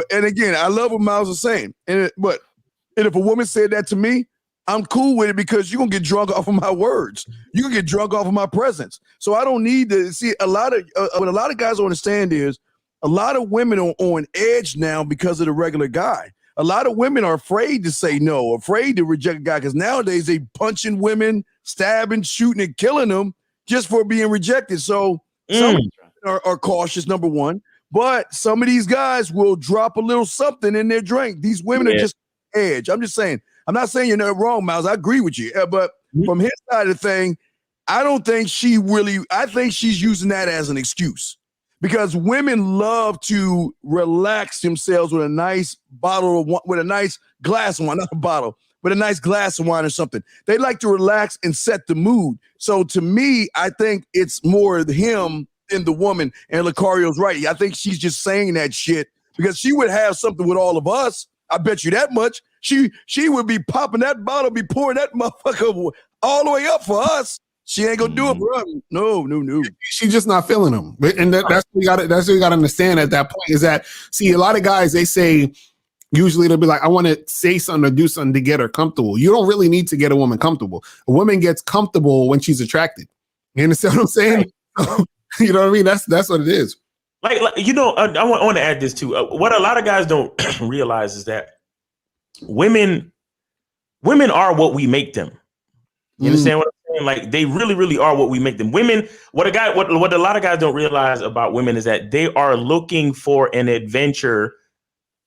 And again, I love what Miles is saying. And if a woman said that to me, I'm cool with it because you're gonna get drunk off of my words. You're gonna get drunk off of my presence. So I don't need to see a lot of what a lot of guys don't understand is a lot of women are on edge now because of the regular guy. A lot of women are afraid to say no, afraid to reject a guy because nowadays they punching women, stabbing, shooting, and killing them just for being rejected. So some are cautious, number one. But some of these guys will drop a little something in their drink. These women are just edge. I'm just saying. I'm not saying you're not wrong, Miles. I agree with you. But from his side of the thing, I don't think I think she's using that as an excuse. Because women love to relax themselves with a nice bottle of wine, with a nice glass of wine, not a bottle, but a nice glass of wine or something. They like to relax and set the mood. So to me, I think it's more him than the woman. And Lucario's right. I think she's just saying that shit because she would have something with all of us. I bet you that much. She would be popping that bottle, be pouring that motherfucker all the way up for us. She ain't gonna do it, bro. No. She's just not feeling him. And that's what you gotta understand at that point is that, see, a lot of guys, they say, usually they'll be like, I want to say something or do something to get her comfortable. You don't really need to get a woman comfortable. A woman gets comfortable when she's attracted. You understand what I'm saying? You know what I mean? That's what it is. Like you know, I want to add this too. What a lot of guys don't realize is that women are what we make them. You understand what I'm saying? Like they really, really are what we make them. Women, what a lot of guys don't realize about women is that they are looking for an adventure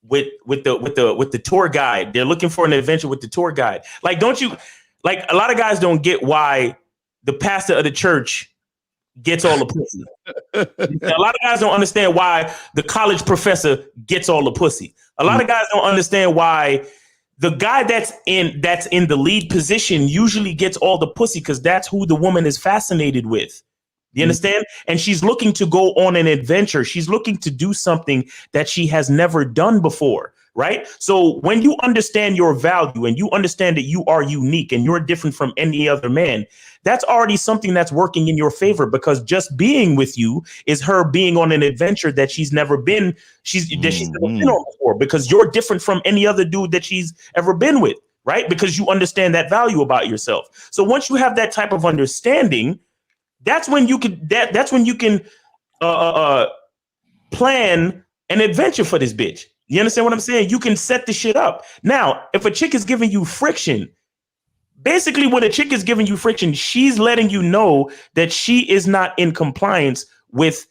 with the tour guide. They're looking for an adventure with the tour guide. Like, don't you like a lot of guys don't get why the pastor of the church gets all the pussy. A lot of guys don't understand why the college professor gets all the pussy. A lot of guys don't understand why the guy that's in the lead position usually gets all the pussy because that's who the woman is fascinated with. You understand? And she's looking to go on an adventure. She's looking to do something that she has never done before, right? So when you understand your value and you understand that you are unique and you're different from any other man, that's already something that's working in your favor, because just being with you is her being on an adventure that she's never been on before, because you're different from any other dude that she's ever been with, right? Because you understand that value about yourself. So once you have that type of understanding, that's when you can plan an adventure for this bitch. You understand what I'm saying? You can set the shit up. Now, if a chick is giving you friction, basically when a chick is giving you friction, she's letting you know that she is not in compliance with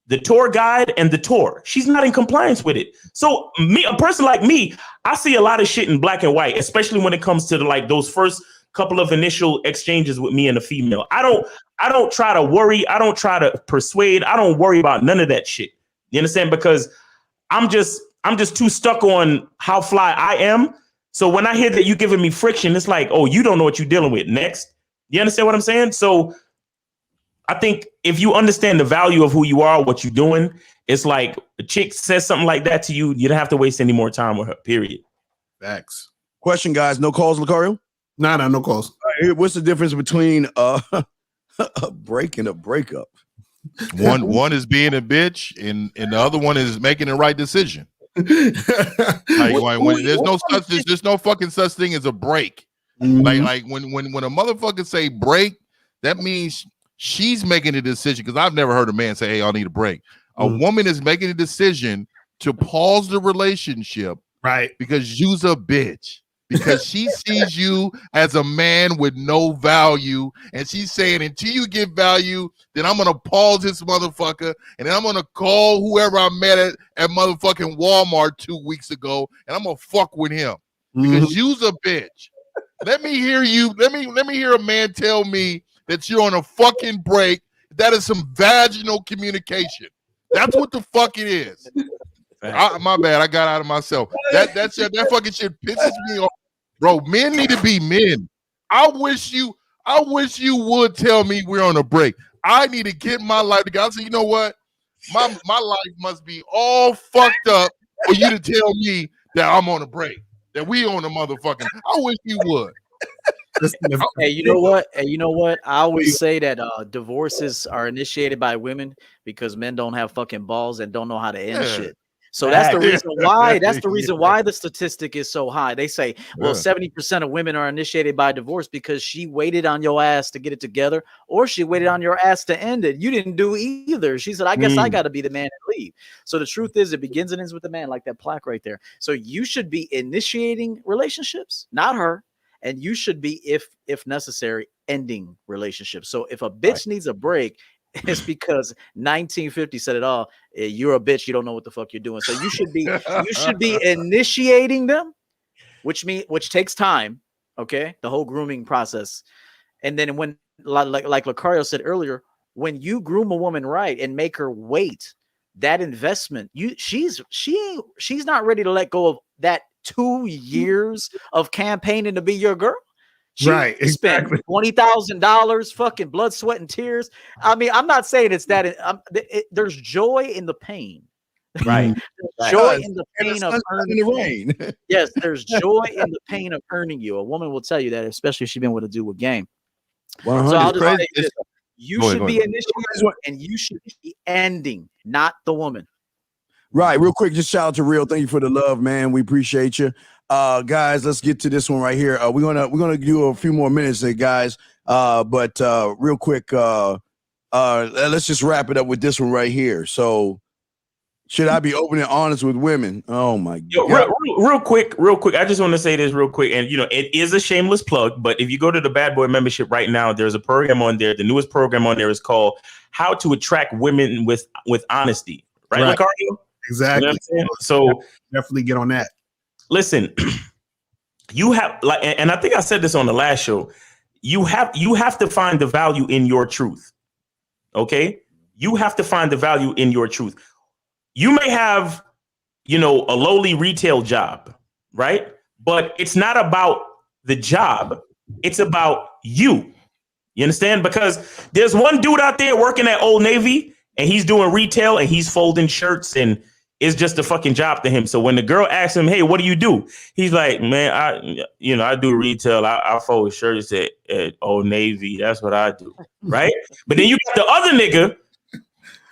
the tour guide and the tour. She's not in compliance with it. So a person like me, I see a lot of shit in black and white, especially when it comes to those first couple of initial exchanges with me and a female. I don't try to worry. I don't try to persuade. I don't worry about none of that shit. You understand? Because I'm just too stuck on how fly I am. So when I hear that you giving me friction, it's like, oh, you don't know what you're dealing with. Next. You understand what I'm saying? So I think if you understand the value of who you are, what you're doing, it's like a chick says something like that to you, you don't have to waste any more time with her, period. Facts. Question, guys. No calls, Lucario? No calls. What's the difference between a break and a breakup? One is being a bitch, and the other one is making the right decision. There's no fucking such thing as a break. Like when a motherfucker say break, that means she's making a decision. Because I've never heard a man say, "Hey, I need a break." A woman is making a decision to pause the relationship, right? Because you's a bitch. Because she sees you as a man with no value, and she's saying, until you get value, then I'm gonna pause this motherfucker, and then I'm gonna call whoever I met at motherfucking Walmart 2 weeks ago, and I'm gonna fuck with him because you's a bitch. Let me hear you. Let me hear a man tell me that you're on a fucking break. That is some vaginal communication. That's what the fuck it is. My bad. I got out of myself. That fucking shit pisses me off. Bro, men need to be men. I wish you would tell me we're on a break. I need to get my life together. I say, you know what? My life must be all fucked up for you to tell me that I'm on a break, that we on a motherfucking. I wish you would. Hey, you know what? I always say that divorces are initiated by women because men don't have fucking balls and don't know how to end shit. So that's the reason why. That's the reason why the statistic is so high. They say, well, 70% of women are initiated by divorce because she waited on your ass to get it together, or she waited on your ass to end it. You didn't do either. She said, I guess I got to be the man and leave. So the truth is, it begins and ends with the man, like that plaque right there. So you should be initiating relationships, not her. And you should be, if necessary, ending relationships. So if a bitch needs a break, it's because 1950 said it all. You're a bitch. You don't know what the fuck you're doing. So you should be initiating them, which takes time. Okay, the whole grooming process, and then when like Lucario said earlier, when you groom a woman right and make her wait, that investment, she's not ready to let go of that 2 years of campaigning to be your girl. She spent $20,000, fucking blood, sweat, and tears. I mean, I'm not saying it's that. There's joy in the pain, right? There's joy in the pain of earning the rain. Yes, there's joy in the pain of earning you. A woman will tell you that, especially if she's been with a dude with game. So I'll just say this: you should be initiating, and you should be ending, not the woman. Right, real quick, just shout out to Real. Thank you for the love, man. We appreciate you. Guys, let's get to this one right here. We're gonna do a few more minutes there, guys. But real quick, let's just wrap it up with this one right here. So Should I be open and honest with women? Oh my Yo, God. real quick. I just want to say this real quick. And, it is a shameless plug, but if you go to the Bad Boy membership right now, there's a program on there. The newest program on there is called How to Attract Women with Honesty. Right, Lucario? Exactly. You know what I'm saying? So definitely get on that. Listen, you have and I think I said this on the last show. You have to find the value in your truth. Okay? You have to find the value in your truth. You may have, a lowly retail job, right? But it's not about the job. It's about you. You understand? Because there's one dude out there working at Old Navy and he's doing retail and he's folding shirts and it's just a fucking job to him. So when the girl asks him, hey, what do you do? He's like, man, I do retail. I fold shirts at Old Navy. That's what I do. Right. But then you got the other nigga.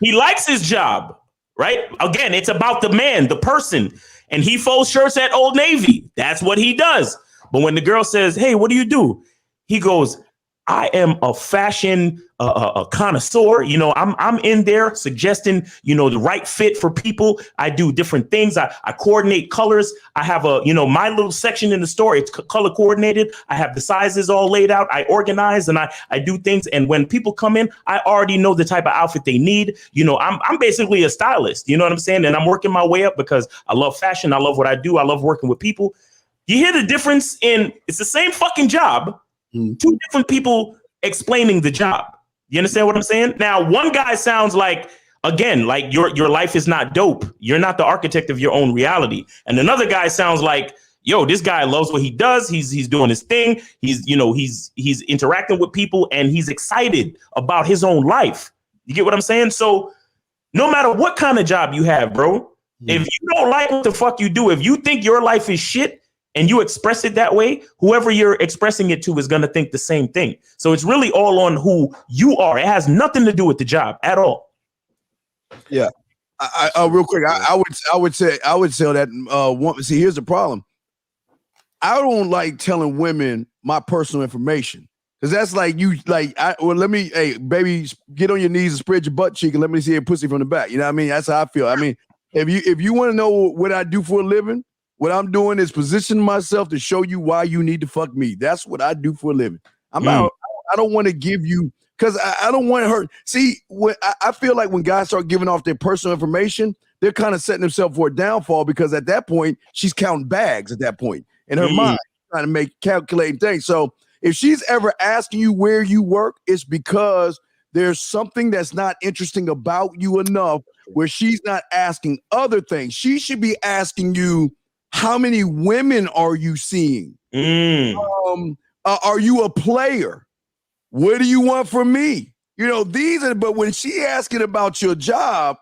He likes his job. Right. Again, it's about the man, the person. And he folds shirts at Old Navy. That's what he does. But when the girl says, hey, what do you do? He goes, I am a fashion a connoisseur. I'm in there suggesting, the right fit for people. I do different things. I coordinate colors. I have my little section in the store. It's color coordinated. I have the sizes all laid out. I organize and I do things. And when people come in, I already know the type of outfit they need. I'm basically a stylist. You know what I'm saying? And I'm working my way up because I love fashion. I love what I do. I love working with people. You hear the difference it's the same fucking job. Two different people explaining the job. You understand what I'm saying? Now, one guy sounds like, again, like your life is not dope. You're not the architect of your own reality. And another guy sounds like, yo, this guy loves what he does. He's doing his thing. He's interacting with people and he's excited about his own life. You get what I'm saying? So no matter what kind of job you have, bro, if you don't like what the fuck you do, if you think your life is shit, and you express it that way, whoever you're expressing it to is going to think the same thing. So it's really all on who you are. It has nothing to do with the job at all. Yeah. Real quick, I would say that see, here's the problem. I don't like telling women my personal information because that's like hey, baby, get on your knees and spread your butt cheek and let me see your pussy from the back. You know what I mean? That's how I feel. I mean, if you want to know what I do for a living, what I'm doing is positioning myself to show you why you need to fuck me. That's what I do for a living. I don't want to give you because I don't want her. See, I feel like when guys start giving off their personal information, they're kind of setting themselves for a downfall because at that point, she's counting bags at that point in her mind, trying to make calculating things. So if she's ever asking you where you work, it's because there's something that's not interesting about you enough where she's not asking other things. She should be asking you, how many women are you seeing? Are you a player? What do you want from me? But when she asking about your job,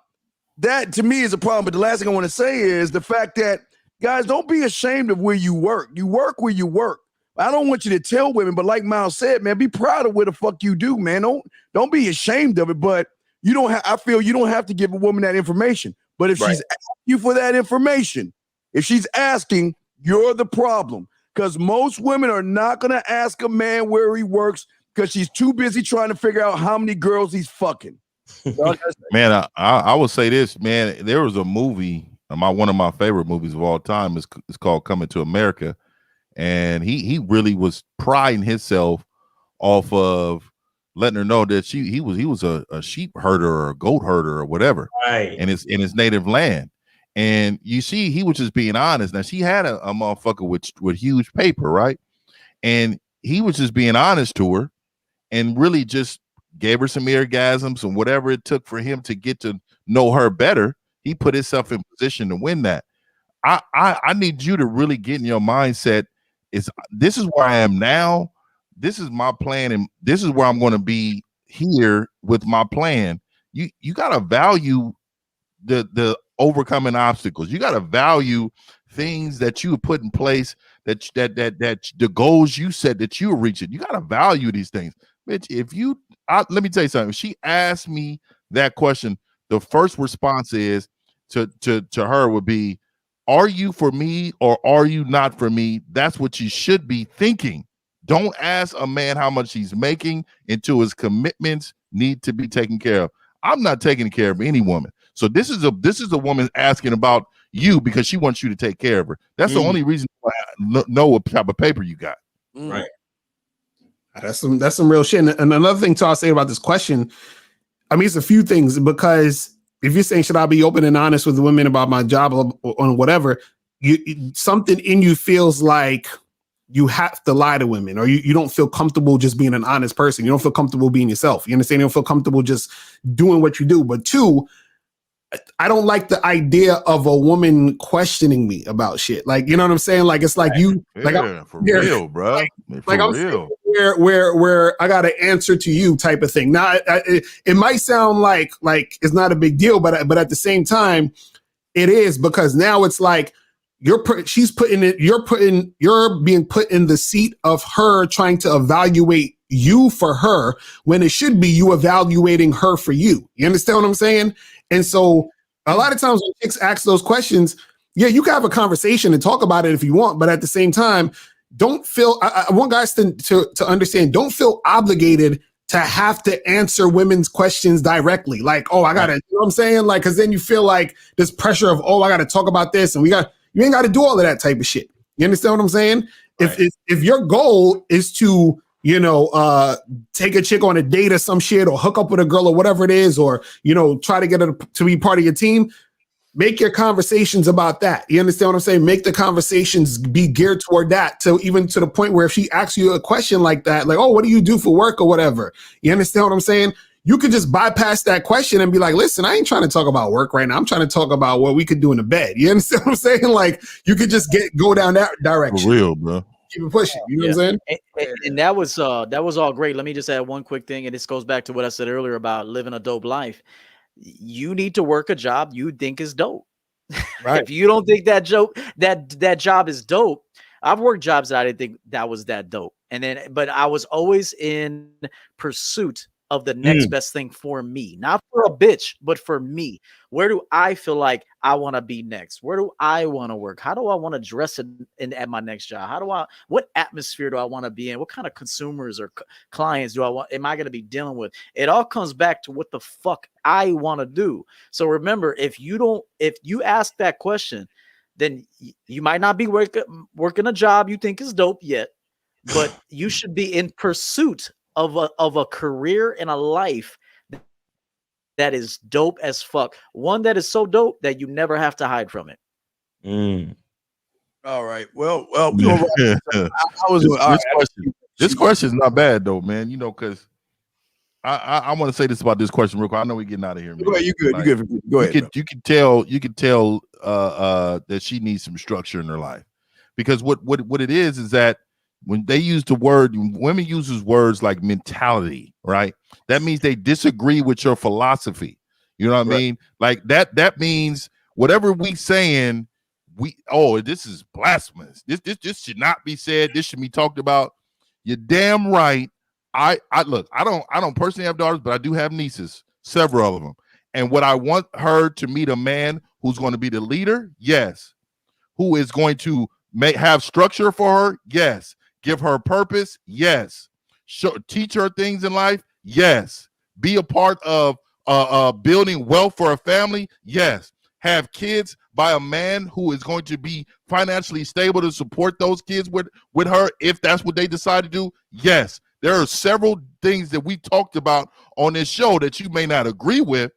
that to me is a problem. But the last thing I want to say is the fact that, guys, don't be ashamed of where you work. You work where you work. I don't want you to tell women, but like Miles said, man, be proud of what the fuck you do, man. Don't be ashamed of it, but I feel you don't have to give a woman that information. But if she's asking you for that information, if she's asking, you're the problem. Because most women are not going to ask a man where he works because she's too busy trying to figure out how many girls he's fucking. Man, I would say this, man. There was a movie, one of my favorite movies of all time is called Coming to America. And he really was priding himself off of letting her know that he was a sheep herder or a goat herder or whatever, right? In his native land. And you see, he was just being honest. Now, she had a motherfucker with huge paper, right? And he was just being honest to her and really just gave her some orgasms and whatever it took for him to get to know her better. He put himself in position to win that. I need you to really get in your mindset. This is where I am now. This is my plan, and this is where I'm going to be here with my plan. You got to value the overcoming obstacles. You got to value things that you put in place, that the goals you set that you're reaching. You got to value these things. Bitch, let me tell you something. If she asked me that question, the first response is to her would be, are you for me or are you not for me? That's what you should be thinking. Don't ask a man how much he's making until his commitments need to be taken care of. I'm not taking care of any woman. So this is a woman asking about you because she wants you to take care of her. That's the only reason why I know what type of paper you got. Right. That's some real shit. And another thing I'll say about this question, I mean, it's a few things, because if you're saying, should I be open and honest with women about my job or whatever, something in you feels like you have to lie to women, or you don't feel comfortable just being an honest person. You don't feel comfortable being yourself. You understand? You don't feel comfortable just doing what you do. But two, I don't like the idea of a woman questioning me about shit. Like, you know what I'm saying? Like, it's like you, like, for real, bro. Like for I'm real. Where I got to answer to you type of thing. Now, it might sound like it's not a big deal, but at the same time, it is, because now it's like you're being put in the seat of her trying to evaluate you for her, when it should be you evaluating her for you. You understand what I'm saying? And so a lot of times when chicks ask those questions, yeah, you can have a conversation and talk about it if you want, but at the same time, don't feel, I want guys to understand, don't feel obligated to have to answer women's questions directly. Like, oh, I gotta, you know what I'm saying? Like, cause then you feel like this pressure of, oh, I gotta talk about this, and you ain't gotta do all of that type of shit. You understand what I'm saying? Right. If your goal is to, you know, take a chick on a date or some shit, or hook up with a girl or whatever it is, or, you know, try to get her to be part of your team, make your conversations about that. You understand what I'm saying? Make the conversations be geared toward that, to even to the point where if she asks you a question like that, like, oh, what do you do for work or whatever? You understand what I'm saying? You could just bypass that question and be like, listen, I ain't trying to talk about work right now. I'm trying to talk about what we could do in the bed. You understand what I'm saying? Like, you could just go down that direction. For real, bro. Keep it pushing. You know what I'm saying? And that was all great. Let me just add one quick thing, and this goes back to what I said earlier about living a dope life. You need to work a job you think is dope. Right. If you don't think that job is dope, I've worked jobs that I didn't think that was that dope. But I was always in pursuit of the next best thing for me, not for a bitch, but for me. Where do I feel like I want to be next? Where do I want to work? How do I want to dress at my next job? What atmosphere do I want to be in? What kind of consumers or clients am I going to be dealing with? It all comes back to what the fuck I want to do. So remember, if you ask that question, then you might not be working a job you think is dope yet, but you should be in pursuit of a career and a life that is dope as fuck. One that is so dope that you never have to hide from it. All right. Well, this question is not bad though, man. You know, because I want to say this about this question real quick. I know we're getting out of here, man. Go ahead, you good. You good. Go ahead. You can tell that she needs some structure in her life, because what it is that when they use the word, women uses words like mentality, right? That means they disagree with your philosophy. You know what I mean? Like that means whatever we saying, this is blasphemous. This should not be said. This should be talked about. You're damn right. I look, I don't personally have daughters, but I do have nieces, several of them. And what I want her to meet a man who's going to be the leader, yes. Who is going to have structure for her, yes. Give her purpose, yes. Teach her things in life, yes. Be a part of building wealth for a family, yes. Have kids by a man who is going to be financially stable to support those kids with her if that's what they decide to do, yes. There are several things that we talked about on this show that you may not agree with,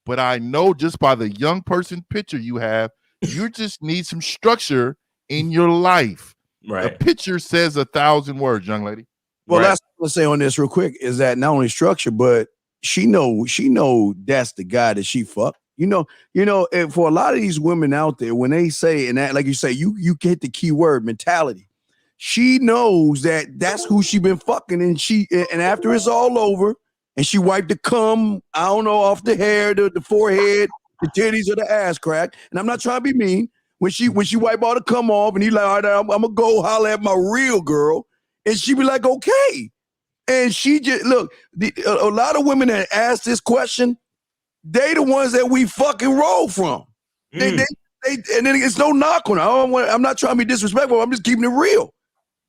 but I know just by the young person picture you have, you just need some structure in your life. Right. A picture says 1,000 words, young lady. Well, that's what I'm say on this real quick is that not only structure, but she know that's the guy that she fucked. You know, and for a lot of these women out there, when they say, and that, like you say, you hit the key word, mentality. She knows that that's who she been fucking, and after it's all over, and she wiped the cum, I don't know, off the hair, the forehead, the titties, or the ass crack. And I'm not trying to be mean. When she wipe all the cum off, and he like, all right, I'm gonna go holler at my real girl, and she be like, okay. And she just look. A lot of women that ask this question, they the ones that we fucking roll from. They and then it's no knock on her. I'm not trying to be disrespectful. I'm just keeping it real.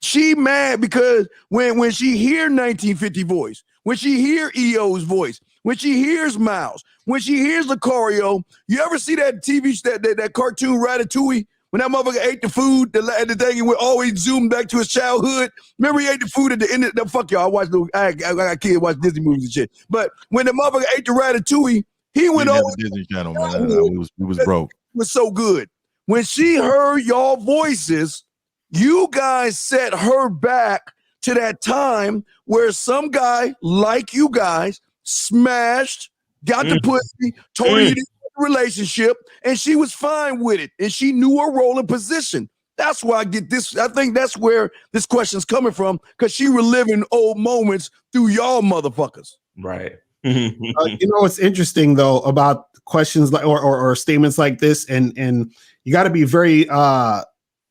She mad because when she hear 1950 voice, when she hear EO's voice, when she hears Miles, when she hears Lucario. You ever see that TV, that cartoon Ratatouille? When that motherfucker ate the food, the thing, and we always zoom back to his childhood. Remember he ate the food at the end of the, fuck y'all, I got kids watch Disney movies and shit. But when the motherfucker ate the Ratatouille, he went over the Disney Channel, man. We was broke. It was so good. When she heard y'all voices, you guys set her back to that time where some guy like you guys smashed, got the pussy, told her you didn't relationship, and she was fine with it, and she knew her role and position. That's why I get this. I think that's where this question's coming from, because she reliving old moments through y'all motherfuckers. Right. It's interesting though about questions like or statements like this, and you got to be very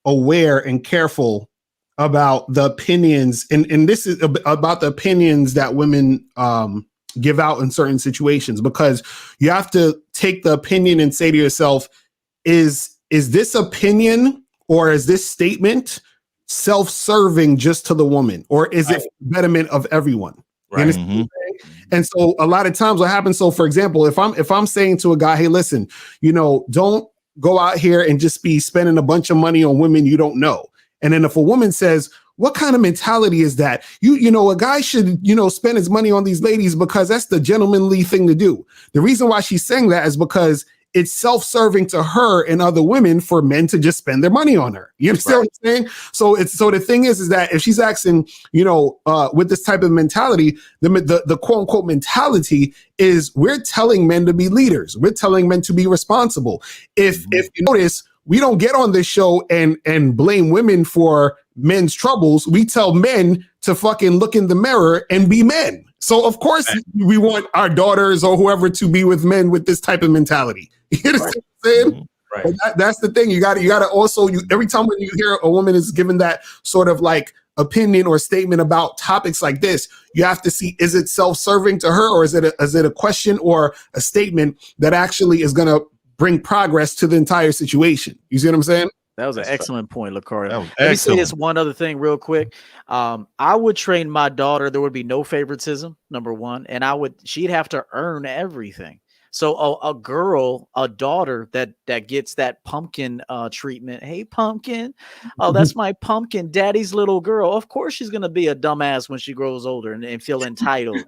aware and careful about the opinions, and this is about the opinions that women give out in certain situations, because you have to take the opinion and say to yourself, is this opinion or is this statement self-serving just to the woman, or is it betterment of everyone? Right. And so a lot of times what happens, so for example, if I'm saying to a guy, hey, listen, don't go out here and just be spending a bunch of money on women you don't know. And then if a woman says, what kind of mentality is that? A guy should, spend his money on these ladies because that's the gentlemanly thing to do. The reason why she's saying that is because it's self-serving to her and other women for men to just spend their money on her. You understand what I'm saying? So the thing is that if she's asking, with this type of mentality, the quote unquote mentality is we're telling men to be leaders. We're telling men to be responsible. If you notice, we don't get on this show and blame women for men's troubles. We tell men to fucking look in the mirror and be men. So of course we want our daughters or whoever to be with men with this type of mentality. You understand what I'm saying? Right. But that's the thing. You got to also, every time when you hear a woman is given that sort of like opinion or statement about topics like this, you have to see, is it self-serving to her, or is it a question or a statement that actually is going to bring progress to the entire situation? You see what I'm saying? That was an excellent point, Lucario. Let me say this one other thing real quick. I would train my daughter. There would be no favoritism, number one. And she'd have to earn everything. So a daughter that gets that pumpkin treatment. Hey, pumpkin. Oh, that's my pumpkin, daddy's little girl. Of course, she's going to be a dumbass when she grows older and feel entitled.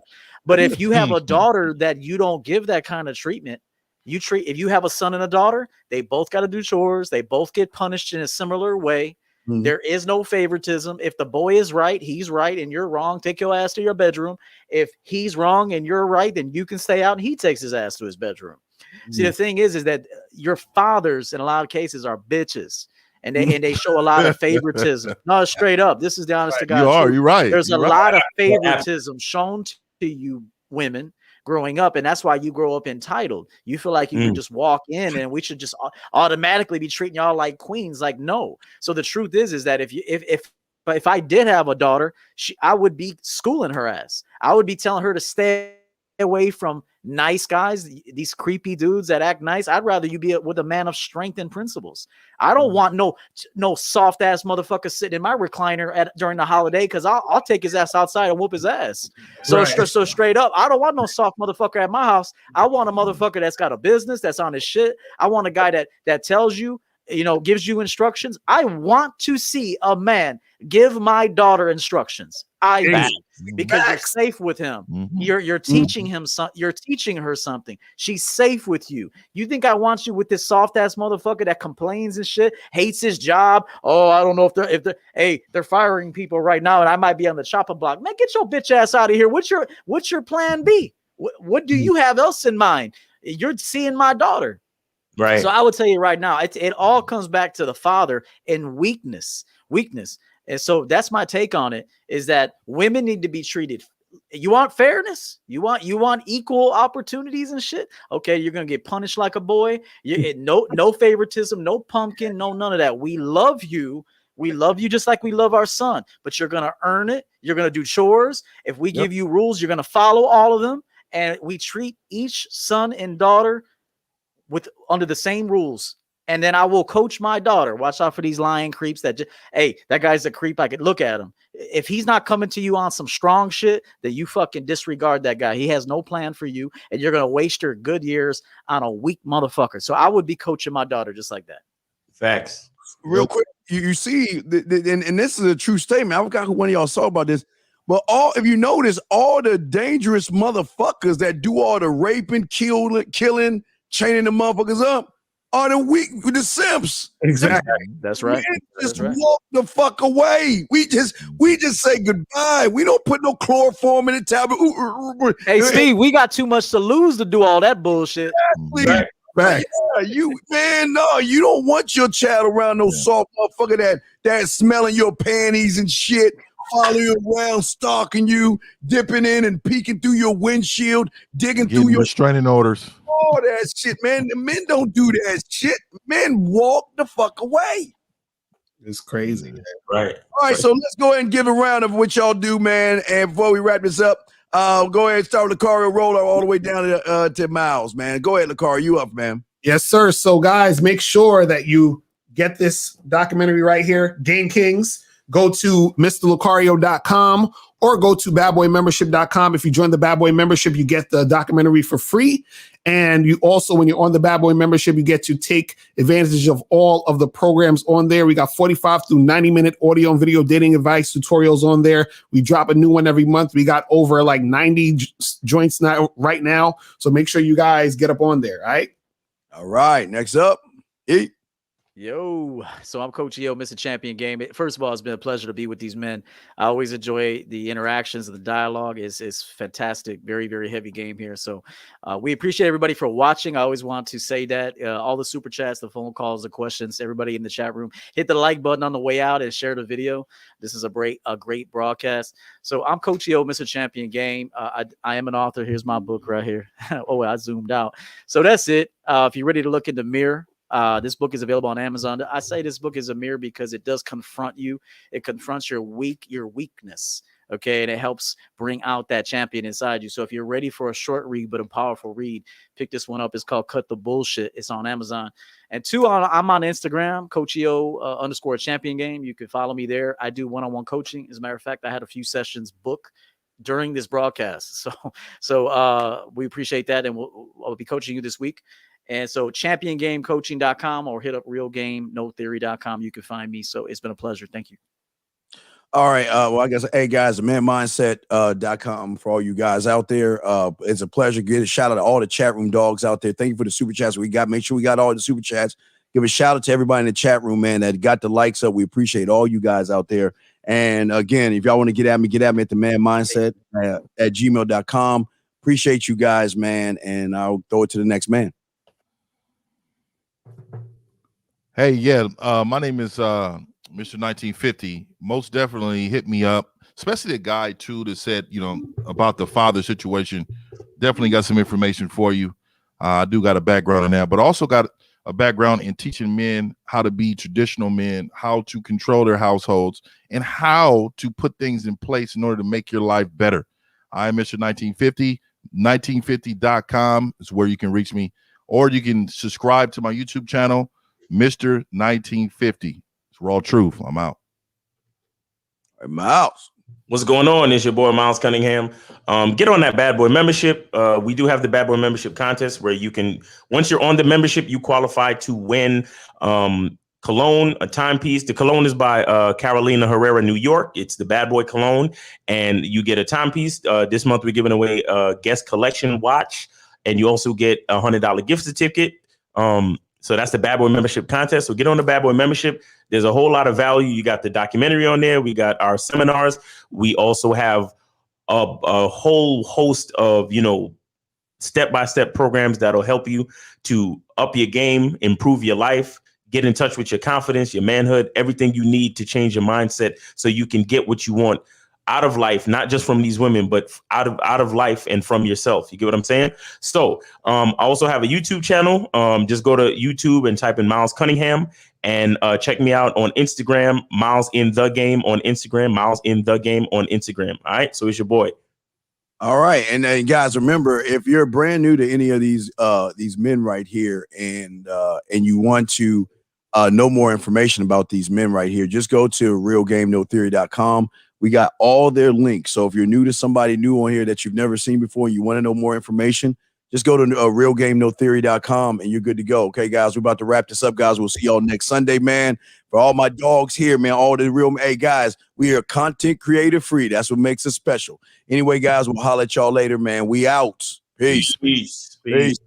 But if you have a daughter that you don't give that kind of treatment, if you have a son and a daughter, they both got to do chores. They both get punished in a similar way. Mm-hmm. There is no favoritism. If the boy is right, he's right, and you're wrong, take your ass to your bedroom. If he's wrong and you're right, then you can stay out and he takes his ass to his bedroom. Mm-hmm. See, the thing is that your fathers in a lot of cases are bitches. And they show a lot of favoritism. No, straight up. This is the honest to God. You're right. There's a lot of favoritism shown to you women growing up, and that's why you grow up entitled. You feel like you can just walk in and we should just automatically be treating y'all like queens. Like, no. So the truth is that if I did have a daughter, I would be schooling her ass. I would be telling her to stay away from nice guys, these creepy dudes that act nice. I'd rather you be with a man of strength and principles. I don't want no soft ass motherfucker sitting in my recliner during the holiday, because I'll take his ass outside and whoop his ass. So straight up, I don't want no soft motherfucker at my house. I want a motherfucker that's got a business, that's on his shit. I want a guy that tells you, gives you instructions. I want to see a man give my daughter instructions. Because you're safe with him. Mm-hmm. You're teaching him you're teaching her something. She's safe with you. You think I want you with this soft ass motherfucker that complains and shit, hates his job? Oh, I don't know if they're firing people right now, and I might be on the chopping block. Man, get your bitch ass out of here. What's your plan B? What do you have else in mind? You're seeing my daughter. Right. So I would tell you right now, it all comes back to the father and weakness. And so that's my take on it, is that women need to be treated. You want fairness? You want equal opportunities and shit? Okay, you're going to get punished like a boy. No favoritism, no pumpkin, no none of that. We love you. We love you just like we love our son, but you're going to earn it. You're going to do chores. If we give you rules, you're going to follow all of them. And we treat each son and daughter under the same rules. And then I will coach my daughter. Watch out for these lying creeps that hey, that guy's a creep. I could look at him. If he's not coming to you on some strong shit, then you fucking disregard that guy. He has no plan for you, and you're going to waste your good years on a weak motherfucker. So I would be coaching my daughter just like that. Facts. Real quick, you see, and this is a true statement. I forgot who one of y'all saw about this. But if you notice, all the dangerous motherfuckers that do all the raping, killing, chaining the motherfuckers up are the weak, the simps. Exactly. That's right. Man, just walk the fuck away. We just say goodbye. We don't put no chloroform in the tablet. Hey, Steve, we got too much to lose to do all that bullshit. Exactly. Right. Yeah, you don't want your child around no soft motherfucker that's smelling your panties and shit, following you around, stalking you, dipping in and peeking through your windshield, digging through your restraining orders. All that shit, man. The men don't do that shit. Men walk the fuck away. It's crazy. Right. All right, so let's go ahead and give a round of what y'all do, man. And before we wrap this up, go ahead and start with Lucario roller all the way down to Miles, man. Go ahead, Lucario, you up, man. Yes, sir. So, guys, make sure that you get this documentary right here, Game Kings. Go to MrLucario.com or go to badboymembership.com. If you join the Bad Boy membership, you get the documentary for free. And you also, when you're on the Bad Boy membership, you get to take advantage of all of the programs on there. We got 45 through 90-minute audio and video dating advice tutorials on there. We drop a new one every month. We got over like 90 joints now, right now. So make sure you guys get up on there, all right? All right, next up, E. Yo, so I'm Coach Eo, Mr. Champion Game. First of all, it's been a pleasure to be with these men. I always enjoy the interactions and the dialogue. Is fantastic. Very, very heavy game here. So we appreciate everybody for watching. I always want to say that all the super chats, the phone calls, the questions, everybody in the chat room, hit the like button on the way out and share the video. This is a great broadcast. So I'm Coach Eo, Mr. Champion Game. I am an author. Here's my book right here. Oh, I zoomed out. So that's it. If you're ready to look in the mirror, this book is available on Amazon. I say this book is a mirror because it does confront you. It confronts your weakness. Okay. And it helps bring out that champion inside you. So if you're ready for a short read, but a powerful read, pick this one up. It's called Cut the Bullshit. It's on Amazon. And two, I'm on Instagram, Coach Eo _ champion game. You can follow me there. I do one-on-one coaching. As a matter of fact, I had a few sessions booked during this broadcast. So we appreciate that. And I'll be coaching you this week. And so championgamecoaching.com or hit up realgamenotheory.com. You can find me. So it's been a pleasure. Thank you. All right. Well, I guess, hey, guys, the manmindset.com for all you guys out there. It's a pleasure. Give a shout out to all the chat room dogs out there. Thank you for the super chats we got. Make sure we got all the super chats. Give a shout out to everybody in the chat room, man, that got the likes up. We appreciate all you guys out there. And again, if y'all want to get at me at the manmindset at gmail.com. Appreciate you guys, man. And I'll throw it to the next man. Hey, yeah, my name is Mr. 1950. Most definitely hit me up, especially the guy too that said, about the father situation. Definitely got some information for you. I do got a background in that, but also got a background in teaching men how to be traditional men, how to control their households, and how to put things in place in order to make your life better. I'm Mr. 1950. 1950.com is where you can reach me, or you can subscribe to my YouTube channel, Mr. 1950. It's raw truth. I'm out. Hey, Miles. What's going on? It's your boy Miles Cunningham. Get on that Bad Boy membership. We do have the Bad Boy membership contest where you can, once you're on the membership, you qualify to win cologne, a timepiece. The cologne is by Carolina Herrera, New York. It's the Bad Boy cologne, and you get a timepiece. This month we're giving away a guest collection watch, and you also get a $100 gift certificate. So that's the Bad Boy membership contest. So get on the Bad Boy membership. There's a whole lot of value. You got the documentary on there. We got our seminars. We also have a whole host of, step-by-step programs that'll help you to up your game, improve your life, get in touch with your confidence, your manhood, everything you need to change your mindset so you can get what you want out of life, not just from these women, but out of life and from yourself. You get what I'm saying? So I also have a YouTube channel. Just go to YouTube and type in Miles Cunningham, and check me out on Instagram, Miles in the Game on Instagram, Miles in the Game on Instagram. All right. So it's your boy. All right, and guys, remember, if you're brand new to any of these men right here, and you want to know more information about these men right here, just go to realgamenotheory.com. We got all their links. So if you're new to somebody new on here that you've never seen before and you want to know more information, just go to realgamenotheory.com and you're good to go. Okay, guys, we're about to wrap this up, guys. We'll see y'all next Sunday, man. For all my dogs here, man, all the real, hey, guys, we are content creator free. That's what makes us special. Anyway, guys, we'll holler at y'all later, man. We out. Peace. Peace. Peace.